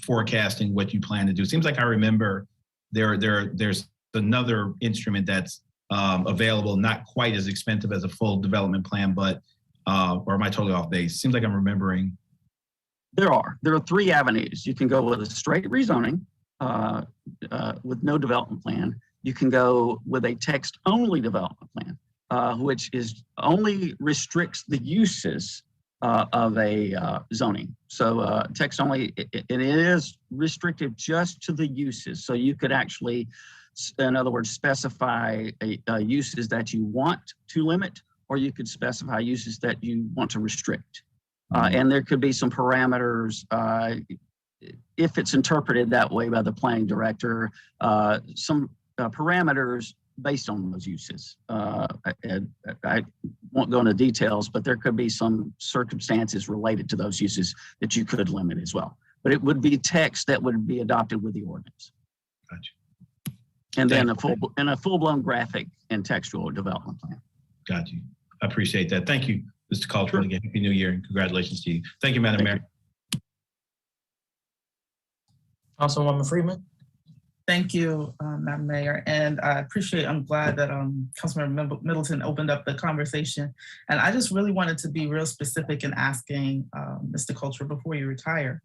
forecasting what you plan to do. Seems like I remember there's another instrument that's available, not quite as expensive as a full development plan, but or am I totally off base? Seems like I'm remembering. There are 3 avenues. You can go with a straight rezoning with no development plan. You can go with a text-only development plan, which only restricts the uses of a zoning. So text only, it is restrictive just to the uses. So you could actually, in other words, specify uses that you want to limit, or you could specify uses that you want to restrict. And there could be some parameters if it's interpreted that way by the planning director, some parameters based on those uses. I won't go into details, but there could be some circumstances related to those uses that you could limit as well. But it would be text that would be adopted with the ordinance. Gotcha. And then a full-blown graphic and textual development plan. Got you. I appreciate that. Thank you, Mr. Coulter. Again, Happy New Year and congratulations to you. Thank you, Madam Mayor. Councilwoman Freeman. Thank you, Madam Mayor. And I'm glad that Councilmember Middleton opened up the conversation. And I just really wanted to be real specific in asking Mr. Coulter before you retire.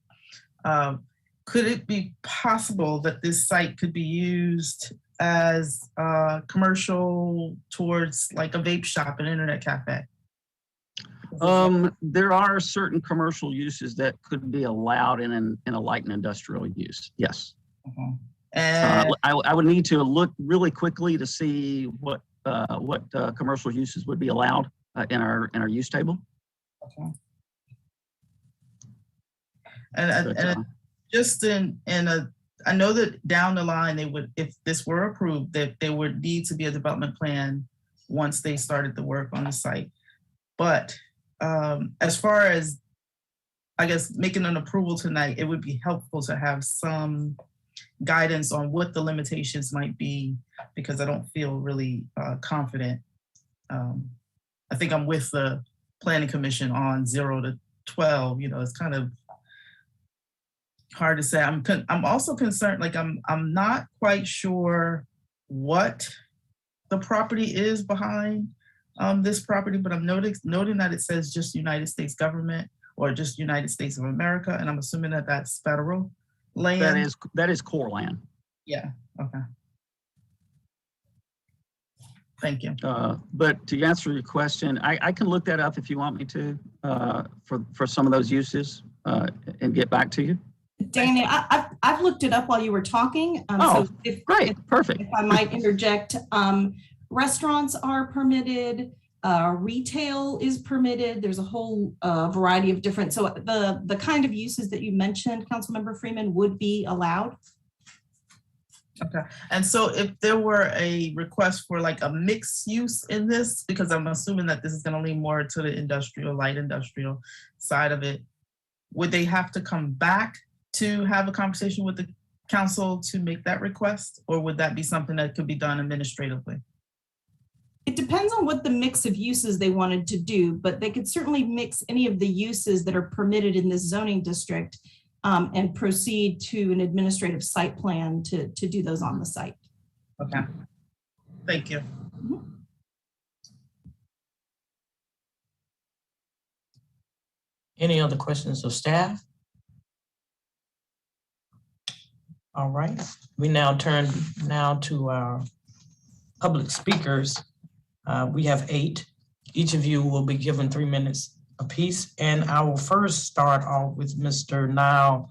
Could it be possible that this site could be used as commercial towards like a vape shop, an internet cafe? There are certain commercial uses that could be allowed in a light and industrial use. Yes. And I would need to look really quickly to see what commercial uses would be allowed in our use table. Okay. And just I know that down the line they would, if this were approved, that there would need to be a development plan once they started the work on the site. But as far as, I guess, making an approval tonight, it would be helpful to have some guidance on what the limitations might be, because I don't feel really confident. I think I'm with the Planning Commission on 0 to 12. You know, it's kind of hard to say. I'm also concerned, like I'm not quite sure what the property is behind this property, but I'm noting that it says just United States government or just United States of America, and I'm assuming that that's federal land. That is core land. Yeah. Okay. Thank you. But to answer your question, I can look that up if you want me to for some of those uses and get back to you. Daniel, I've looked it up while you were talking. Great, perfect. If I might interject, restaurants are permitted, retail is permitted. There's a whole variety of different, so the kind of uses that you mentioned, Councilmember Freeman, would be allowed. Okay, and so if there were a request for like a mixed use in this, because I'm assuming that this is going to lean more to the industrial, light industrial side of it, would they have to come back to have a conversation with the council to make that request, or would that be something that could be done administratively? It depends on what the mix of uses they wanted to do, but they could certainly mix any of the uses that are permitted in this zoning district and proceed to an administrative site plan to do those on the site. Okay, thank you. Any other questions of staff? All right, we now turn to our public speakers. We have 8. Each of you will be given 3 minutes apiece. And I will first start off with Mr. Niall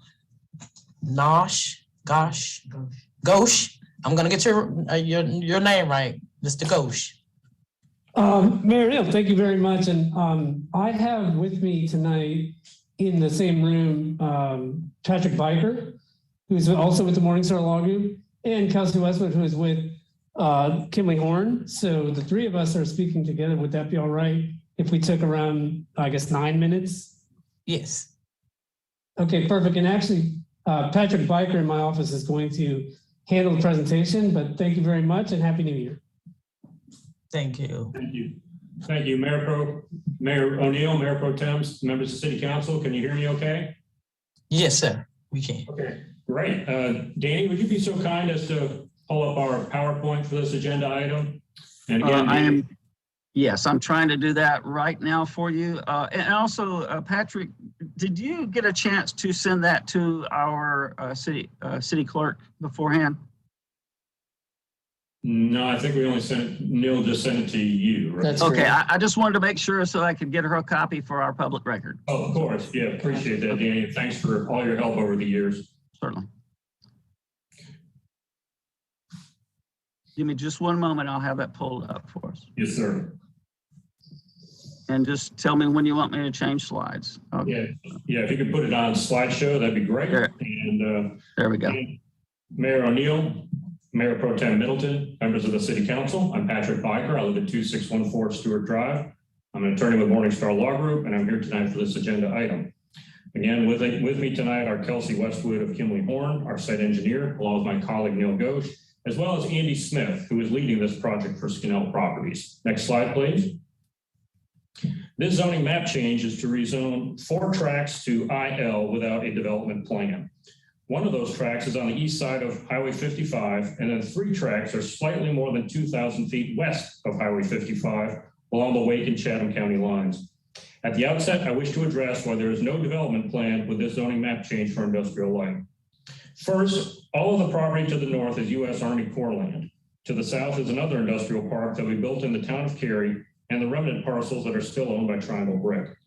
Ghosh. I'm gonna get your name right, Mr. Ghosh. Mayor Neal, thank you very much. And I have with me tonight in the same room, Patrick Biker, who's also with the Morningstar Law Group, and Kelsey Westwood, who is with Kimley Horn. So the 3 of us are speaking together. Would that be all right if we took around, I guess, 9 minutes? Yes. Okay, perfect. And actually, Patrick Biker in my office is going to handle the presentation, but thank you very much and Happy New Year. Thank you. Thank you. Thank you, Mayor O'Neill, Mayor Pro Tem, members of City Council. Can you hear me okay? Yes, sir, we can. Okay, great. Danny, would you be so kind as to pull up our PowerPoint for this agenda item? And again, yes, I'm trying to do that right now for you. And also, Patrick, did you get a chance to send that to our city clerk beforehand? No, I think we only sent it, Neil just sent it to you. Right? That's okay. Great. I just wanted to make sure so I could get her a copy for our public record. Oh, of course. Yeah, appreciate that, Danny. Thanks for all your help over the years. Certainly. Give me just one moment. I'll have that pulled up for us. Yes, sir. And just tell me when you want me to change slides. Okay. Yeah. If you could put it on slideshow, that'd be great. There, and there we go. Mayor O'Neill, Mayor Pro Tem Middleton, members of the City Council. I'm Patrick Biker. I live at 2614 Stewart Drive. I'm an attorney with Morningstar Law Group, and I'm here tonight for this agenda item. Again, with me tonight are Kelsey Westwood of Kimley Horn, our site engineer, along with my colleague Neil Ghosh, as well as Andy Smith, who is leading this project for Skinnell Properties. Next slide, please. This zoning map change is to rezone 4 tracts to IL without a development plan. One of those tracts is on the east side of Highway 55, and then 3 tracts are slightly more than 2,000 feet west of Highway 55 along the Wake and Chatham County lines. At the outset, I wish to address why there is no development plan with this zoning map change for industrial light. First, all of the property to the north is U.S. Army Corps land. To the south is another industrial park that we built in the town of Cary and the remnant parcels that are still owned by Triangle Brick.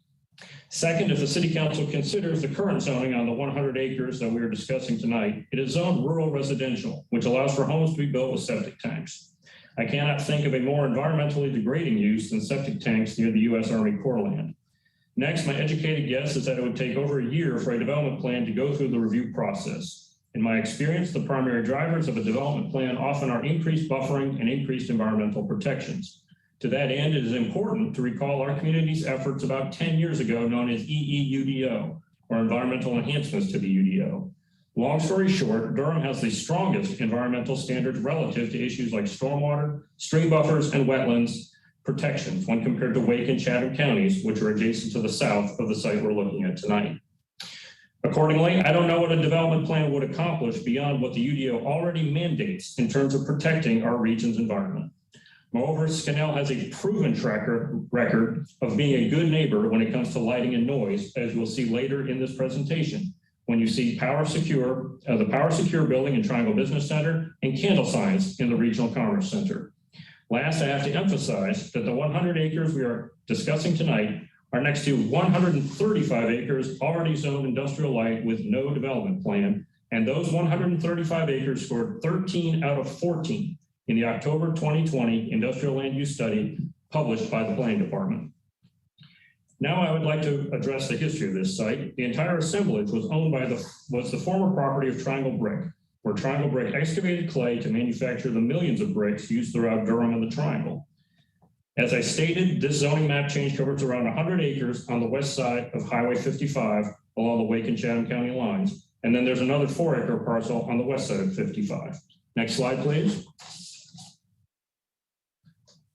Second, if the City Council considers the current zoning on the 100 acres that we are discussing tonight, it is zoned rural residential, which allows for homes to be built with septic tanks. I cannot think of a more environmentally degrading use than septic tanks near the U.S. Army Corps land. Next, my educated guess is that it would take over a year for a development plan to go through the review process. In my experience, the primary drivers of a development plan often are increased buffering and increased environmental protections. To that end, it is important to recall our community's efforts about 10 years ago known as EEUDO, or Environmental Enhancements to the UDO. Long story short, Durham has the strongest environmental standards relative to issues like stormwater, stream buffers, and wetlands protections when compared to Wake and Chatham counties, which are adjacent to the south of the site we're looking at tonight. Accordingly, I don't know what a development plan would accomplish beyond what the UDO already mandates in terms of protecting our region's environment. Moreover, Skinnell has a proven record of being a good neighbor when it comes to lighting and noise, as you'll see later in this presentation, when you see the Power Secure building in Triangle Business Center and candle signs in the Regional Commerce Center. Last, I have to emphasize that the 100 acres we are discussing tonight are next to 135 acres already zoned industrial light with no development plan, and those 135 acres scored 13 out of 14 in the October 2020 Industrial Land Use Study published by the Planning Department. Now I would like to address the history of this site. The entire assemblage was owned by the former property of Triangle Brick, where Triangle Brick excavated clay to manufacture the millions of bricks used throughout Durham and the Triangle. As I stated, this zoning map change covers around 100 acres on the west side of Highway 55 along the Wake and Chatham County lines. And then there's another 4-acre parcel on the west side of 55. Next slide, please.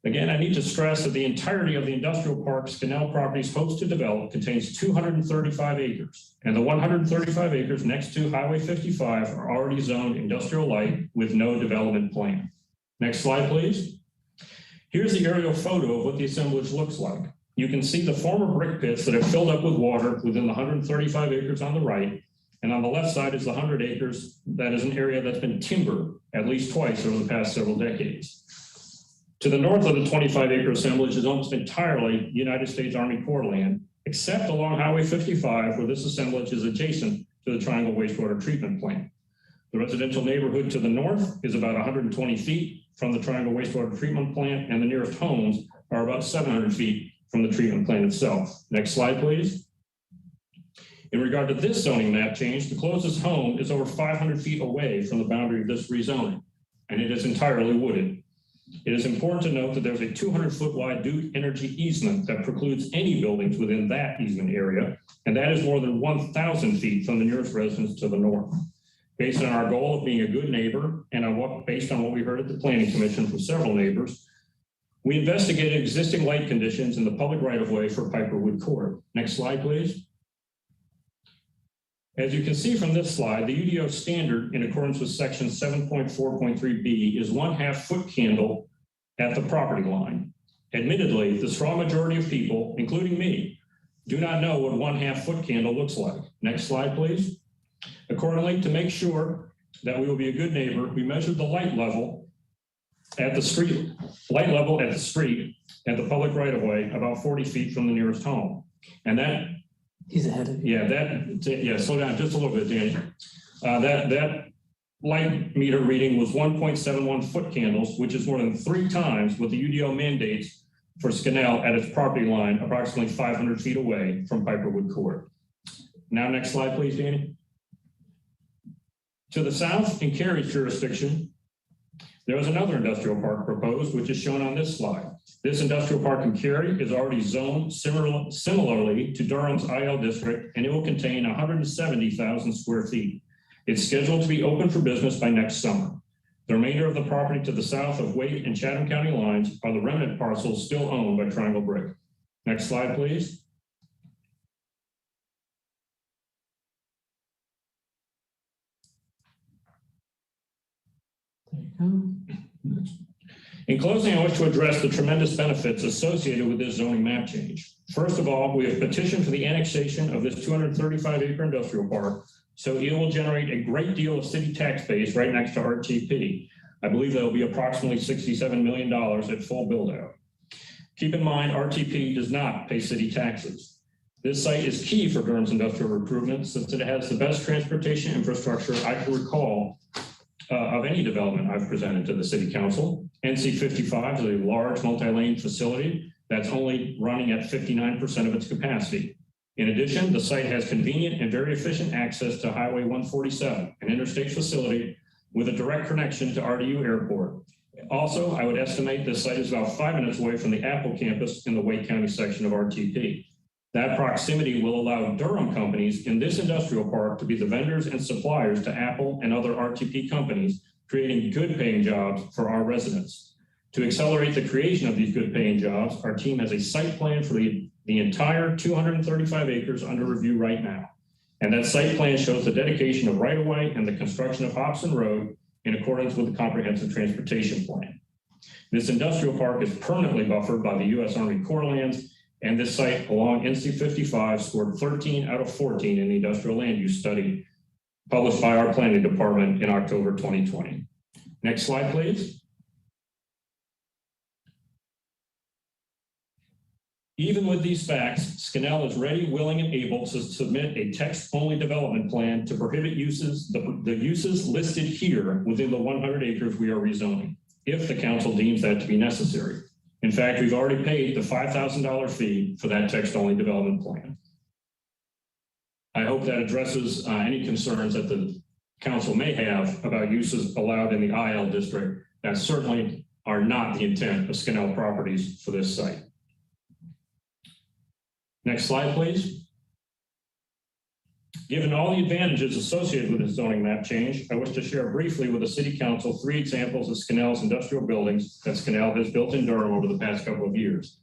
Again, I need to stress that the entirety of the industrial park Skinnell Properties hopes to develop contains 235 acres, and the 135 acres next to Highway 55 are already zoned industrial light with no development plan. Next slide, please. Here's the aerial photo of what the assemblage looks like. You can see the former brick pits that have filled up with water within the 135 acres on the right, and on the left side is the 100 acres that is an area that's been timbered at least twice over the past several decades. To the north of the 25-acre assemblage is almost entirely United States Army Corps land, except along Highway 55, where this assemblage is adjacent to the Triangle Wastewater Treatment Plant. The residential neighborhood to the north is about 120 feet from the Triangle Wastewater Treatment Plant, and the nearest homes are about 700 feet from the treatment plant itself. Next slide, please. In regard to this zoning map change, the closest home is over 500 feet away from the boundary of this rezoning, and it is entirely wooded. It is important to note that there's a 200-foot wide Duke Energy easement that precludes any buildings within that easement area, and that is more than 1,000 feet from the nearest residence to the north. Based on our goal of being a good neighbor and based on what we heard at the Planning Commission from several neighbors, we investigated existing light conditions in the public right-of-way for Piperwood Court. Next slide, please. As you can see from this slide, the UDO standard in accordance with section 7.4.3b is 1/2 foot candle at the property line. Admittedly, the strong majority of people, including me, do not know what 1/2 foot candle looks like. Next slide, please. Accordingly, to make sure that we will be a good neighbor, we measured the light level at the street at the public right-of-way about 40 feet from the nearest home. And that He's ahead of you. Slow down just a little bit, Danny. That light meter reading was 1.71 foot candles, which is more than 3 times what the UDO mandates for Skinnell at its property line, approximately 500 feet away from Piperwood Court. Now, next slide, please, Danny. To the south, in Cary's jurisdiction, There is another industrial park proposed, which is shown on this slide. This industrial park in Cary is already zoned similarly to Durham's IL district, and it will contain 170,000 square feet. It's scheduled to be open for business by next summer. The remainder of the property to the south of Wake and Chatham County lines are the remnant parcels still owned by Triangle Brick. Next slide, please. In closing, I wish to address the tremendous benefits associated with this zoning map change. First of all, we have petitioned for the annexation of this 235-acre industrial park, so it will generate a great deal of city tax base right next to RTP. I believe that will be approximately $67 million at full build-out. Keep in mind, RTP does not pay city taxes. This site is key for Durham's industrial recruitment since it has the best transportation infrastructure I can recall of any development I've presented to the City Council. NC 55 is a large multi-lane facility that's only running at 59% of its capacity. In addition, the site has convenient and very efficient access to Highway 147, an interstate facility with a direct connection to RDU Airport. Also, I would estimate this site is about 5 minutes away from the Apple campus in the Wake County section of RTP. That proximity will allow Durham companies in this industrial park to be the vendors and suppliers to Apple and other RTP companies, creating good paying jobs for our residents. To accelerate the creation of these good paying jobs, our team has a site plan for the entire 235 acres under review right now. And that site plan shows the dedication of right-of-way and the construction of Hopson Road in accordance with the Comprehensive Transportation Plan. This industrial park is permanently buffered by the U.S. Army Corps lands, and this site along NC 55 scored 13 out of 14 in the industrial land use study published by our planning department in October 2020. Next slide, please. Even with these facts, Skanel is ready, willing, and able to submit a text-only development plan to prohibit uses, the uses listed here within the 100 acres we are rezoning, if the council deems that to be necessary. In fact, we've already paid the $5,000 fee for that text-only development plan. I hope that addresses any concerns that the council may have about uses allowed in the IL district that certainly are not the intent of Skanel properties for this site. Next slide, please. Given all the advantages associated with this zoning map change, I wish to share briefly with the City Council 3 examples of Skanel's industrial buildings that Skanel has built in Durham over the past couple of years.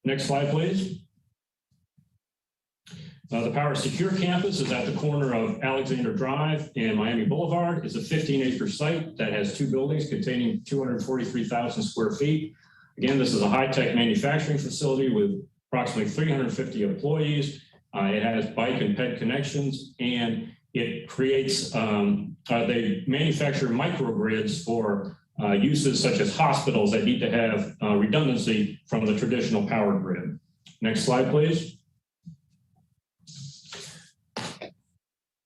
Next slide, please. The Power Secure campus is at the corner of Alexander Drive and Miami Boulevard. It's a 15-acre site that has 2 buildings containing 243,000 square feet. Again, this is a high-tech manufacturing facility with approximately 350 employees. It has bike and ped connections, and it creates, they manufacture microgrids for uses such as hospitals that need to have redundancy from the traditional power grid. Next slide, please.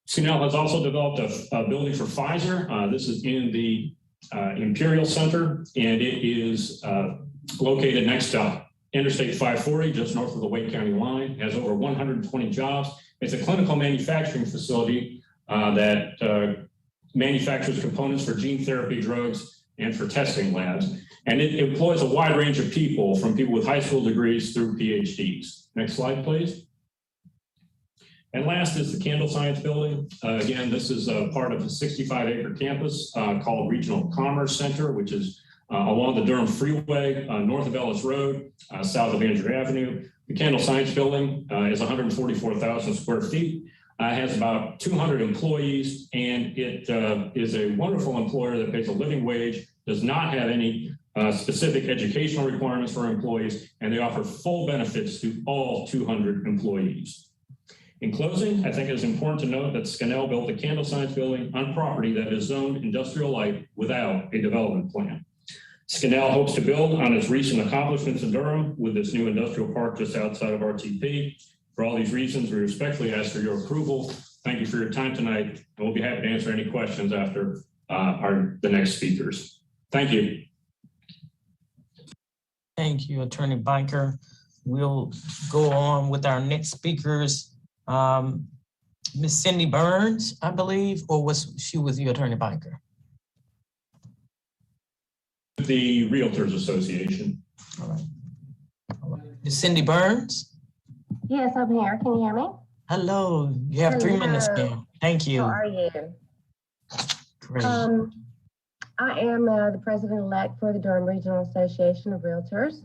Skanel has also developed a building for Pfizer. This is in the Imperial Center, and it is located next to Interstate 540, just north of the Wake County line. It has over 120 jobs. It's a clinical manufacturing facility that manufactures components for gene therapy drugs and for testing labs. And it employs a wide range of people, from people with high school degrees through PhDs. Next slide, please. And last is the Candle Science Building. Again, this is a part of a 65-acre campus called Regional Commerce Center, which is along the Durham Freeway, north of Ellis Road, south of Andrew Avenue. The Candle Science Building is 144,000 square feet. Has about 200 employees, and it is a wonderful employer that pays a living wage, does not have any specific educational requirements for employees, and they offer full benefits to all 200 employees. In closing, I think it is important to note that Skanel built the Candle Science Building on property that is zoned industrial light without a development plan. Skanel hopes to build on its recent accomplishments in Durham with this new industrial park just outside of RTP. For all these reasons, we respectfully ask for your approval. Thank you for your time tonight, and we'll be happy to answer any questions after the next speakers. Thank you. Thank you, Attorney Biker. We'll go on with our next speakers. Ms. Cindy Burns, I believe, or was she with you, Attorney Biker? with the Realtors Association. All right. Is Cindy Burns? Yes, I'm here. Can you hear me? Hello. You have 3 minutes, ma'am. Thank you. How are you? Great. I am the president-elect for the Durham Regional Association of Realtors.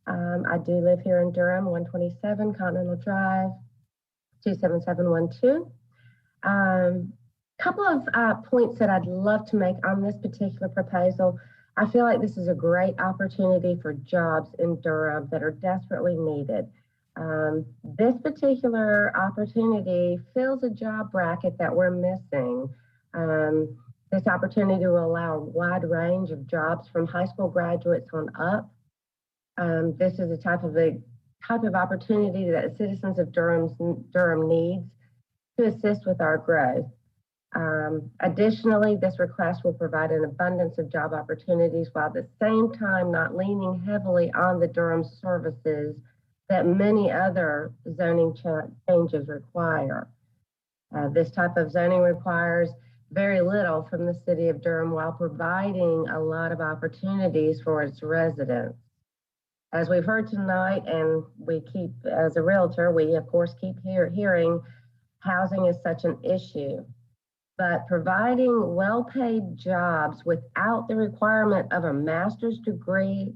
I do live here in Durham, 127 Continental Drive, 27712. Couple of points that I'd love to make on this particular proposal. I feel like this is a great opportunity for jobs in Durham that are desperately needed. This particular opportunity fills a job bracket that we're missing. This opportunity will allow a wide range of jobs from high school graduates on up. This is a type of opportunity that the citizens of Durham needs to assist with our growth. Additionally, this request will provide an abundance of job opportunities while at the same time not leaning heavily on the Durham services that many other zoning changes require. This type of zoning requires very little from the city of Durham while providing a lot of opportunities for its residents. As we've heard tonight, and we keep, as a realtor, we of course keep hearing housing is such an issue. But providing well-paid jobs without the requirement of a master's degree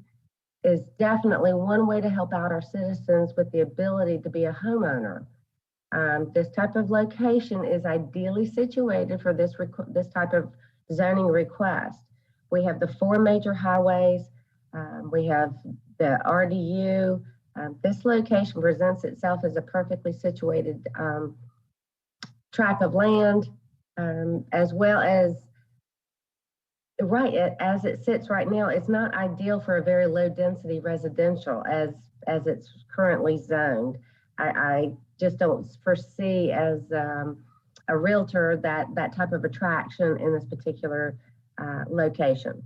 is definitely one way to help out our citizens with the ability to be a homeowner. This type of location is ideally situated for this type of zoning request. We have the 4 major highways. We have the RDU. This location presents itself as a perfectly situated tract of land, as well as as it sits right now, it's not ideal for a very low density residential as it's currently zoned. I just don't foresee as a realtor that type of attraction in this particular location.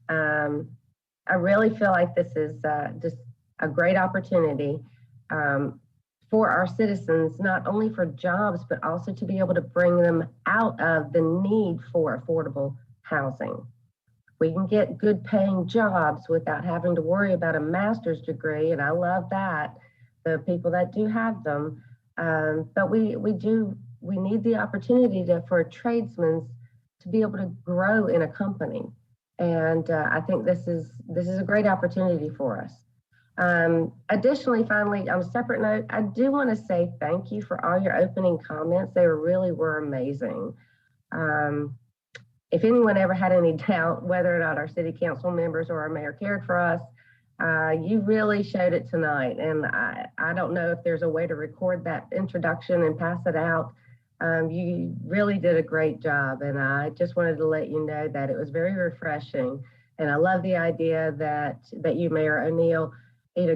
I really feel like this is just a great opportunity for our citizens, not only for jobs, but also to be able to bring them out of the need for affordable housing. We can get good paying jobs without having to worry about a master's degree, and I love that, the people that do have them. But we need the opportunity for tradesmen to be able to grow in a company. And I think this is a great opportunity for us. Additionally, finally, on a separate note, I do want to say thank you for all your opening comments. They really were amazing. If anyone ever had any doubt whether or not our city council members or our mayor cared for us, you really showed it tonight. And I don't know if there's a way to record that introduction and pass it out. You really did a great job. And I just wanted to let you know that it was very refreshing. And I love the idea that you, Mayor O'Neill,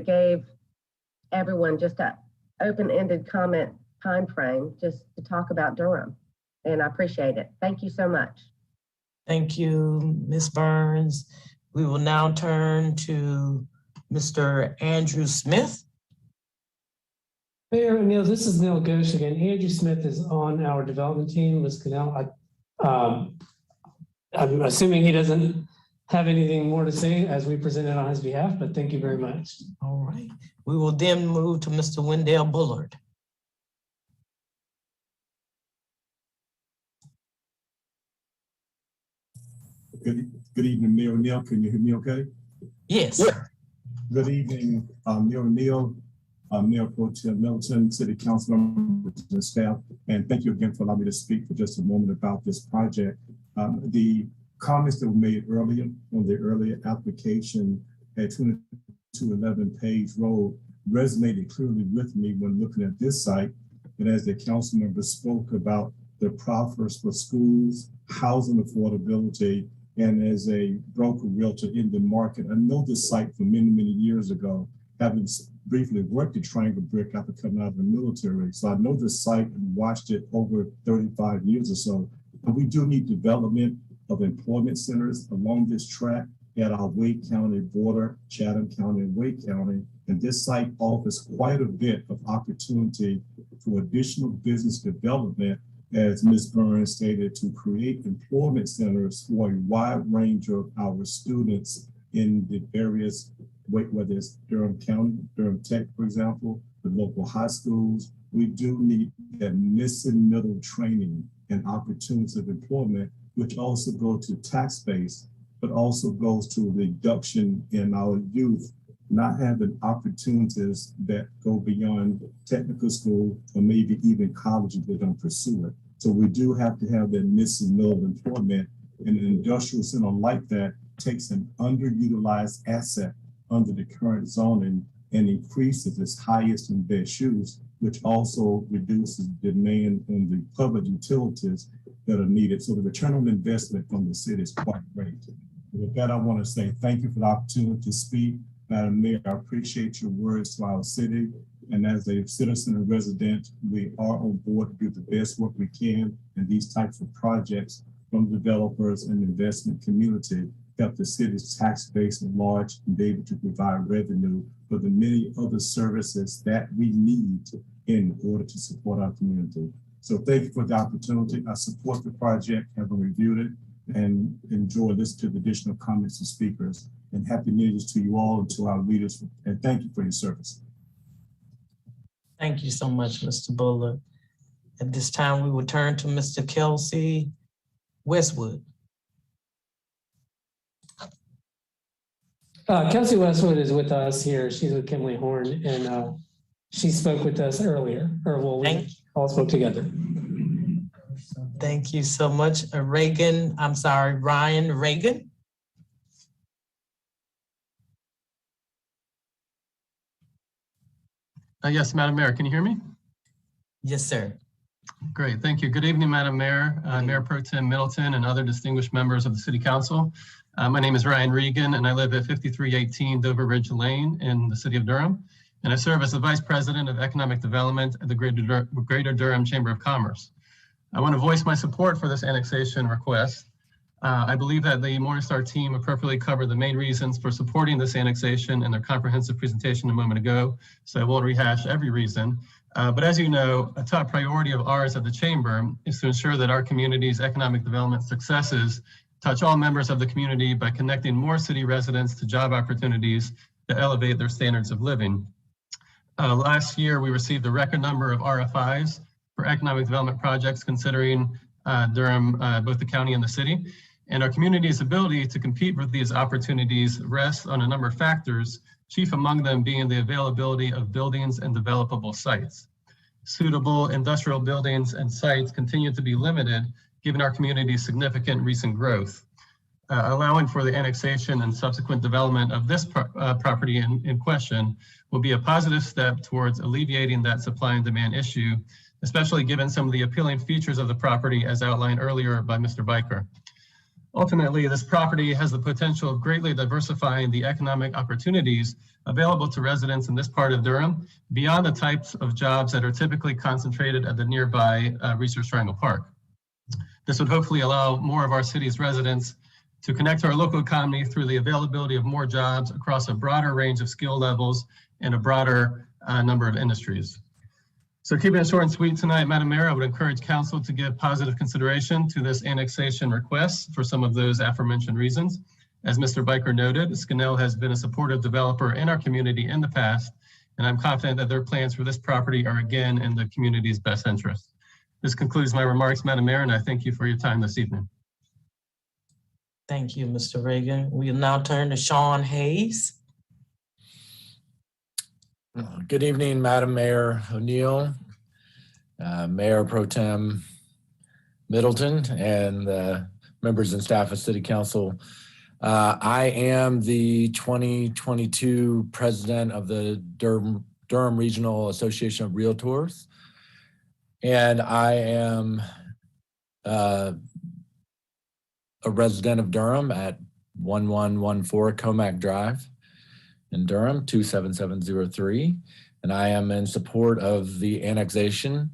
gave everyone just an open-ended comment time frame just to talk about Durham. And I appreciate it. Thank you so much. Thank you, Ms. Burns. We will now turn to Mr. Andrew Smith. Mayor O'Neill, this is Neil Ghosh again. Andrew Smith is on our development team, Ms. Cannell. I'm assuming he doesn't have anything more to say as we presented on his behalf, but thank you very much. All right. We will then move to Mr. Wendell Bullard. Good evening, Mayor O'Neill. Can you hear me okay? Yes. Good evening, Mayor O'Neill, Mayor Pro Tem Middleton, City Council members and staff, and thank you again for allowing me to speak for just a moment about this project. The comments that were made earlier on the earlier application at 2211 Page Road resonated clearly with me when looking at this site. And as the council members spoke about the proffers for schools, housing affordability, and as a broker realtor in the market, I know this site from many, many years ago, having briefly worked at Triangle Brick after coming out of the military. So I know this site and watched it over 35 years or so. But we do need development of employment centers along this track at our Wake County border, Chatham County and Wake County. And this site offers quite a bit of opportunity for additional business development as Ms. Burns stated, to create employment centers for a wide range of our students in the various, whether it's Durham County, Durham Tech, for example, the local high schools. We do need that missing middle training and opportunities of employment, which also go to tax base, but also goes to a reduction in our youth not having opportunities that go beyond technical school or maybe even college if they don't pursue it. So we do have to have that missing middle employment, and an industrial center like that takes an underutilized asset under the current zoning and increases its highest and best use, which also reduces demand on the public utilities that are needed. So the return on investment from the city is quite great. With that, I want to say thank you for the opportunity to speak. Madam Mayor, I appreciate your words to our city. And as a citizen and resident, we are on board to do the best work we can in these types of projects from developers and investment community, help the city's tax base enlarge and be able to provide revenue for the many other services that we need in order to support our community. So thank you for the opportunity. I support the project, having reviewed it, and enjoy listening to the additional comments and speakers. And happy New Year's to you all and to our leaders. And thank you for your service. Thank you so much, Mr. Bullard. At this time, we will turn to Mr. Kelsey Westwood. Kelsey Westwood is with us here. She's with Kimberly Horn, and she spoke with us earlier, or well, we all spoke together. Thank you so much. Ryan Reagan. Yes, Madam Mayor, can you hear me? Yes, sir. Great, thank you. Good evening, Madam Mayor, Mayor Pro Tem Middleton, and other distinguished members of the City Council. My name is Ryan Regan, and I live at 5318 Dover Ridge Lane in the city of Durham. And I serve as the Vice President of Economic Development at the Greater Durham Chamber of Commerce. I want to voice my support for this annexation request. I believe that the Morningstar team appropriately covered the main reasons for supporting this annexation in their comprehensive presentation a moment ago, so I won't rehash every reason. But as you know, a top priority of ours at the Chamber is to ensure that our community's economic development successes touch all members of the community by connecting more city residents to job opportunities to elevate their standards of living. Last year, we received a record number of RFIs for economic development projects considering Durham, both the county and the city. And our community's ability to compete with these opportunities rests on a number of factors, chief among them being the availability of buildings and developable sites. Suitable industrial buildings and sites continue to be limited given our community's significant recent growth. Allowing for the annexation and subsequent development of this property in question will be a positive step towards alleviating that supply and demand issue, especially given some of the appealing features of the property as outlined earlier by Mr. Biker. Ultimately, this property has the potential of greatly diversifying the economic opportunities available to residents in this part of Durham beyond the types of jobs that are typically concentrated at the nearby Research Triangle Park. This would hopefully allow more of our city's residents to connect to our local economy through the availability of more jobs across a broader range of skill levels and a broader number of industries. So keeping it short and sweet tonight, Madam Mayor, I would encourage council to give positive consideration to this annexation request for some of those aforementioned reasons. As Mr. Biker noted, Scannell has been a supportive developer in our community in the past, and I'm confident that their plans for this property are again in the community's best interest. This concludes my remarks, Madam Mayor, and I thank you for your time this evening. Thank you, Mr. Reagan. We'll now turn to Sean Hayes. Good evening, Madam Mayor O'Neill, Mayor Pro Tem Middleton, and members and staff of City Council. I am the 2022 president of the Durham Regional Association of Realtors, and I am a resident of Durham at 1114 Comac Drive in Durham, 27703, and I am in support of the annexation.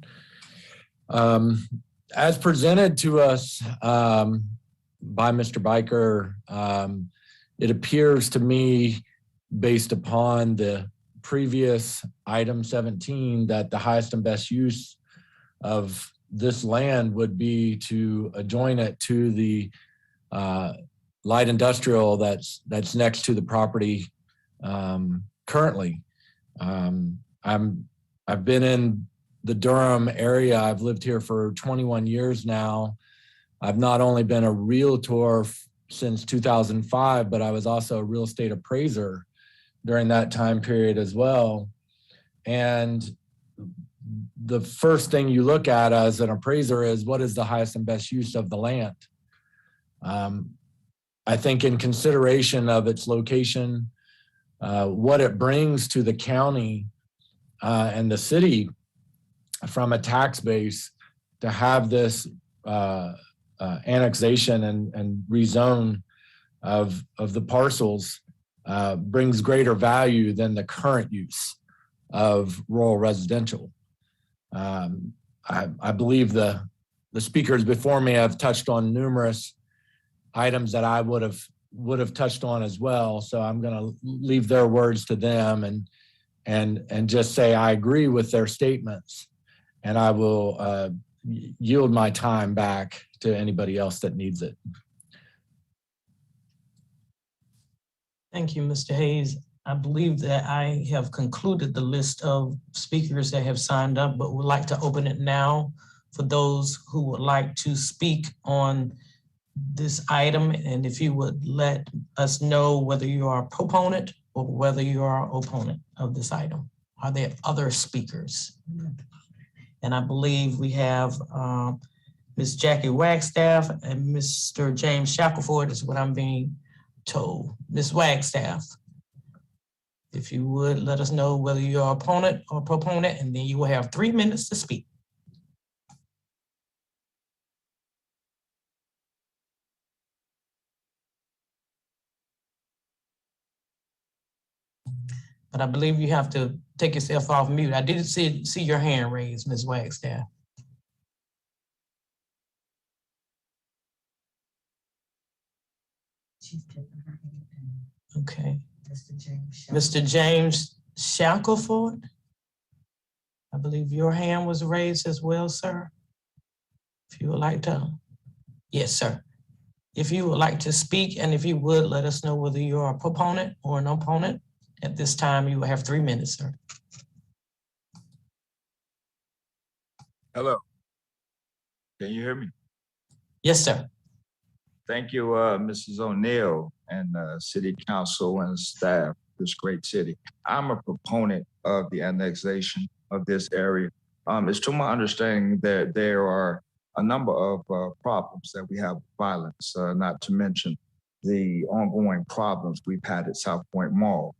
As presented to us by Mr. Biker, it appears to me, based upon the previous item 17, that the highest and best use of this land would be to join it to the light industrial that's next to the property currently. I've been in the Durham area. I've lived here for 21 years now. I've not only been a realtor since 2005, but I was also a real estate appraiser during that time period as well. And the first thing you look at as an appraiser is what is the highest and best use of the land. I think in consideration of its location, what it brings to the county and the city from a tax base to have this annexation and rezone of the parcels brings greater value than the current use of rural residential. I believe the speakers before me have touched on numerous items that I would have touched on as well. So I'm going to leave their words to them and just say I agree with their statements, and I will yield my time back to anybody else that needs it. Thank you, Mr. Hayes. I believe that I have concluded the list of speakers that have signed up, but would like to open it now for those who would like to speak on this item. And if you would let us know whether you are a proponent or whether you are an opponent of this item. Are there other speakers? And I believe we have Ms. Jackie Wagstaff and Mr. James Shackelford is what I'm being told. Ms. Wagstaff, if you would let us know whether you're an opponent or proponent, and then you will have 3 minutes to speak. But I believe you have to take yourself off mute. I did see your hand raised, Ms. Wagstaff. Okay. Mr. James Shackelford, I believe your hand was raised as well, sir. If you would like to, yes, sir. If you would like to speak, and if you would let us know whether you're a proponent or an opponent. At this time, you will have 3 minutes, sir. Hello. Can you hear me? Yes, sir. Thank you, Mrs. O'Neill and City Council and staff of this great city. I'm a proponent of the annexation of this area. It's to my understanding that there are a number of problems that we have with violence, not to mention the ongoing problems we've had at South Point Mall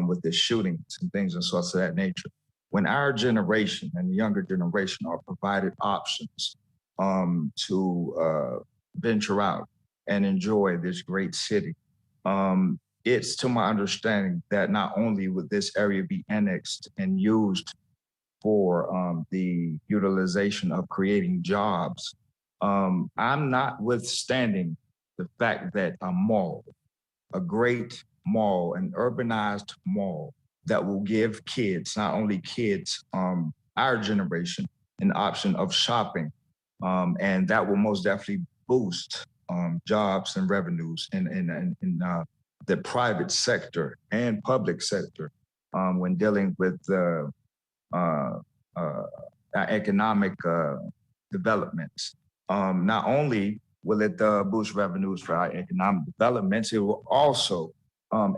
with the shootings and things and sorts of that nature. When our generation and the younger generation are provided options to venture out and enjoy this great city, it's to my understanding that not only would this area be annexed and used for the utilization of creating jobs, I'm not withstanding the fact that a mall, a great mall, an urbanized mall that will give kids, not only kids, our generation, an option of shopping, and that will most definitely boost jobs and revenues in the private sector and public sector when dealing with economic developments. Not only will it boost revenues for our economic developments, it will also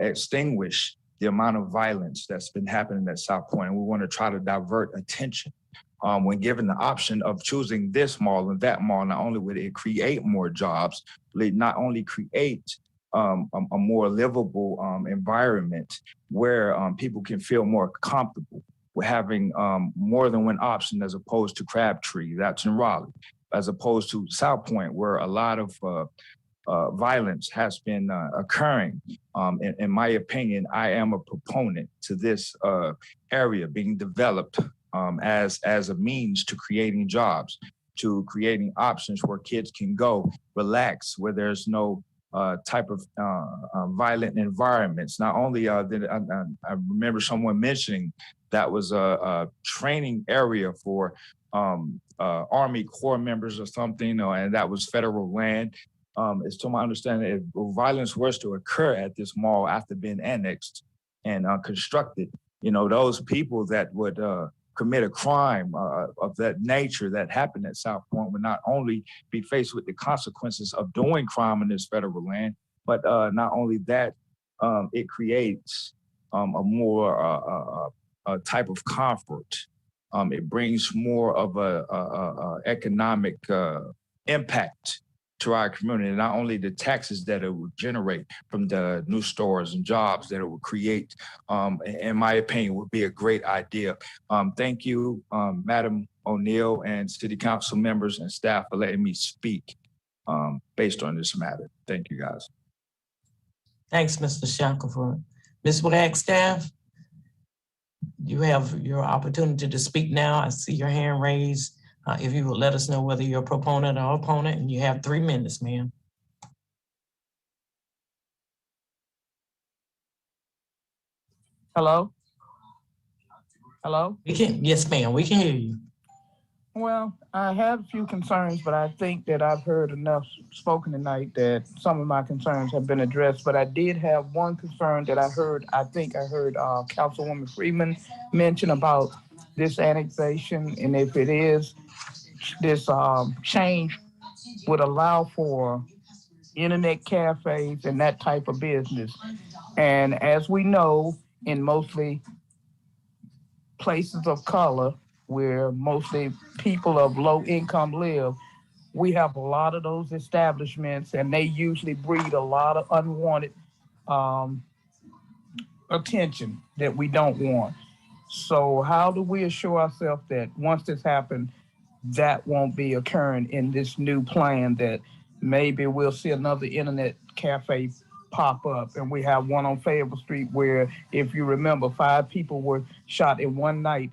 extinguish the amount of violence that's been happening at South Point. And we want to try to divert attention when given the option of choosing this mall and that mall. Not only would it create more jobs, but it not only create a more livable environment where people can feel more comfortable with having more than one option, as opposed to Crabtree, that's in Raleigh, as opposed to South Point, where a lot of violence has been occurring. In my opinion, I am a proponent to this area being developed as a means to creating jobs, to creating options where kids can go relax, where there's no type of violent environments. Not only did I remember someone mentioning that was a training area for Army Corps members or something, and that was federal land. It's to my understanding, if violence was to occur at this mall after being annexed and constructed, those people that would commit a crime of that nature that happened at South Point would not only be faced with the consequences of doing crime in this federal land, but not only that, it creates a more a type of comfort. It brings more of a economic impact to our community, not only the taxes that it would generate from the new stores and jobs that it would create, in my opinion, would be a great idea. Thank you, Madam O'Neill and City Council members and staff for letting me speak based on this matter. Thank you, guys. Thanks, Mr. Shackelford. Ms. Wagstaff, you have your opportunity to speak now. I see your hand raised. If you would let us know whether you're a proponent or opponent, and you have 3 minutes, ma'am. Hello? Hello? Yes, ma'am, we can hear you. Well, I have a few concerns, but I think that I've heard enough spoken tonight that some of my concerns have been addressed. But I did have one concern that I heard, I think I heard Councilwoman Freeman mention about this annexation. And if it is, this change would allow for internet cafes and that type of business. And as we know, in mostly places of color, where mostly people of low income live, we have a lot of those establishments, and they usually breed a lot of unwanted attention that we don't want. So how do we assure ourselves that once this happens, that won't be occurring in this new plan, that maybe we'll see another internet cafe pop up? And we have one on Fayetteville Street where, if you remember, 5 people were shot in one night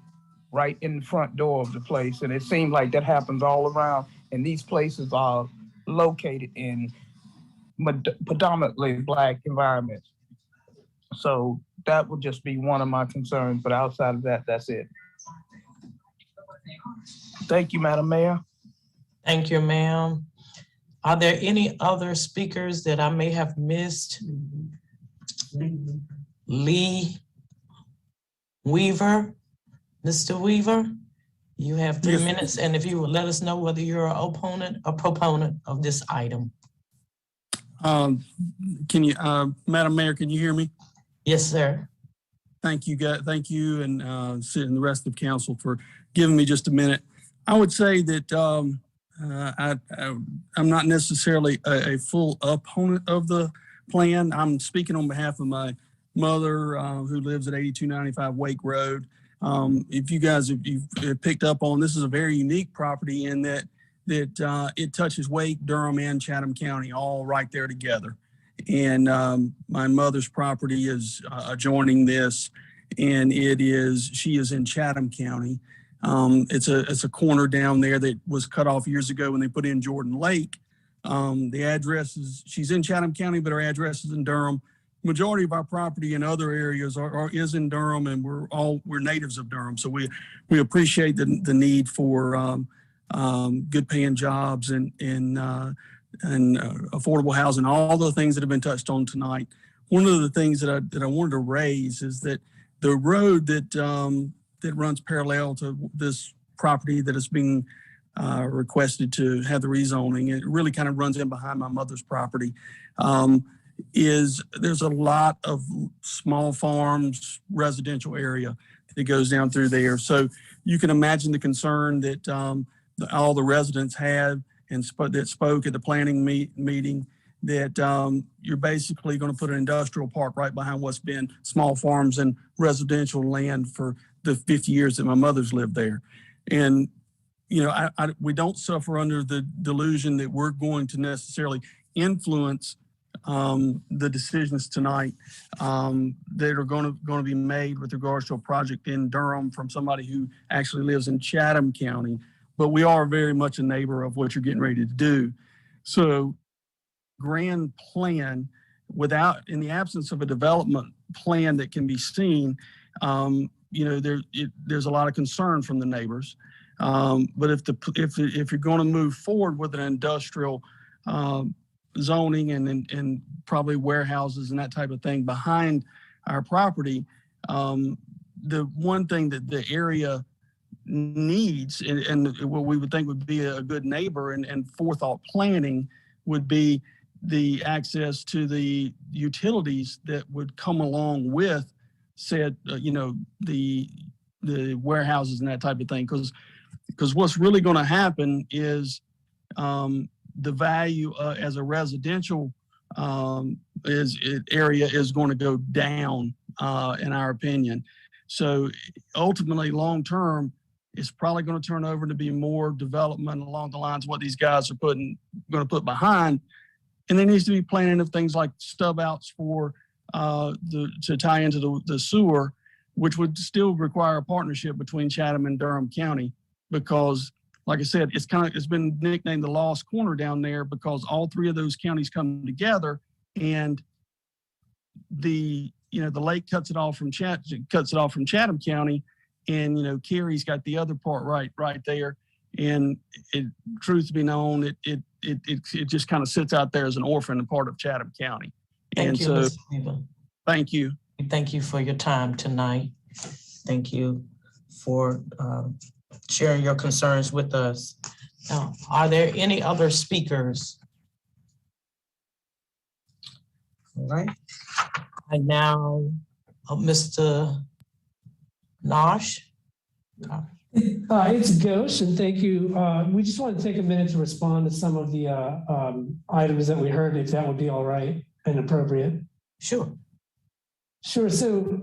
right in the front door of the place. And it seemed like that happens all around. And these places are located in predominantly Black environments. So that would just be one of my concerns. But outside of that, that's it. Thank you, Madam Mayor. Thank you, ma'am. Are there any other speakers that I may have missed? Lee Weaver, Mr. Weaver, you have 3 minutes. And if you would let us know whether you're an opponent or proponent of this item. Can you, Madam Mayor, can you hear me? Yes, sir. Thank you, guys. Thank you, and the rest of council for giving me just a minute. I would say that I'm not necessarily a full opponent of the plan. I'm speaking on behalf of my mother, who lives at 8295 Wake Road. If you guys have picked up on, this is a very unique property in that it touches Wake, Durham, and Chatham County all right there together. And my mother's property is adjoining this, and she is in Chatham County. It's a corner down there that was cut off years ago when they put in Jordan Lake. The address she's in Chatham County, but her address is in Durham. Majority of our property in other areas is in Durham, and we're natives of Durham. So we appreciate the need for good paying jobs and affordable housing, all the things that have been touched on tonight. One of the things that I wanted to raise is that the road that runs parallel to this property that is being requested to have the rezoning, it really kind of runs in behind my mother's property, there's a lot of small farms, residential area that goes down through there. So you can imagine the concern that all the residents had and that spoke at the planning meeting, that you're basically going to put an industrial park right behind what's been small farms and residential land for the 50 years that my mother's lived there. And, we don't suffer under the delusion that we're going to necessarily influence the decisions tonight that are going to be made with regards to a project in Durham from somebody who actually lives in Chatham County. But we are very much a neighbor of what you're getting ready to do. So grand plan without, in the absence of a development plan that can be seen, there's a lot of concern from the neighbors. But if you're going to move forward with an industrial zoning and probably warehouses and that type of thing behind our property, the one thing that the area needs and what we would think would be a good neighbor and forethought planning would be the access to the utilities that would come along with said, the warehouses and that type of thing. Because what's really going to happen is the value as a residential area is going to go down, in our opinion. So ultimately, long term, it's probably going to turn over to be more development along the lines of what these guys are going to put behind. And there needs to be planning of things like stub outs for to tie into the sewer, which would still require a partnership between Chatham and Durham County, because like I said, it's been nicknamed the Lost Corner down there because all three of those counties come together, and the lake cuts it off from Chatham County, and Cary's got the other part right there. And truth be known, it just kind of sits out there as an orphan and part of Chatham County. Thank you, Mr. Weaver. Thank you. Thank you for your time tonight. Thank you for sharing your concerns with us. Now, are there any other speakers? All right. And now, Mr. Nosh. It's Ghosh, and thank you. We just want to take a minute to respond to some of the items that we heard, if that would be all right and appropriate. Sure. Sure. So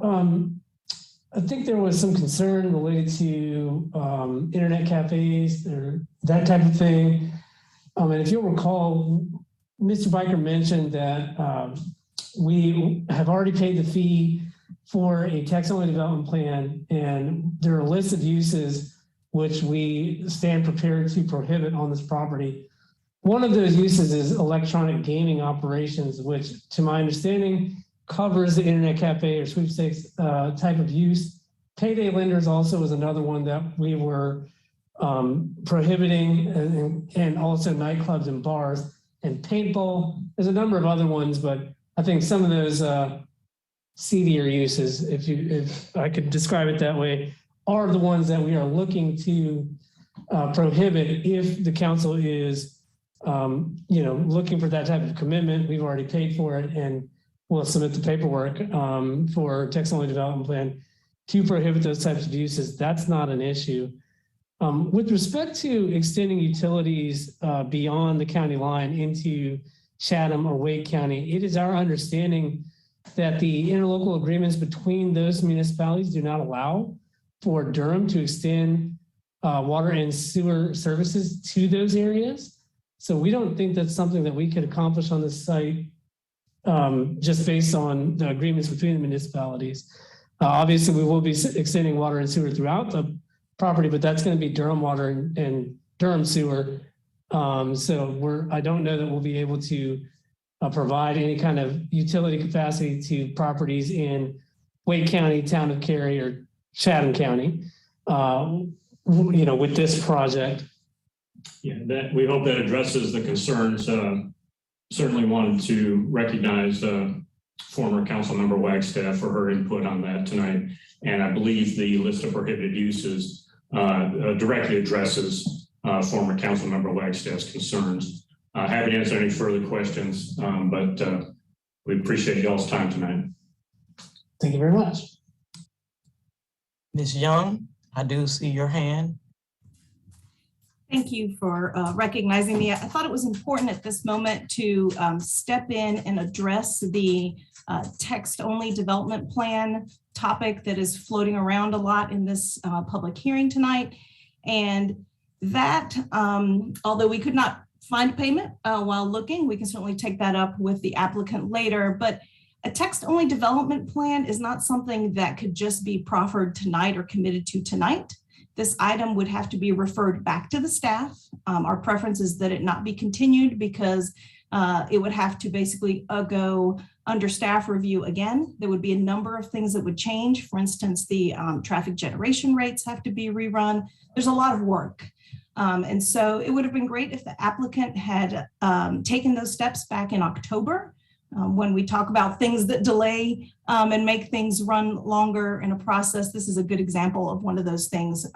I think there was some concern related to internet cafes or that type of thing. And if you'll recall, Mr. Biker mentioned that we have already paid the fee for a text-only development plan, and there are a list of uses which we stand prepared to prohibit on this property. One of those uses is electronic gaming operations, which, to my understanding, covers the internet cafe or sweepstakes type of use. Payday lenders also is another one that we were prohibiting, and also nightclubs and bars and paintball. There's a number of other ones, but I think some of those seedier uses, if I could describe it that way, are the ones that we are looking to prohibit if the council is looking for that type of commitment. We've already paid for it, and we'll submit the paperwork for text-only development plan to prohibit those types of uses. That's not an issue. With respect to extending utilities beyond the county line into Chatham or Wake County, it is our understanding that the interlocal agreements between those municipalities do not allow for Durham to extend water and sewer services to those areas. So we don't think that's something that we could accomplish on this site just based on the agreements between the municipalities. Obviously, we will be extending water and sewer throughout the property, but that's going to be Durham water and Durham sewer. So I don't know that we'll be able to provide any kind of utility capacity to properties in Wake County, Town of Cary, or Chatham County, with this project. Yeah, we hope that addresses the concerns. Certainly wanted to recognize former council member Wagstaff for her input on that tonight. And I believe the list of prohibited uses directly addresses former council member Wagstaff's concerns. Happy to answer any further questions, but we appreciate y'all's time tonight. Thank you very much. Ms. Young, I do see your hand. Thank you for recognizing me. I thought it was important at this moment to step in and address the text-only development plan topic that is floating around a lot in this public hearing tonight. And that, although we could not find payment while looking, we can certainly take that up with the applicant later. But a text-only development plan is not something that could just be proffered tonight or committed to tonight. This item would have to be referred back to the staff. Our preference is that it not be continued because it would have to basically go under staff review again. There would be a number of things that would change. For instance, the traffic generation rates have to be rerun. There's a lot of work. And so it would have been great if the applicant had taken those steps back in October. When we talk about things that delay and make things run longer in a process, this is a good example of one of those things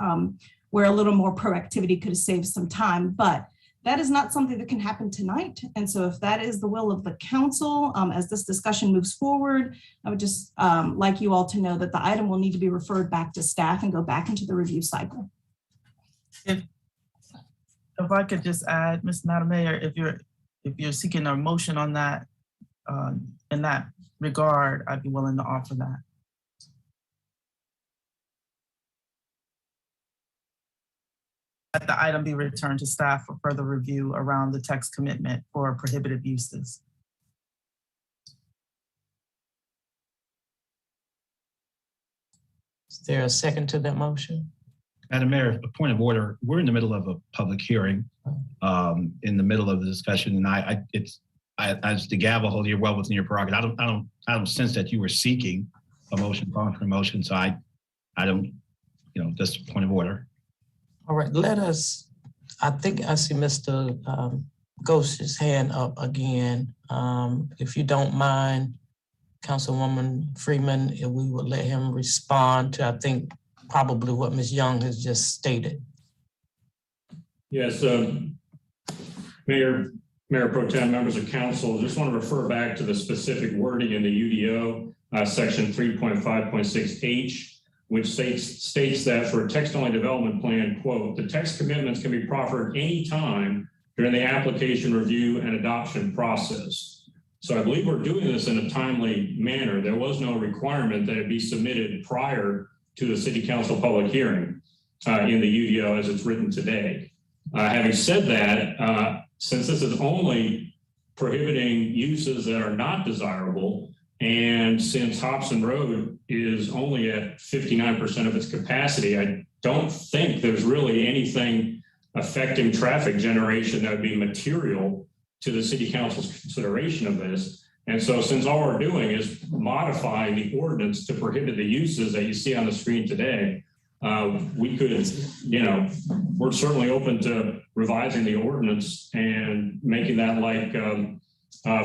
where a little more proactivity could have saved some time. But that is not something that can happen tonight. And so if that is the will of the council, as this discussion moves forward, I would just like you all to know that the item will need to be referred back to staff and go back into the review cycle. If I could just add, Madam Mayor, if you're seeking a motion on that, in that regard, I'd be willing to offer that. That the item be returned to staff for further review around the text commitment for prohibited uses. Is there a second to that motion? Madam Mayor, a point of order. We're in the middle of a public hearing, in the middle of the discussion, and as the gavel holder, you're well within your prerogative. I don't sense that you were seeking a motion, calling for a motion. So I don't, just a point of order. All right, I think I see Mr. Ghost's hand up again. If you don't mind, Councilwoman Freeman, if we would let him respond to, I think, probably what Ms. Young has just stated. Yes, Mayor Pro Tem, members of council, just want to refer back to the specific wording in the UDO, section 3.5.6H, which states that for a text-only development plan, quote, the text commitments can be proffered anytime during the application review and adoption process. So I believe we're doing this in a timely manner. There was no requirement that it be submitted prior to the city council public hearing in the UDO as it's written today. Having said that, since this is only prohibiting uses that are not desirable, and since Hopson Road is only at 59% of its capacity, I don't think there's really anything affecting traffic generation that would be material to the city council's consideration of this. And so since all we're doing is modifying the ordinance to prohibit the uses that you see on the screen today, we could, we're certainly open to revising the ordinance and making that like,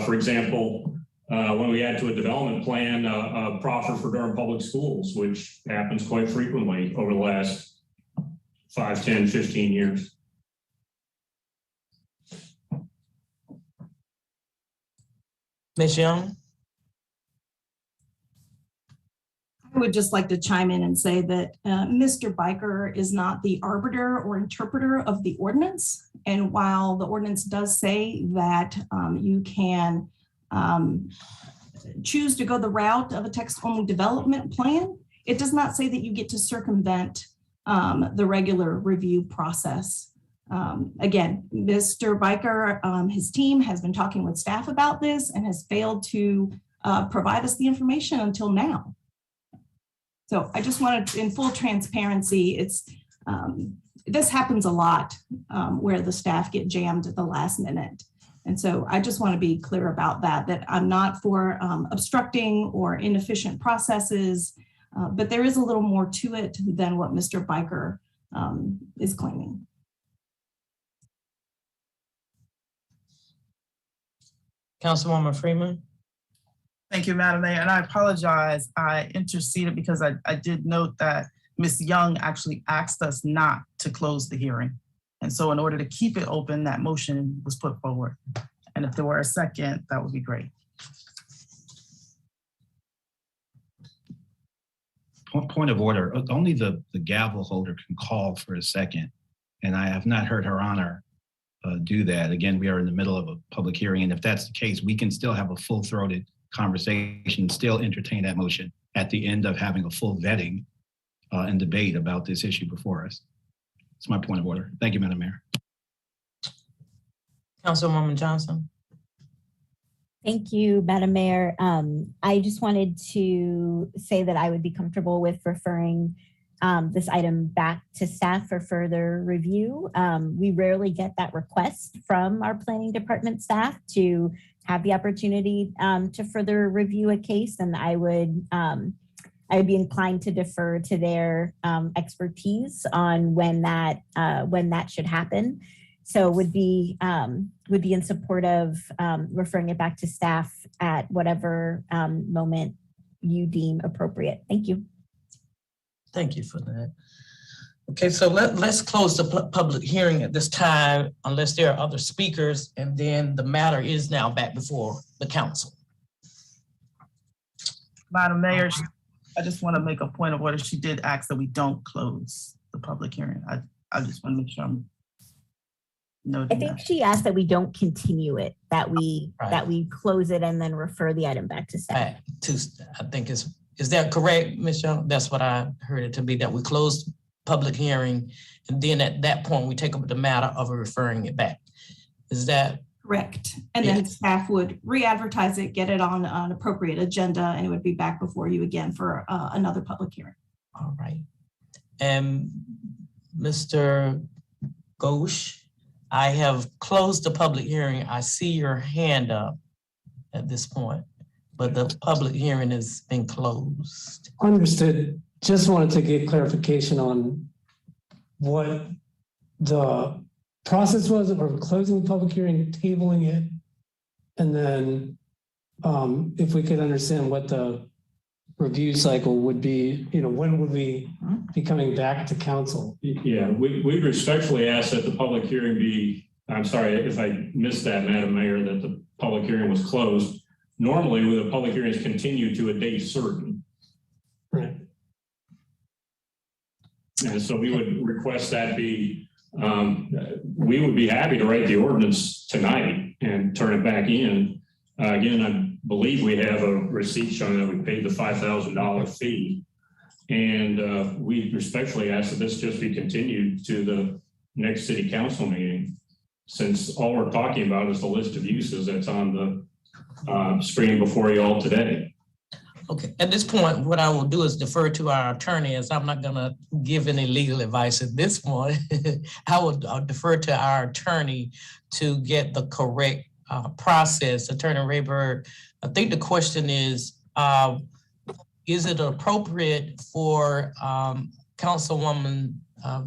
for example, when we add to a development plan, a proffer for Durham Public Schools, which happens quite frequently over the last 5, 10, 15 years. Ms. Young? I would just like to chime in and say that Mr. Biker is not the arbiter or interpreter of the ordinance. And while the ordinance does say that you can choose to go the route of a text-only development plan, it does not say that you get to circumvent the regular review process. Again, Mr. Biker, his team has been talking with staff about this and has failed to provide us the information until now. So I just wanted, in full transparency, this happens a lot where the staff get jammed at the last minute. And so I just want to be clear about that I'm not for obstructing or inefficient processes, but there is a little more to it than what Mr. Biker is claiming. Councilwoman Freeman? Thank you, Madam Mayor. And I apologize. I interceded because I did note that Ms. Young actually asked us not to close the hearing. And so in order to keep it open, that motion was put forward. And if there were a second, that would be great. Point of order, only the gavel holder can call for a second. And I have not heard Her Honor do that. Again, we are in the middle of a public hearing. And if that's the case, we can still have a full-throated conversation, still entertain that motion at the end of having a full vetting and debate about this issue before us. That's my point of order. Thank you, Madam Mayor. Councilwoman Johnson. Thank you, Madam Mayor. I just wanted to say that I would be comfortable with referring this item back to staff for further review. We rarely get that request from our planning department staff to have the opportunity to further review a case, and I would be inclined to defer to their expertise on when that should happen. So would be in support of referring it back to staff at whatever moment you deem appropriate. Thank you. Thank you for that. Okay, so let's close the public hearing at this time unless there are other speakers, and then the matter is now back before the council. Madam Mayor, I just want to make a point of order. She did ask that we don't close the public hearing. I just want to make sure I'm noting I think that. she asked that we don't continue it, that we close it and then refer the item back to staff. I think is that correct, Ms. Young? That's what I heard it to be, that we close public hearing, and then at that point we take up the matter of referring it back. Is that correct? And then staff would re-advertise it, get it on an appropriate agenda, and it would be back before you again for another public hearing. all right? And Mr. Ghosh, I have closed the public hearing. I see your hand up at this point, but the public hearing has been closed. Understood. Just wanted to get clarification on what the process was of closing the public hearing, tabling it, and then if we could understand what the review cycle would be, when would we be coming back to council? Yeah, we respectfully ask that the public hearing be, I'm sorry if I missed that, Madam Mayor, that the public hearing was closed. Normally, the public hearings continue to a date certain. Right. And so we would request that be, we would be happy to write the ordinance tonight and turn it back in. Again, I believe we have a receipt showing that we paid the $5,000 fee. And we respectfully ask that this just be continued to the next city council meeting, since all we're talking about is the list of uses that's on the screen before you all today. Okay, at this point, what I will do is defer to our attorney, as I'm not gonna give any legal advice at this point. I'll defer to our attorney to get the correct process. Attorney Rayburg, I think the question is it appropriate for Councilwoman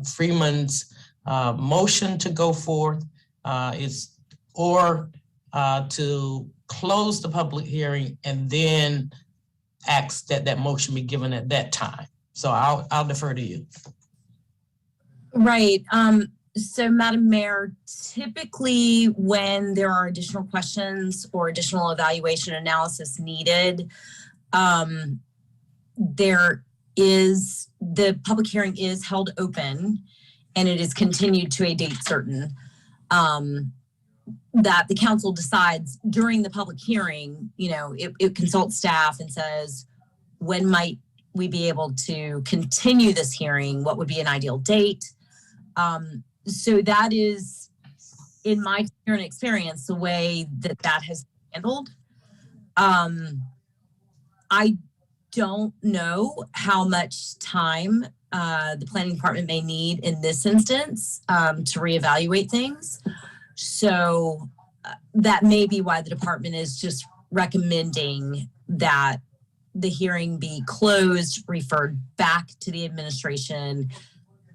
Freeman's motion to go forth or to close the public hearing and then ask that that motion be given at that time? So I'll defer to you. Right. So Madam Mayor, typically when there are additional questions or additional evaluation analysis needed, the public hearing is held open and it is continued to a date certain. That the council decides during the public hearing, it consults staff and says, when might we be able to continue this hearing? What would be an ideal date? So that is, in my current experience, the way that has been handled. I don't know how much time the planning department may need in this instance to reevaluate things. So that may be why the department is just recommending that the hearing be closed, referred back to the administration,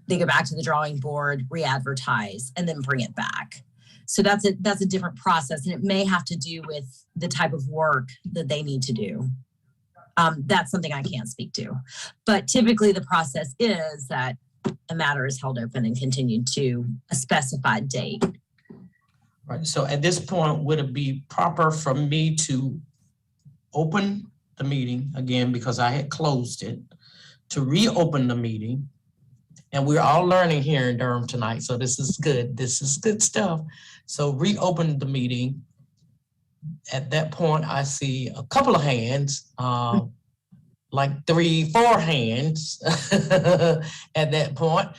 they go back to the drawing board, re-advertise, and then bring it back. So that's a different process, and it may have to do with the type of work that they need to do. That's something I can't speak to. But typically the process is that a matter is held open and continued to a specified date. Right, so at this point, would it be proper for me to open the meeting again, because I had closed it, to reopen the meeting? And we're all learning here in Durham tonight, so this is good. This is good stuff. So reopen the meeting. At that point, I see a couple of hands, like 3-4 hands at that point.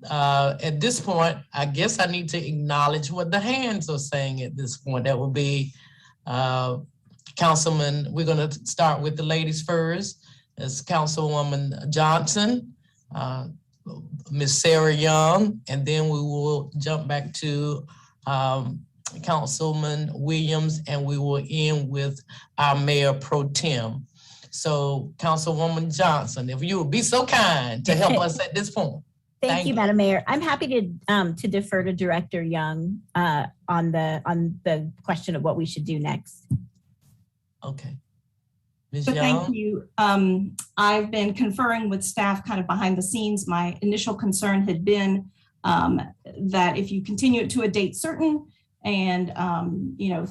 At this point, I guess I need to acknowledge what the hands are saying at this point. That would be Councilman, we're gonna start with the ladies first. It's Councilwoman Johnson, Ms. Sarah Young, and then we will jump back to Councilman Williams, and we will end with our Mayor Pro Tem. So Councilwoman Johnson, if you would be so kind to help us at this point. Thank you, Madam Mayor. I'm happy to defer to Director Young on the question of what we should do next. Okay. Ms. So Young? thank you. I've been conferring with staff kind of behind the scenes. My initial concern had been that if you continue it to a date certain and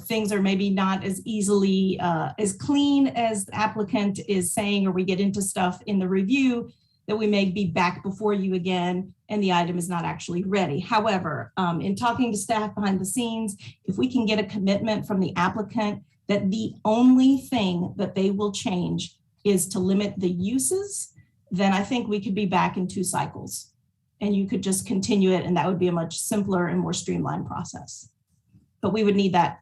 things are maybe not as easily as clean as the applicant is saying, or we get into stuff in the review, that we may be back before you again and the item is not actually ready. However, in talking to staff behind the scenes, if we can get a commitment from the applicant that the only thing that they will change is to limit the uses, then I think we could be back in 2 cycles and you could just continue it, and that would be a much simpler and more streamlined process. But we would need that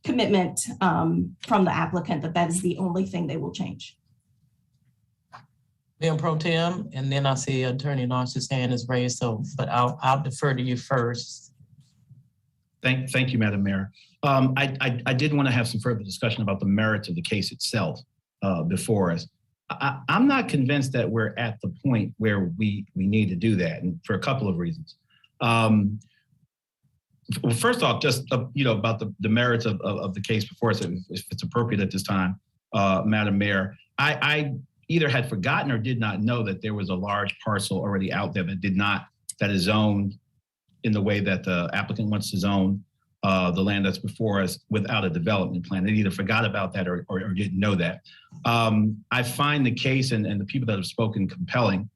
commitment from the applicant that that is the only thing they will change. Mayor Pro Tem, and then I see Attorney Lawrence's hand is raised, so, but I'll defer to you first. Thank you, Madam Mayor. I did want to have some further discussion about the merits of the case itself before us. I'm not convinced that we're at the point where we need to do that, and for a couple of reasons. Well, first off, just about the merits of the case before us, if it's appropriate at this time, Madam Mayor, I either had forgotten or did not know that there was a large parcel already out there that is zoned in the way that the applicant wants to zone the land that's before us without a development plan. They either forgot about that or didn't know that. I find the case and the people that have spoken compelling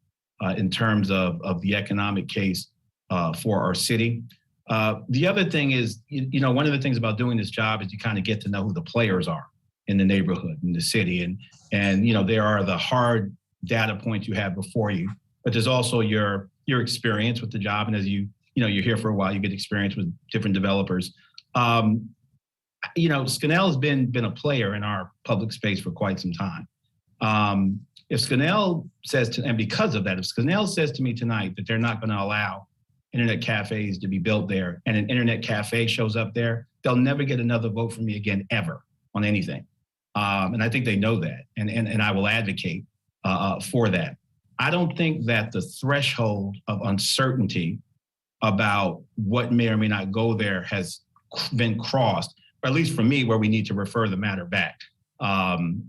in terms of the economic case for our city. The other thing is, one of the things about doing this job is you kind of get to know who the players are in the neighborhood, in the city. And there are the hard data points you have before you, but there's also your experience with the job. And as you're here for a while, you get experience with different developers. Scannell's been a player in our public space for quite some time. If Scannell says and because of that, if Scannell says to me tonight that they're not going to allow internet cafes to be built there, and an internet cafe shows up there, they'll never get another vote from me again, ever, on anything. And I think they know that, and I will advocate for that. I don't think that the threshold of uncertainty about what may or may not go there has been crossed, or at least for me, where we need to refer the matter back,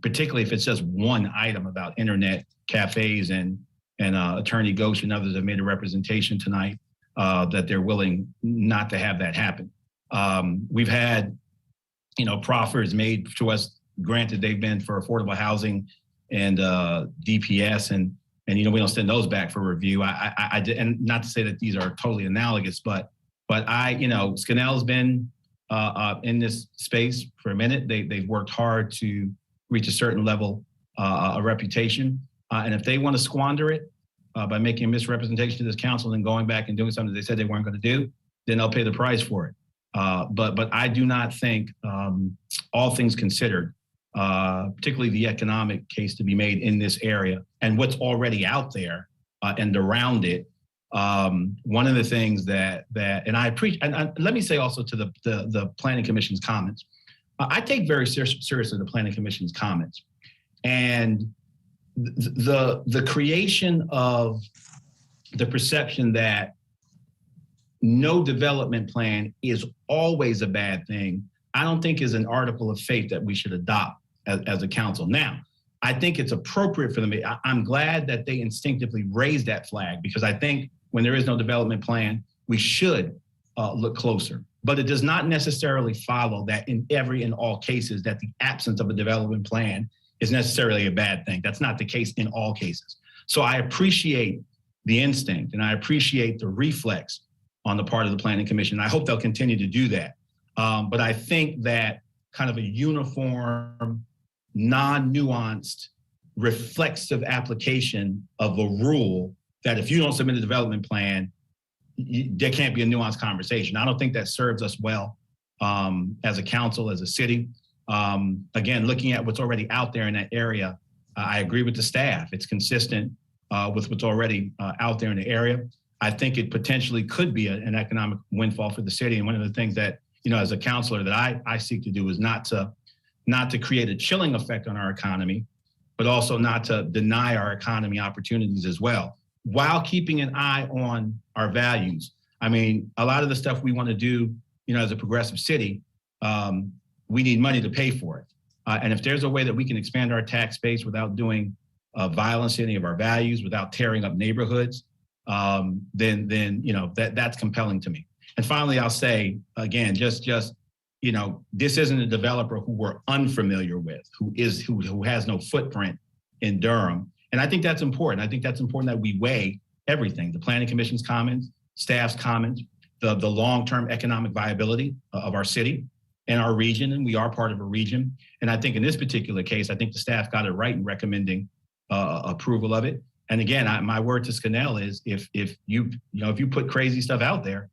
particularly if it's just one item about internet cafes, and Attorney Ghosh and others have made a representation tonight that they're willing not to have that happen. We've had, proffers made to us. Granted, they've been for affordable housing and DPS, and we don't send those back for review. I did, and not to say that these are totally analogous, but Scannell's been in this space for a minute. They've worked hard to reach a certain level of reputation, and if they want to squander it by making a misrepresentation to this council and going back and doing something they said they weren't going to do, then they'll pay the price for it. But I do not think, all things considered, particularly the economic case to be made in this area and what's already out there and around it. One of the things that and I appreciate, and let me say also to the Planning Commission's comments, I take very seriously the Planning Commission's comments, and the creation of the perception that no development plan is always a bad thing, I don't think is an article of faith that we should adopt as a council. Now, I think it's appropriate for them. I'm glad that they instinctively raised that flag, because I think when there is no development plan, we should look closer. But it does not necessarily follow that in all cases that the absence of a development plan is necessarily a bad thing. That's not the case in all cases. So I appreciate the instinct, and I appreciate the reflex on the part of the Planning Commission. I hope they'll continue to do that. But I think that kind of a uniform, non-nuanced, reflexive application of a rule that if you don't submit a development plan, there can't be a nuanced conversation. I don't think that serves us well as a council, as a city. Again, looking at what's already out there in that area, I agree with the staff. It's consistent with what's already out there in the area. I think it potentially could be an economic windfall for the city. And one of the things that, as a counselor that I seek to do is not to create a chilling effect on our economy, but also not to deny our economy opportunities as well, while keeping an eye on our values. I mean, a lot of the stuff we want to do, as a progressive city, we need money to pay for it. And if there's a way that we can expand our tax base without doing violence to any of our values, without tearing up neighborhoods, then that's compelling to me. And finally, I'll say again, just this isn't a developer who we're unfamiliar with, who has no footprint in Durham. And I think that's important. I think that's important that we weigh everything: the Planning Commission's comments, staff's comments, the long-term economic viability of our city and our region, and we are part of a region. And I think in this particular case, I think the staff got it right in recommending approval of it. And again, my word to Scannell is if you put crazy stuff out there,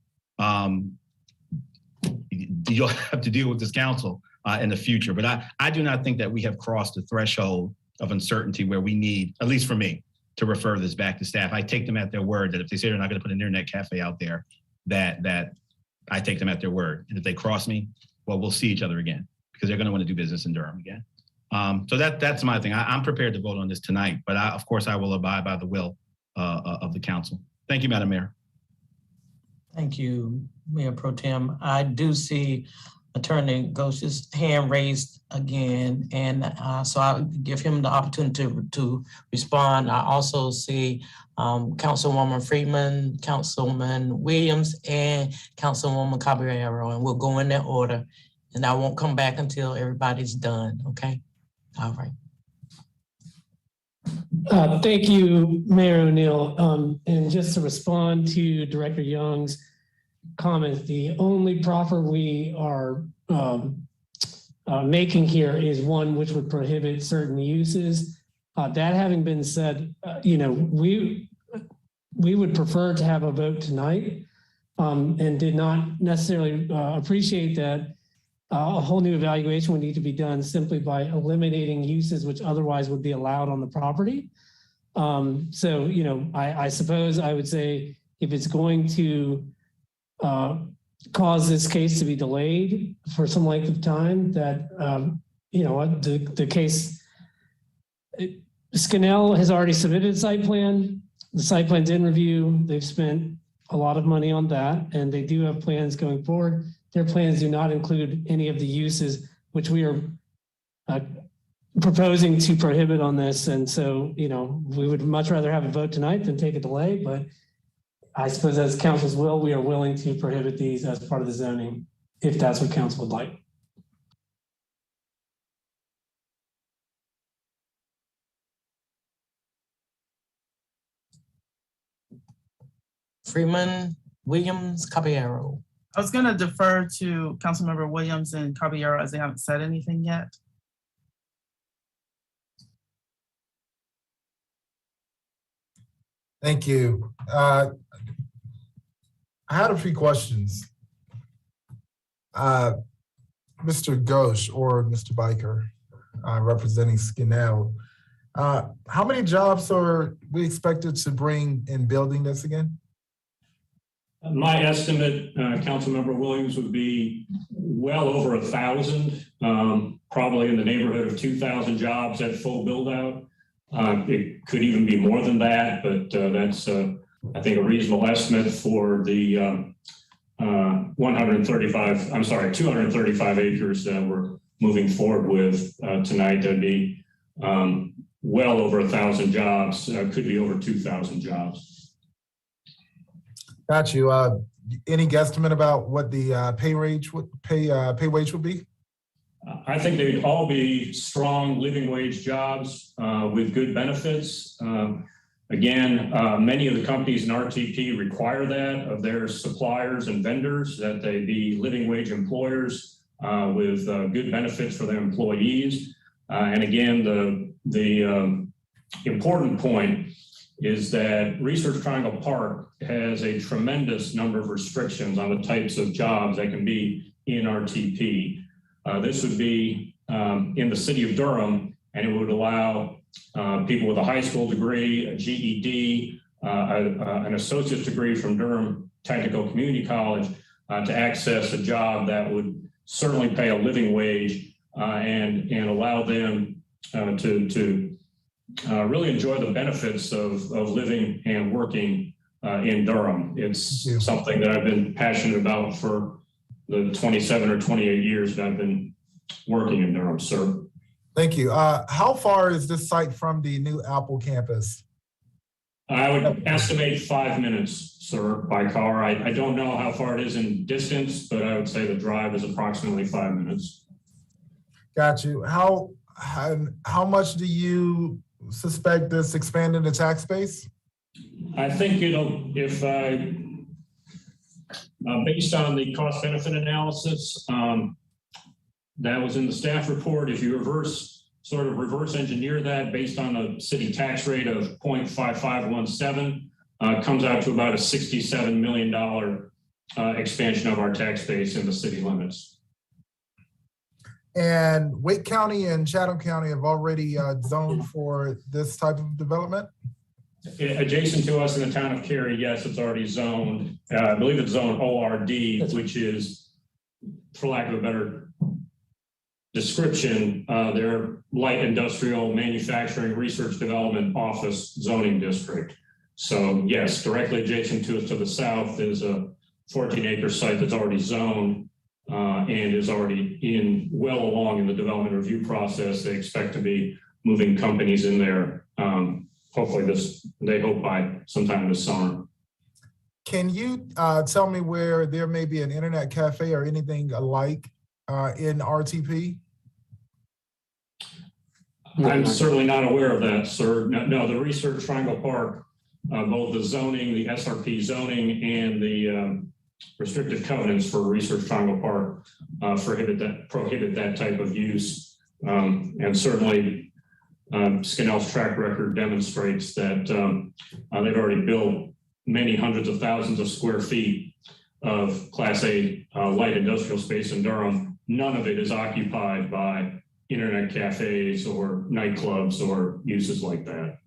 you'll have to deal with this council in the future. But I do not think that we have crossed the threshold of uncertainty where we need, at least for me, to refer this back to staff. I take them at their word that if they say they're not going to put an internet cafe out there, that I take them at their word. And if they cross me, well, we'll see each other again, because they're going to want to do business in Durham again. So that's my thing. I'm prepared to vote on this tonight, but of course I will abide by the will of the council. Thank you, Madam Mayor. Thank you, Mayor Pro Tem. I do see Attorney Ghosh's hand raised again, and so I'll give him the opportunity to respond. I also see Councilwoman Freeman, Councilman Williams, and Councilwoman Caballero, and we'll go in that order, and I won't come back until everybody's done, okay? All right. Thank you, Mayor O'Neill. And just to respond to Director Young's comments, the only proffer we are making here is one which would prohibit certain uses. That having been said, we would prefer to have a vote tonight, and did not necessarily appreciate that a whole new evaluation would need to be done simply by eliminating uses which otherwise would be allowed on the property. So, I suppose I would say if it's going to cause this case to be delayed for some length of time, that, the case, Scannell has already submitted a site plan. The site plan's in review. They've spent a lot of money on that, and they do have plans going forward. Their plans do not include any of the uses which we are proposing to prohibit on this. And so, we would much rather have a vote tonight than take a delay, but I suppose as council's will, we are willing to prohibit these as part of the zoning, if that's what council would like. Freeman, Williams, Caballero. I was going to defer to Councilmember Williams and Caballero as they haven't said anything yet. Thank you. I had a few questions. Mr. Ghosh or Mr. Biker, representing Scannell. How many jobs are we expected to bring in building this again? My estimate, Councilmember Williams, would be well over 1,000, probably in the neighborhood of 2,000 jobs at full build out. It could even be more than that, but that's, I think, a reasonable estimate for the 235 acres that we're moving forward with tonight. That'd be well over 1,000 jobs, could be over 2,000 jobs. Got you. Any guesstimate about what the pay wage would be? I think they'd all be strong living wage jobs with good benefits. Again, many of the companies in RTP require that of their suppliers and vendors, that they be living wage employers with good benefits for their employees. And again, the important point is that Research Triangle Park has a tremendous number of restrictions on the types of jobs that can be in RTP. This would be in the city of Durham. and it would allow people with a high school degree, a GED, an associate's degree from Durham Technical Community College to access a job that would certainly pay a living wage and allow them to really enjoy the benefits of living and working in Durham. It's something that I've been passionate about for the 27 or 28 years that I've been working in Durham, sir. Thank you. How far is this site from the new Apple campus? I would estimate 5 minutes, sir, by car. I don't know how far it is in distance, but I would say the drive is approximately 5 minutes. Got you. How much do you suspect this expanding the tax base? I think it'll, if based on the cost benefit analysis, that was in the staff report. If you sort of reverse engineer that based on a city tax rate of 0.5517, comes out to about a $67 million expansion of our tax base in the city limits. And Wake County and Chatham County have already zoned for this type of development? Adjacent to us in the town of Cary, yes, it's already zoned. I believe it's zoned ORD, which is, for lack of a better description, their light industrial manufacturing research development office zoning district. So yes, directly adjacent to us to the south is a 14-acre site that's already zoned and is already well along in the development review process. They expect to be moving companies in there. Hopefully they hope by sometime this summer. Can you tell me where there may be an internet cafe or anything alike in RTP? I'm certainly not aware of that, sir. No, the Research Triangle Park, both the zoning, the SRP zoning, and the restrictive covenants for Research Triangle Park prohibit that type of use. And certainly Skinnell's track record demonstrates that they've already built many hundreds of thousands of square feet of Class A light industrial space in Durham. None of it is occupied by internet cafes or nightclubs or uses like that.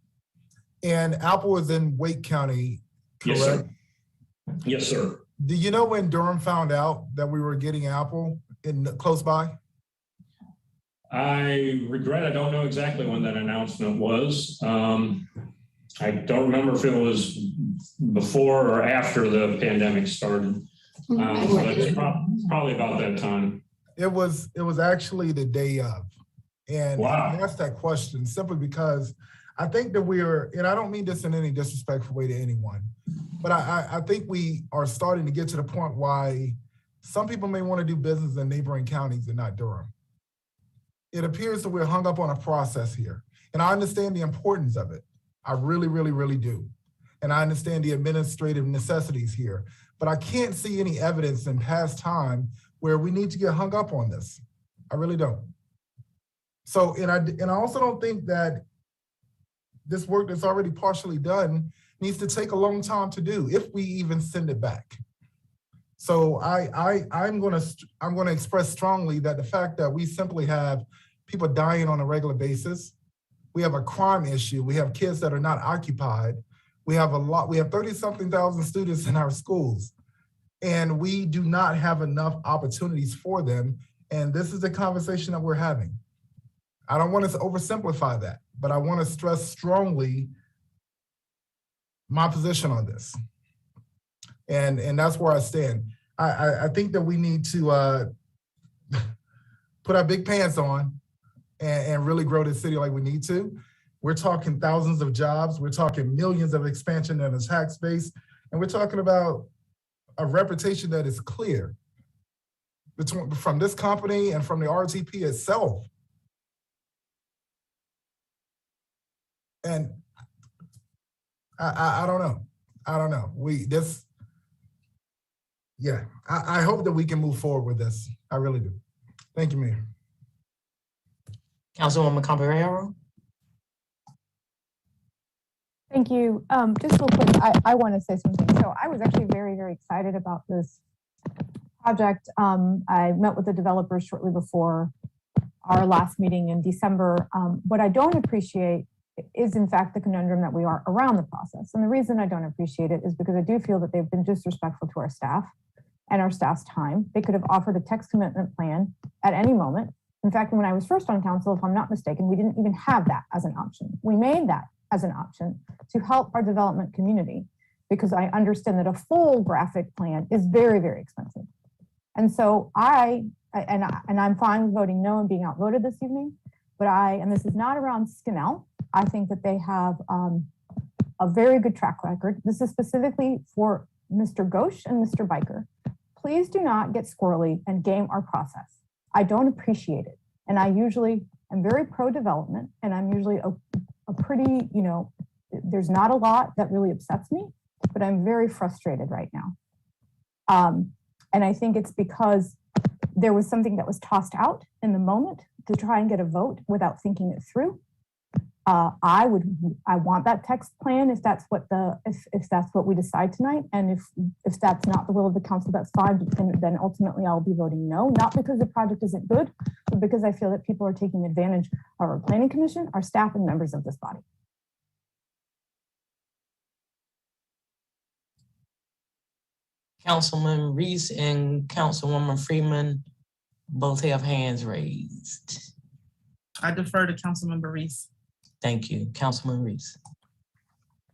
And Apple is in Wake County, correct? Yes, sir. Yes, sir. Do you know when Durham found out that we were getting Apple close by? I regret I don't know exactly when that announcement was. I don't remember if it was before or after the pandemic started. But it's probably about that time. It was actually the day of. And wow. I asked that question simply because I think that and I don't mean this in any disrespectful way to anyone, but I think we are starting to get to the point why some people may want to do business in neighboring counties and not Durham. It appears that we're hung up on a process here. And I understand the importance of it. I really, really, really do. And I understand the administrative necessities here, but I can't see any evidence in past time where we need to get hung up on this. I really don't. So, and I also don't think that this work that's already partially done needs to take a long time to do, if we even send it back. So I'm gonna express strongly that the fact that we simply have people dying on a regular basis, we have a crime issue, we have kids that are not occupied, we have 30-something thousand students in our schools, and we do not have enough opportunities for them. And this is the conversation that we're having. I don't want to oversimplify that, but I want to stress strongly my position on this. And that's where I stand. I think that we need to put our big pants on and really grow this city like we need to. We're talking thousands of jobs. We're talking millions of expansion in the tax base. And we're talking about a reputation that is clear from this company and from the RTP itself. And I don't know. I don't know. I hope that we can move forward with this. I really do. Thank you, Mayor. Councilwoman Caballero. Thank you. Just real quick, I want to say something. So I was actually very, very excited about this project. I met with the developers shortly before our last meeting in December. What I don't appreciate is in fact the conundrum that we are around the process. And the reason I don't appreciate it is because I do feel that they've been disrespectful to our staff and our staff's time. They could have offered a text commitment plan at any moment. In fact, when I was first on council, if I'm not mistaken, we didn't even have that as an option. We made that as an option to help our development community because I understand that a full graphic plan is very, very expensive. And so I'm fine with voting no and being outvoted this evening, but and this is not around Skinnell. I think that they have a very good track record. This is specifically for Mr. Ghosh and Mr. Biker. Please do not get squirrely and game our process. I don't appreciate it. And I usually am very pro-development, and I'm usually a pretty, there's not a lot that really upsets me, but I'm very frustrated right now. And I think it's because there was something that was tossed out in the moment to try and get a vote without thinking it through. I want that text plan if that's what we decide tonight. And if that's not the will of the council, that's fine. But then ultimately I'll be voting no, not because the project isn't good, but because I feel that people are taking advantage of our planning commission, our staff, and members of this body. Councilman Reese and Councilwoman Freeman both have hands raised. I defer to Councilmember Reese. Thank you, Councilman Reese.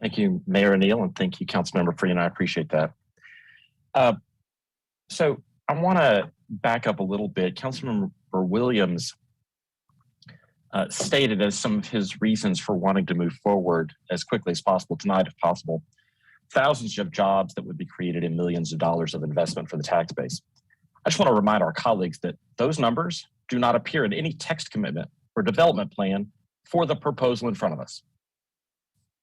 Thank you, Mayor O'Neill, and thank you, Councilmember Freeman. I appreciate that. So I want to back up a little bit. Councilmember Williams stated as some of his reasons for wanting to move forward as quickly as possible tonight, if possible, thousands of jobs that would be created and millions of dollars of investment for the tax base. I just want to remind our colleagues that those numbers do not appear in any text commitment or development plan for the proposal in front of us.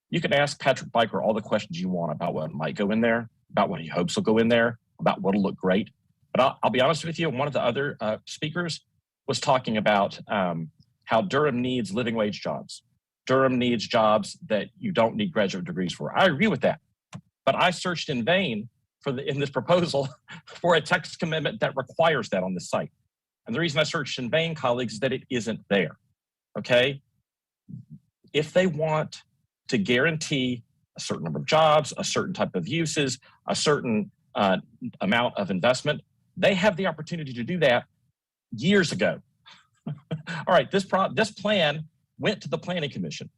You can ask Patrick Biker all the questions you want about what might go in there, about what he hopes will go in there, about what'll look great. But I'll be honest with you, one of the other speakers was talking about how Durham needs living wage jobs. Durham needs jobs that you don't need graduate degrees for. I agree with that. But I searched in vain in this proposal for a text commitment that requires that on this site. And the reason I searched in vain, colleagues, is that it isn't there, okay? If they want to guarantee a certain number of jobs, a certain type of uses, a certain amount of investment, they have the opportunity to do that years ago. All right, this plan went to the Planning Commission.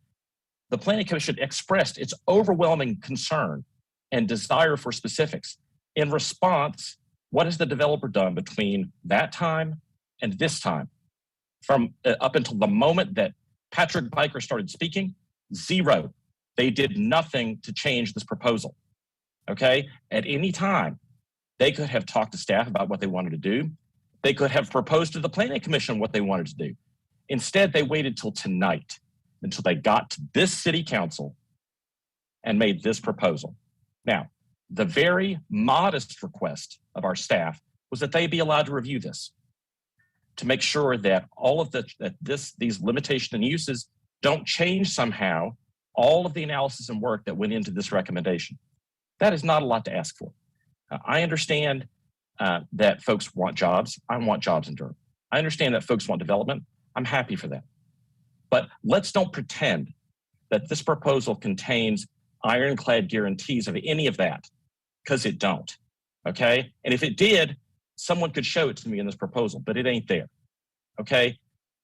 The Planning Commission expressed its overwhelming concern and desire for specifics. In response, what has the developer done between that time and this time? From up until the moment that Patrick Biker started speaking, zero. They did nothing to change this proposal, okay? At any time, they could have talked to staff about what they wanted to do. They could have proposed to the Planning Commission what they wanted to do. Instead, they waited till tonight, until they got to this city council and made this proposal. Now, the very modest request of our staff was that they be allowed to review this to make sure that all of these limitations and uses don't change somehow all of the analysis and work that went into this recommendation. That is not a lot to ask for. I understand that folks want jobs. I want jobs in Durham. I understand that folks want development. I'm happy for that. But let's don't pretend that this proposal contains ironclad guarantees of any of that, because it don't, okay? And if it did, someone could show it to me in this proposal, but it ain't there, okay?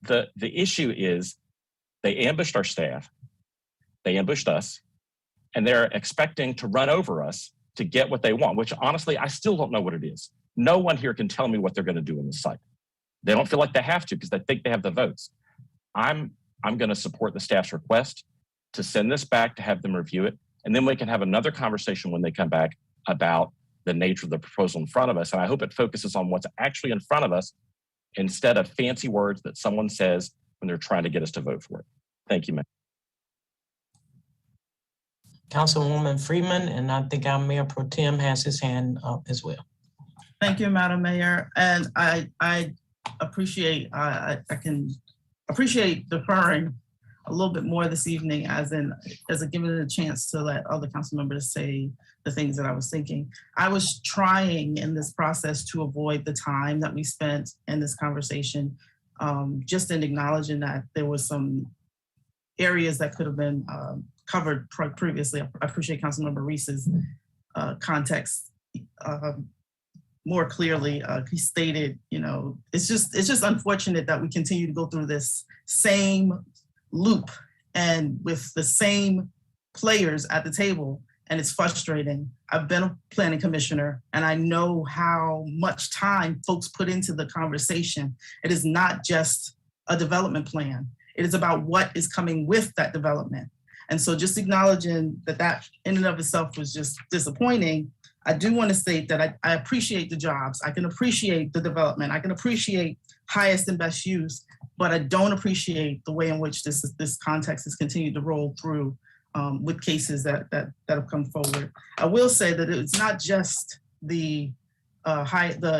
The issue is they ambushed our staff, they ambushed us, and they're expecting to run over us to get what they want, which honestly, I still don't know what it is. No one here can tell me what they're gonna do in this site. They don't feel like they have to because they think they have the votes. I'm gonna support the staff's request to send this back to have them review it, and then we can have another conversation when they come back about the nature of the proposal in front of us. And I hope it focuses on what's actually in front of us instead of fancy words that someone says when they're trying to get us to vote for it. Thank you, Mayor. Councilwoman Freeman, and I think our Mayor Pro Tem has his hand up as well. Thank you, Madam Mayor. And I appreciate, I can appreciate deferring a little bit more this evening as a giving it a chance to let other council members say the things that I was thinking. I was trying in this process to avoid the time that we spent in this conversation just in acknowledging that there was some areas that could have been covered previously. I appreciate Councilmember Reese's context more clearly. He stated, it's just unfortunate that we continue to go through this same loop and with the same players at the table, and it's frustrating. I've been a planning commissioner, and I know how much time folks put into the conversation. It is not just a development plan. It is about what is coming with that development. And so just acknowledging that in and of itself was just disappointing. I do want to state that I appreciate the jobs. I can appreciate the development. I can appreciate highest and best use, but I don't appreciate the way in which this context has continued to roll through with cases that have come forward. I will say that it's not just the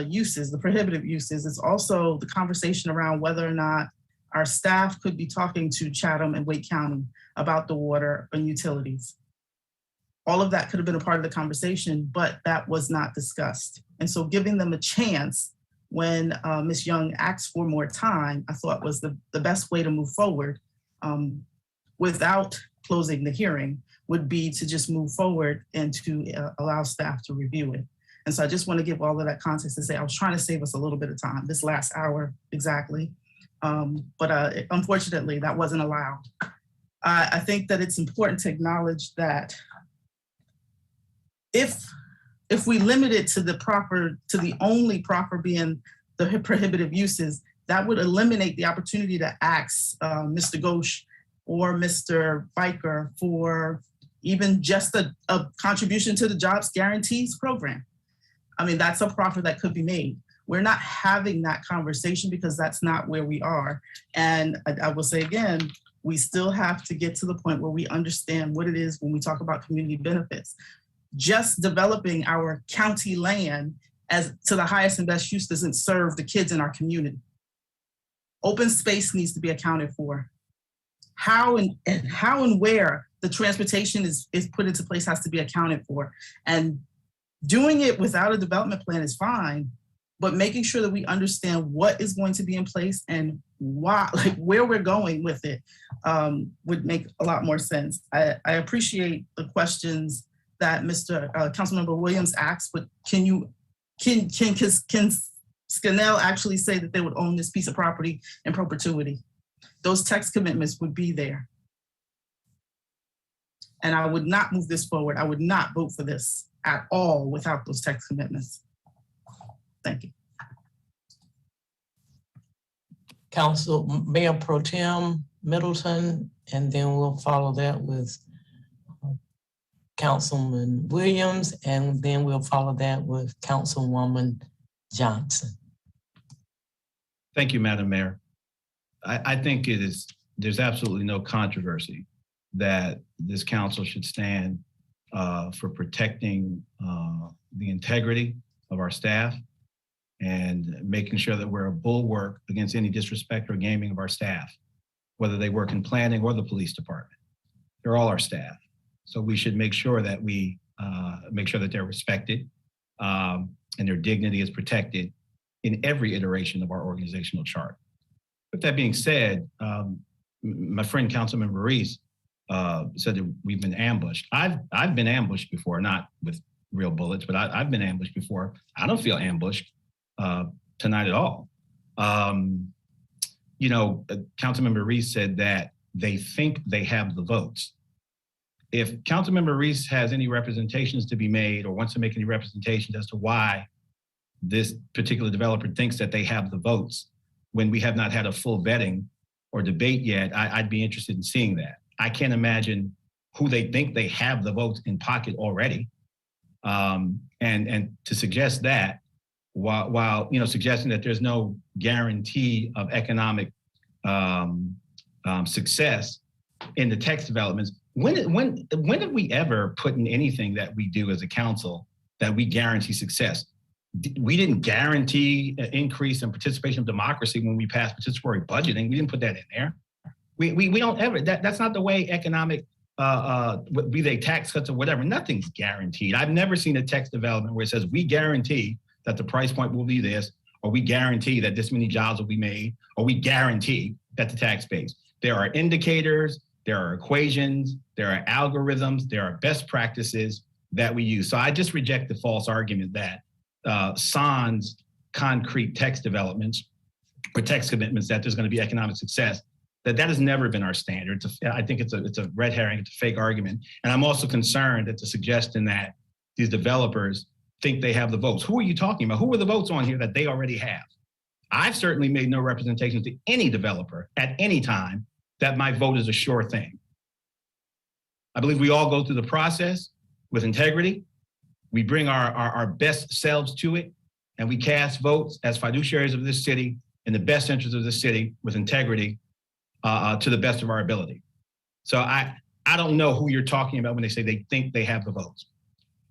uses, the prohibitive uses. It's also the conversation around whether or not our staff could be talking to Chatham and Wake County about the water and utilities. All of that could have been a part of the conversation, but that was not discussed. And so giving them a chance when Ms. Young asked for more time, I thought was the best way to move forward without closing the hearing would be to just move forward and to allow staff to review it. And so I just want to give all of that context and say, I was trying to save us a little bit of time, this last hour exactly. But unfortunately, that wasn't allowed. I think that it's important to acknowledge that if we limit it to the only proper being the prohibitive uses, that would eliminate the opportunity to ask Mr. Ghosh or Mr. Biker for even just a contribution to the Jobs Guarantees program. I mean, that's a proffer that could be made. We're not having that conversation because that's not where we are. And I will say again, we still have to get to the point where we understand what it is when we talk about community benefits. Just developing our county land as to the highest and best use doesn't serve the kids in our community. Open space needs to be accounted for. How and where the transportation is put into place has to be accounted for. And doing it without a development plan is fine, but making sure that we understand what is going to be in place and why, like where we're going with it would make a lot more sense. I appreciate the questions that Mr. Councilmember Williams asked, but can Scannell actually say that they would own this piece of property in perpetuity? Those text commitments would be there. And I would not move this forward. I would not vote for this at all without those text commitments. Thank you. Council Mayor Pro Tem Middleton, and then we'll follow that with Councilman Williams, and then we'll follow that with Councilwoman Johnson. Thank you, Madam Mayor. I think there's absolutely no controversy that this council should stand for protecting the integrity of our staff and making sure that we're a bulwark against any disrespect or gaming of our staff, whether they work in planning or the police department. They're all our staff. So we should make sure that we make sure that they're respected and their dignity is protected in every iteration of our organizational chart. With that being said, my friend Councilmember Reese said that we've been ambushed. I've been ambushed before, not with real bullets, but I've been ambushed before. I don't feel ambushed tonight at all. Councilmember Reese said that they think they have the votes. If Councilmember Reese has any representations to be made or wants to make any representations as to why this particular developer thinks that they have the votes when we have not had a full vetting or debate yet, I'd be interested in seeing that. I can't imagine who they think they have the votes in pocket already. And to suggest that, while suggesting that there's no guarantee of economic success in the text developments, when have we ever put in anything that we do as a council that we guarantee success? We didn't guarantee an increase in participation of democracy when we passed participatory budgeting. We didn't put that in there. We don't ever, that's not the way economic, be they tax cuts or whatever, nothing's guaranteed. I've never seen a text development where it says we guarantee that the price point will be this, or we guarantee that this many jobs will be made, or we guarantee that the tax base. There are indicators, there are equations, there are algorithms, there are best practices that we use. So I just reject the false argument that sans concrete text developments or text commitments that there's going to be economic success. That has never been our standard. I think it's a red herring, it's a fake argument. And I'm also concerned at the suggestion that these developers think they have the votes. Who are you talking about? Who are the votes on here that they already have? I've certainly made no representation to any developer at any time that my vote is a sure thing. I believe we all go through the process with integrity. We bring our best selves to it, and we cast votes as fiduciaries of this city in the best interest of this city with integrity to the best of our ability. So I don't know who you're talking about when they say they think they have the votes.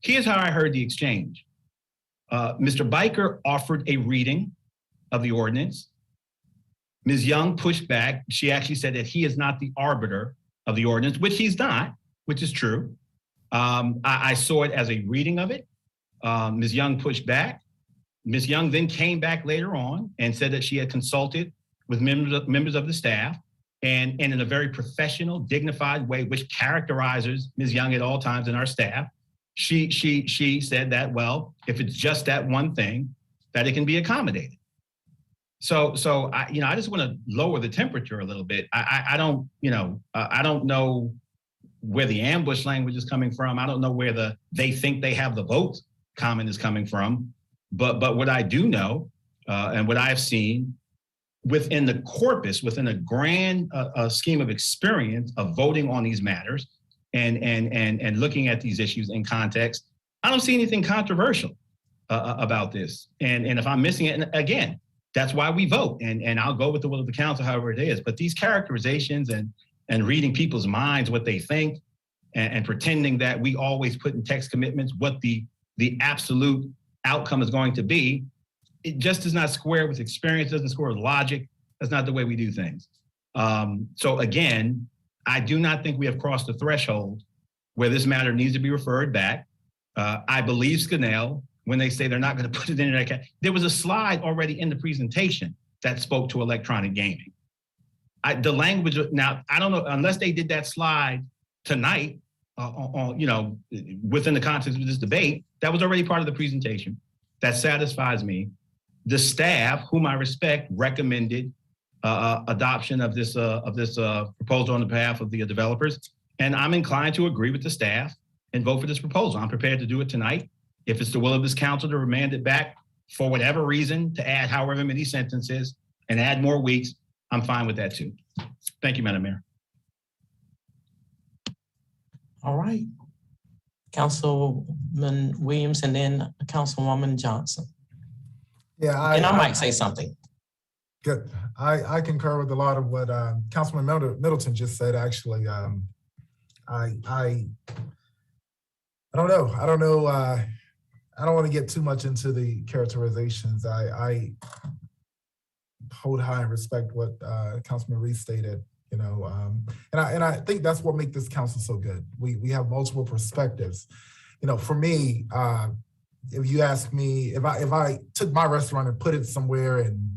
Here's how I heard the exchange. Mr. Biker offered a reading of the ordinance. Ms. Young pushed back. She actually said that he is not the arbiter of the ordinance, which he's not, which is true. I saw it as a reading of it. Ms. Young pushed back. Ms. Young then came back later on and said that she had consulted with members of the staff and in a very professional, dignified way, which characterizes Ms. Young at all times in our staff. She said that, well, if it's just that one thing, that it can be accommodated. So I just want to lower the temperature a little bit. I don't know where the ambush language is coming from. I don't know where they think they have the votes comment is coming from. But what I do know, and what I've seen within the corpus, within a grand scheme of experience of voting on these matters and looking at these issues in context, I don't see anything controversial about this. And if I'm missing it, and again, that's why we vote. And I'll go with the will of the council, however it is. But these characterizations and reading people's minds, what they think, and pretending that we always put in text commitments what the absolute outcome is going to be, it just does not square with experience, doesn't square with logic. That's not the way we do things. So again, I do not think we have crossed the threshold where this matter needs to be referred back. I believe Scannell when they say they're not going to put it in there. There was a slide already in the presentation that spoke to electronic gaming. The language, now, I don't know, unless they did that slide tonight, within the context of this debate, that was already part of the presentation. That satisfies me. The staff, whom I respect, recommended adoption of this proposal on the behalf of the developers. And I'm inclined to agree with the staff and vote for this proposal. I'm prepared to do it tonight. If it's the will of this council to remand it back for whatever reason, to add however many sentences and add more weeks, I'm fine with that too. Thank you, Madam Mayor. All right. Councilman Williams and then Councilwoman Johnson. Yeah, I might say something. Good. I concur with a lot of what Councilman Middleton just said. Actually, I don't know. I don't want to get too much into the characterizations. I hold high and respect what Councilman Reese stated. And I think that's what makes this council so good. We have multiple perspectives. For me, if you ask me, if I took my restaurant and put it somewhere and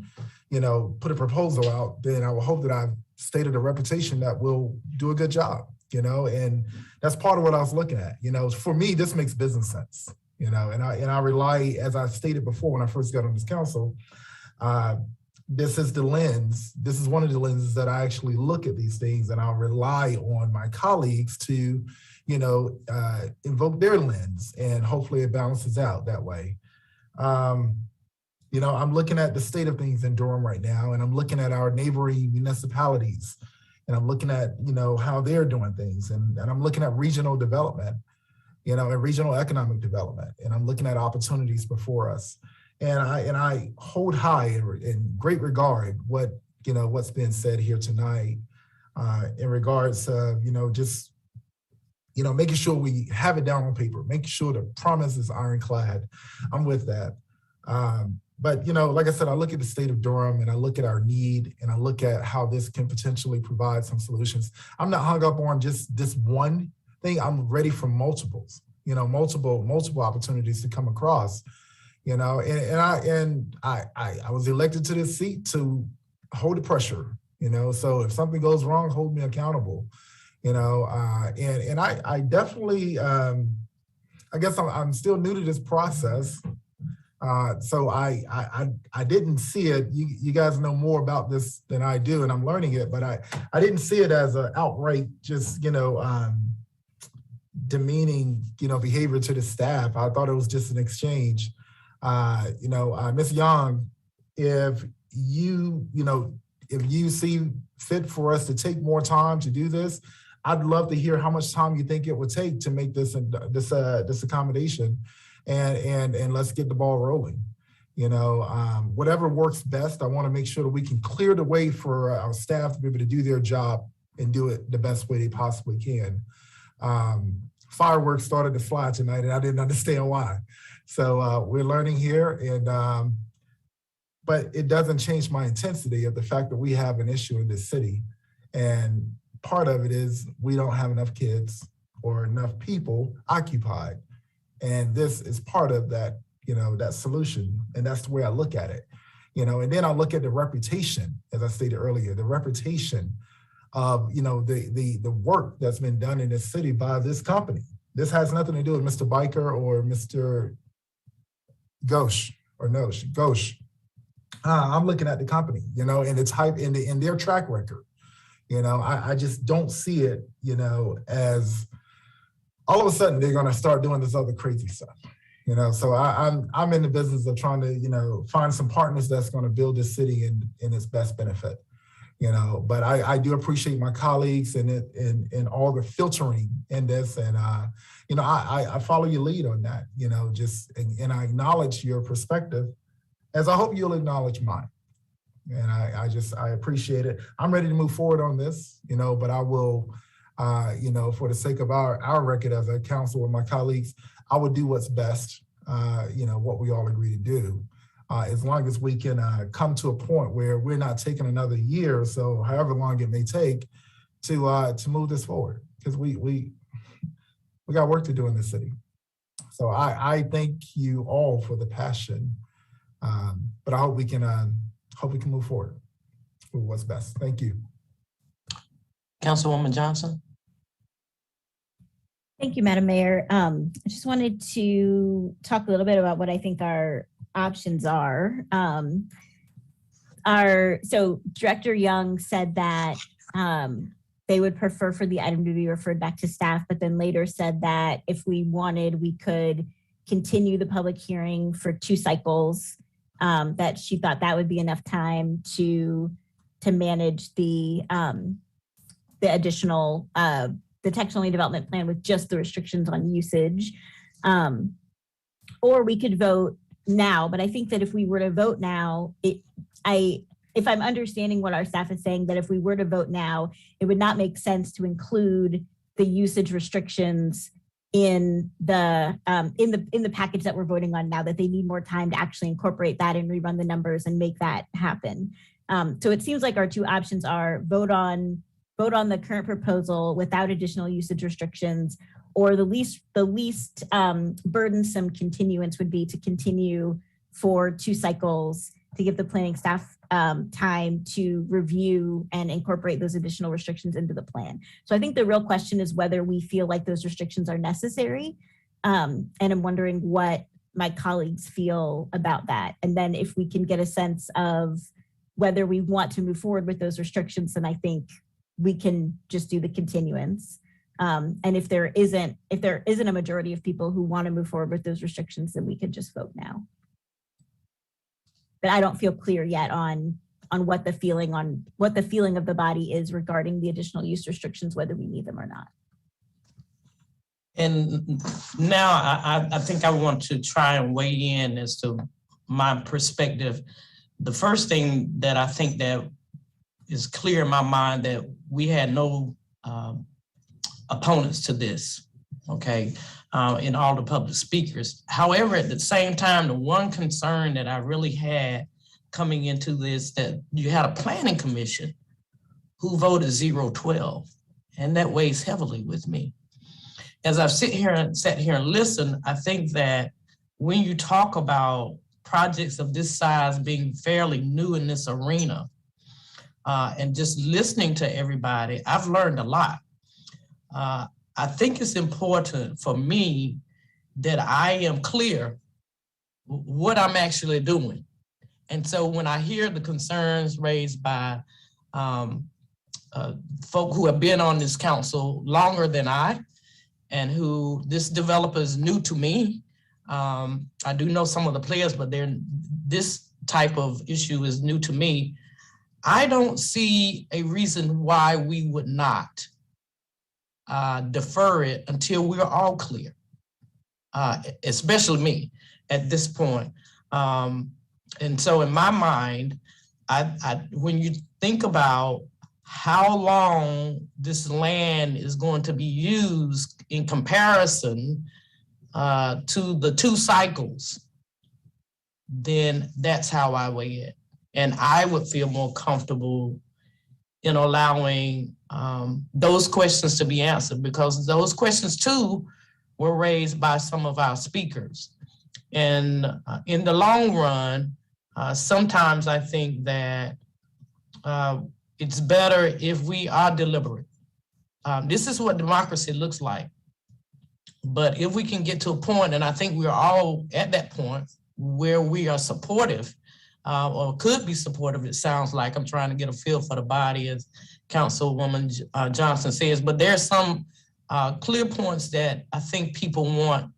put a proposal out, then I would hope that I've stated a reputation that will do a good job. And that's part of what I was looking at. For me, this makes business sense. And I rely, as I stated before when I first got on this council, this is the lens. This is one of the lenses that I actually look at these things, and I'll rely on my colleagues to, invoke their lens, and hopefully it balances out that way. I'm looking at the state of things in Durham right now, and I'm looking at our neighboring municipalities, and I'm looking at, how they're doing things, and I'm looking at regional development, and regional economic development, and I'm looking at opportunities before us. And I hold high in great regard what's been said here tonight in regards to just making sure we have it down on paper, making sure the promise is ironclad. I'm with that. But like I said, I look at the state of Durham and I look at our need and I look at how this can potentially provide some solutions. I'm not hung up on just this one thing. I'm ready for multiples, multiple opportunities to come across. and I was elected to this seat to hold the pressure, so if something goes wrong, hold me accountable, and I definitely, I guess I'm still new to this process. So I didn't see it. You guys know more about this than I do, and I'm learning it, but I didn't see it as an outright just, demeaning, behavior to the staff. I thought it was just an exchange. Ms. Young, if you see fit for us to take more time to do this, I'd love to hear how much time you think it would take to make this accommodation, and let's get the ball rolling. Whatever works best, I want to make sure that we can clear the way for our staff to be able to do their job and do it the best way they possibly can. Fireworks started to fly tonight, and I didn't understand why. So we're learning here, and but it doesn't change my intensity of the fact that we have an issue in this city. And part of it is we don't have enough kids or enough people occupied. And this is part of that, that solution. And that's the way I look at it. And then I look at the reputation, as I stated earlier, the reputation of, the work that's been done in this city by this company. This has nothing to do with Mr. Biker or Mr. Ghosh. I'm looking at the company, and its hype in their track record. I just don't see it, as all of a sudden they're going to start doing this other crazy stuff. So I'm in the business of trying to, find some partners that's going to build this city in its best benefit. But I do appreciate my colleagues and all the filtering in this, and I follow your lead on that. And I acknowledge your perspective, as I hope you'll acknowledge mine. And I appreciate it. I'm ready to move forward on this, but I will, for the sake of our record as a council with my colleagues, I would do what's best, what we all agree to do, as long as we can come to a point where we're not taking another year or so, however long it may take, to move this forward, because we got work to do in this city. So I thank you all for the passion, but I hope we can move forward with what's best. Thank you. Councilwoman Johnson. Thank you, Madam Mayor. I just wanted to talk a little bit about what I think our options are. So Director Young said that they would prefer for the item to be referred back to staff, but then later said that if we wanted, we could continue the public hearing for 2 cycles, that she thought that would be enough time to manage the additional, the text-only development plan with just the restrictions on usage. Or we could vote now, but I think that if we were to vote now, if I'm understanding what our staff is saying, that if we were to vote now, it would not make sense to include the usage restrictions in the package that we're voting on now, that they need more time to actually incorporate that and rerun the numbers and make that happen. So it seems like our 2 options are vote on the current proposal without additional usage restrictions, or the least burdensome continuance would be to continue for 2 cycles to give the planning staff time to review and incorporate those additional restrictions into the plan. So I think the real question is whether we feel like those restrictions are necessary. And I'm wondering what my colleagues feel about that. And then if we can get a sense of whether we want to move forward with those restrictions, then I think we can just do the continuance. And if there isn't a majority of people who want to move forward with those restrictions, then we could just vote now. But I don't feel clear yet on what the feeling of the body is regarding the additional use restrictions, whether we need them or not. And now I think I want to try and weigh in as to my perspective. The first thing that I think that is clear in my mind, that we had no opponents to this, okay, in all the public speakers. However, at the same time, the one concern that I really had coming into this, that you had a planning commission who voted 0-12, and that weighs heavily with me. As I've sat here and listened, I think that when you talk about projects of this size being fairly new in this arena, and just listening to everybody, I've learned a lot. I think it's important for me that I am clear what I'm actually doing. And so when I hear the concerns raised by folk who have been on this council longer than I, and who this developer is new to me, I do know some of the players, but this type of issue is new to me. I don't see a reason why we would not defer it until we're all clear, especially me at this point. And so in my mind, when you think about how long this land is going to be used in comparison to the 2 cycles, then that's how I weigh it. And I would feel more comfortable in allowing those questions to be answered, because those questions too were raised by some of our speakers. And in the long run, sometimes I think that it's better if we are deliberate. This is what democracy looks like. But if we can get to a point, and I think we're all at that point where we are supportive, or could be supportive, it sounds like. I'm trying to get a feel for the body, as Councilwoman Johnson says, but there's some clear points that I think people want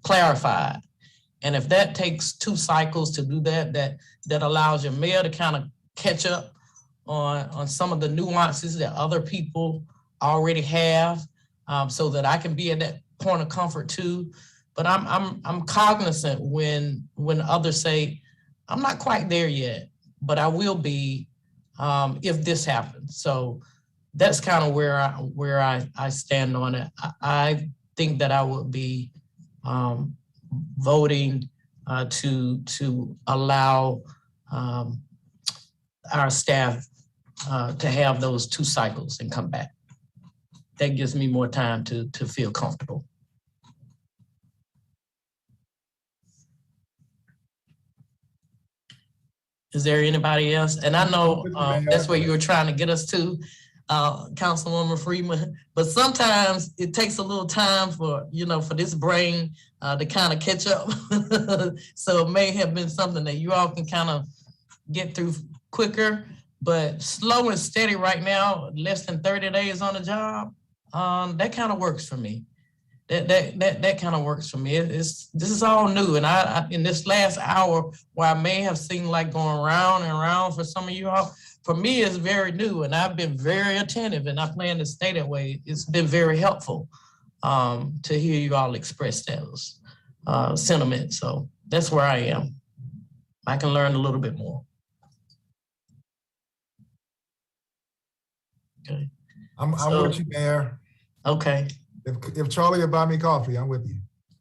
clarified. And if that takes 2 cycles to do that, that allows your mayor to kind of catch up on some of the nuances that other people already have, so that I can be at that point of comfort too. But I'm cognizant when others say, I'm not quite there yet, but I will be if this happens. So that's kind of where I stand on it. I think that I would be voting to allow our staff to have those 2 cycles and come back. That gives me more time to feel comfortable. Is there anybody else? And I know that's where you were trying to get us to, Councilwoman Freeman, but sometimes it takes a little time for this brain to kind of catch up. So it may have been something that you all can kind of get through quicker, but slow and steady right now, less than 30 days on the job, that kind of works for me. That kind of works for me. This is all new, and I in this last hour, where I may have seemed like going round and round for some of you all, for me it's very new, and I've been very attentive, and I plan to stay that way. It's been very helpful to hear you all express those sentiments. So that's where I am. I can learn a little bit more. Okay. I'm with you, Mayor. Okay. If Charlie will buy me coffee, I'm with you.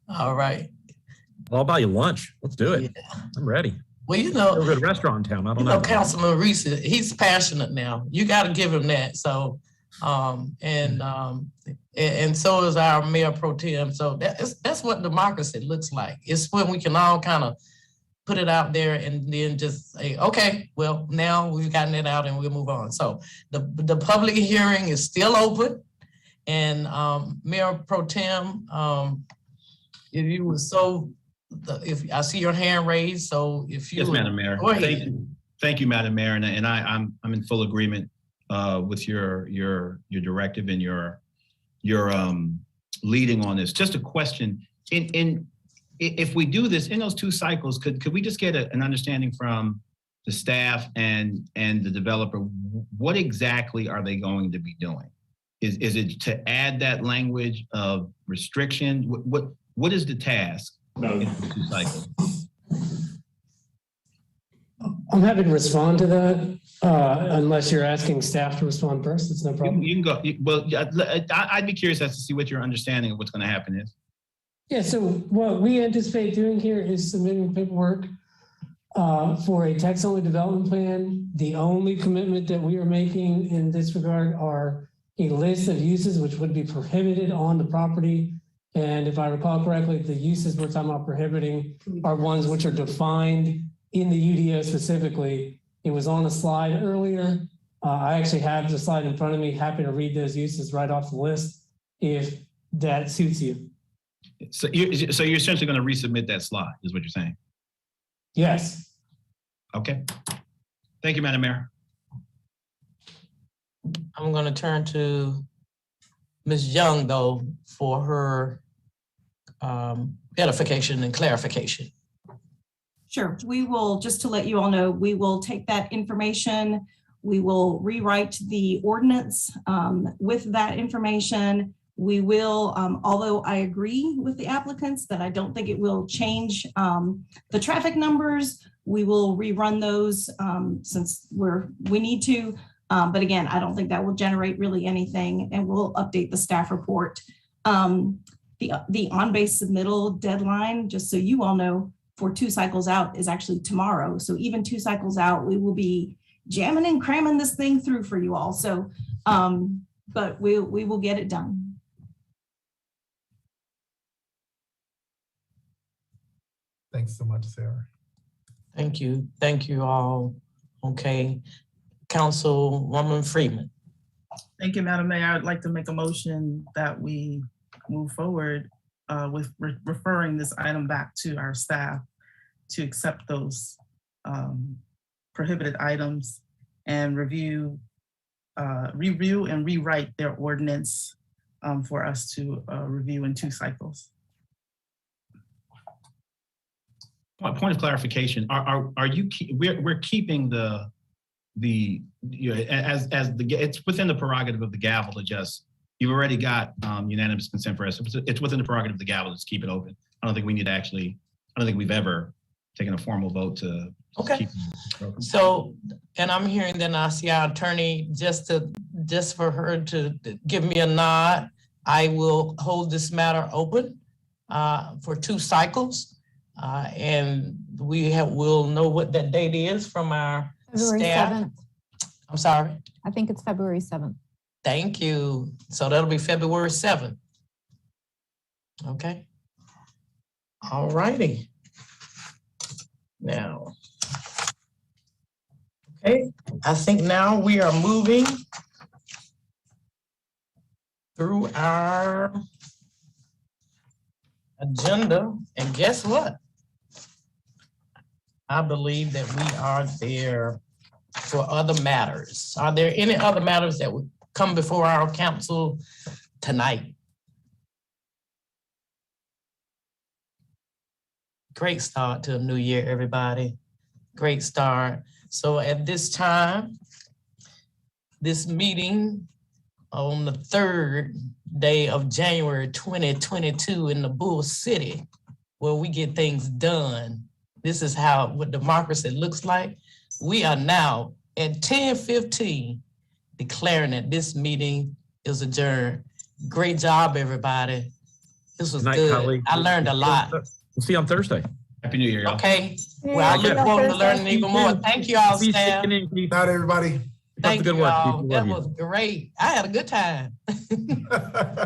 All right. Well, I'll buy you lunch. Let's do it. Yeah. I'm ready. Well, There's a good restaurant in town. I don't know. Councilman Reese, he's passionate now. You got to give him that. So, and so is our Mayor Pro Tem. So that's what democracy looks like. It's when we can all kind of put it out there and then just say, okay, well, now we've gotten it out and we'll move on. So the public hearing is still open. And Mayor Pro Tem, if you were if I see your hand raised, so if you— Yes, Madam Mayor. Go ahead. Thank you, Madam Mayor, and I'm in full agreement with your directive and your leading on this. Just a question: if we do this in those 2 cycles, could we just get an understanding from the staff and the developer? What exactly are they going to be doing? Is it to add that language of restriction? What is the task in the 2 cycles? I'm happy to respond to that, unless you're asking staff to respond first. It's no problem. You can go. Well, I'd be curious as to see what your understanding of what's going to happen is. Yeah, so what we anticipate doing here is submitting paperwork for a text-only development plan. The only commitment that we are making in this regard are a list of uses which would be prohibited on the property And if I recall correctly, the uses we're talking about prohibiting are ones which are defined in the UDO specifically. It was on a slide earlier. I actually have the slide in front of me. Happy to read those uses right off the list if that suits you. So you're essentially going to resubmit that slide, is what you're saying? Yes. Okay. Thank you, Madam Mayor. I'm going to turn to Ms. Young, though, for her edification and clarification. Sure. We will, just to let you all know, we will take that information. We will rewrite the ordinance with that information. We will, although I agree with the applicants that I don't think it will change the traffic numbers, we will rerun those since we need to. But again, I don't think that will generate really anything, and we'll update the staff report. The on-base submittal deadline, just so you all know, for 2 cycles out is actually tomorrow. So even 2 cycles out, we will be jamming and cramming this thing through for you all. So, but we will get it done. Thanks so much, Sarah. Thank you. Thank you all. Okay. Councilwoman Freeman. Thank you, Madam Mayor. I'd like to make a motion that we move forward with referring this item back to our staff to accept those prohibited items and review and rewrite their ordinance for us to review in 2 cycles. Point of clarification: Are you? We're keeping it's within the prerogative of the gavel to just. You've already got unanimous consent for us. It's within the prerogative of the gavel to keep it open. I don't think we need to actually. I don't think we've ever taken a formal vote to. Okay. Keep it open. So, and I'm hearing that I see our attorney just for her to give me a nod. I will hold this matter open for 2 cycles. And we'll know what that date is from our February staff. 7th. I'm sorry. I think it's February 7th. Thank you. So that'll be February 7th. Okay. All righty. Now, okay, I think now we are moving through our agenda, and guess what? I believe that we are there for other matters. Are there any other matters that would come before our council tonight? Great start to a new year, everybody. Great start. So at this time, this meeting on the 3rd day of January 2022 in the Bull City, where we get things done. This is what democracy looks like. We are now at 10:15 declaring that this meeting is adjourned. Great job, everybody. This was good. Colleague. I learned a lot. We'll see you on Thursday. Happy New Year, y'all. Okay. Well, I look forward to learning even more. Thank you all, staff. Good night, everybody. Thank good you work, all. people. That Love you. was great. I had a good time.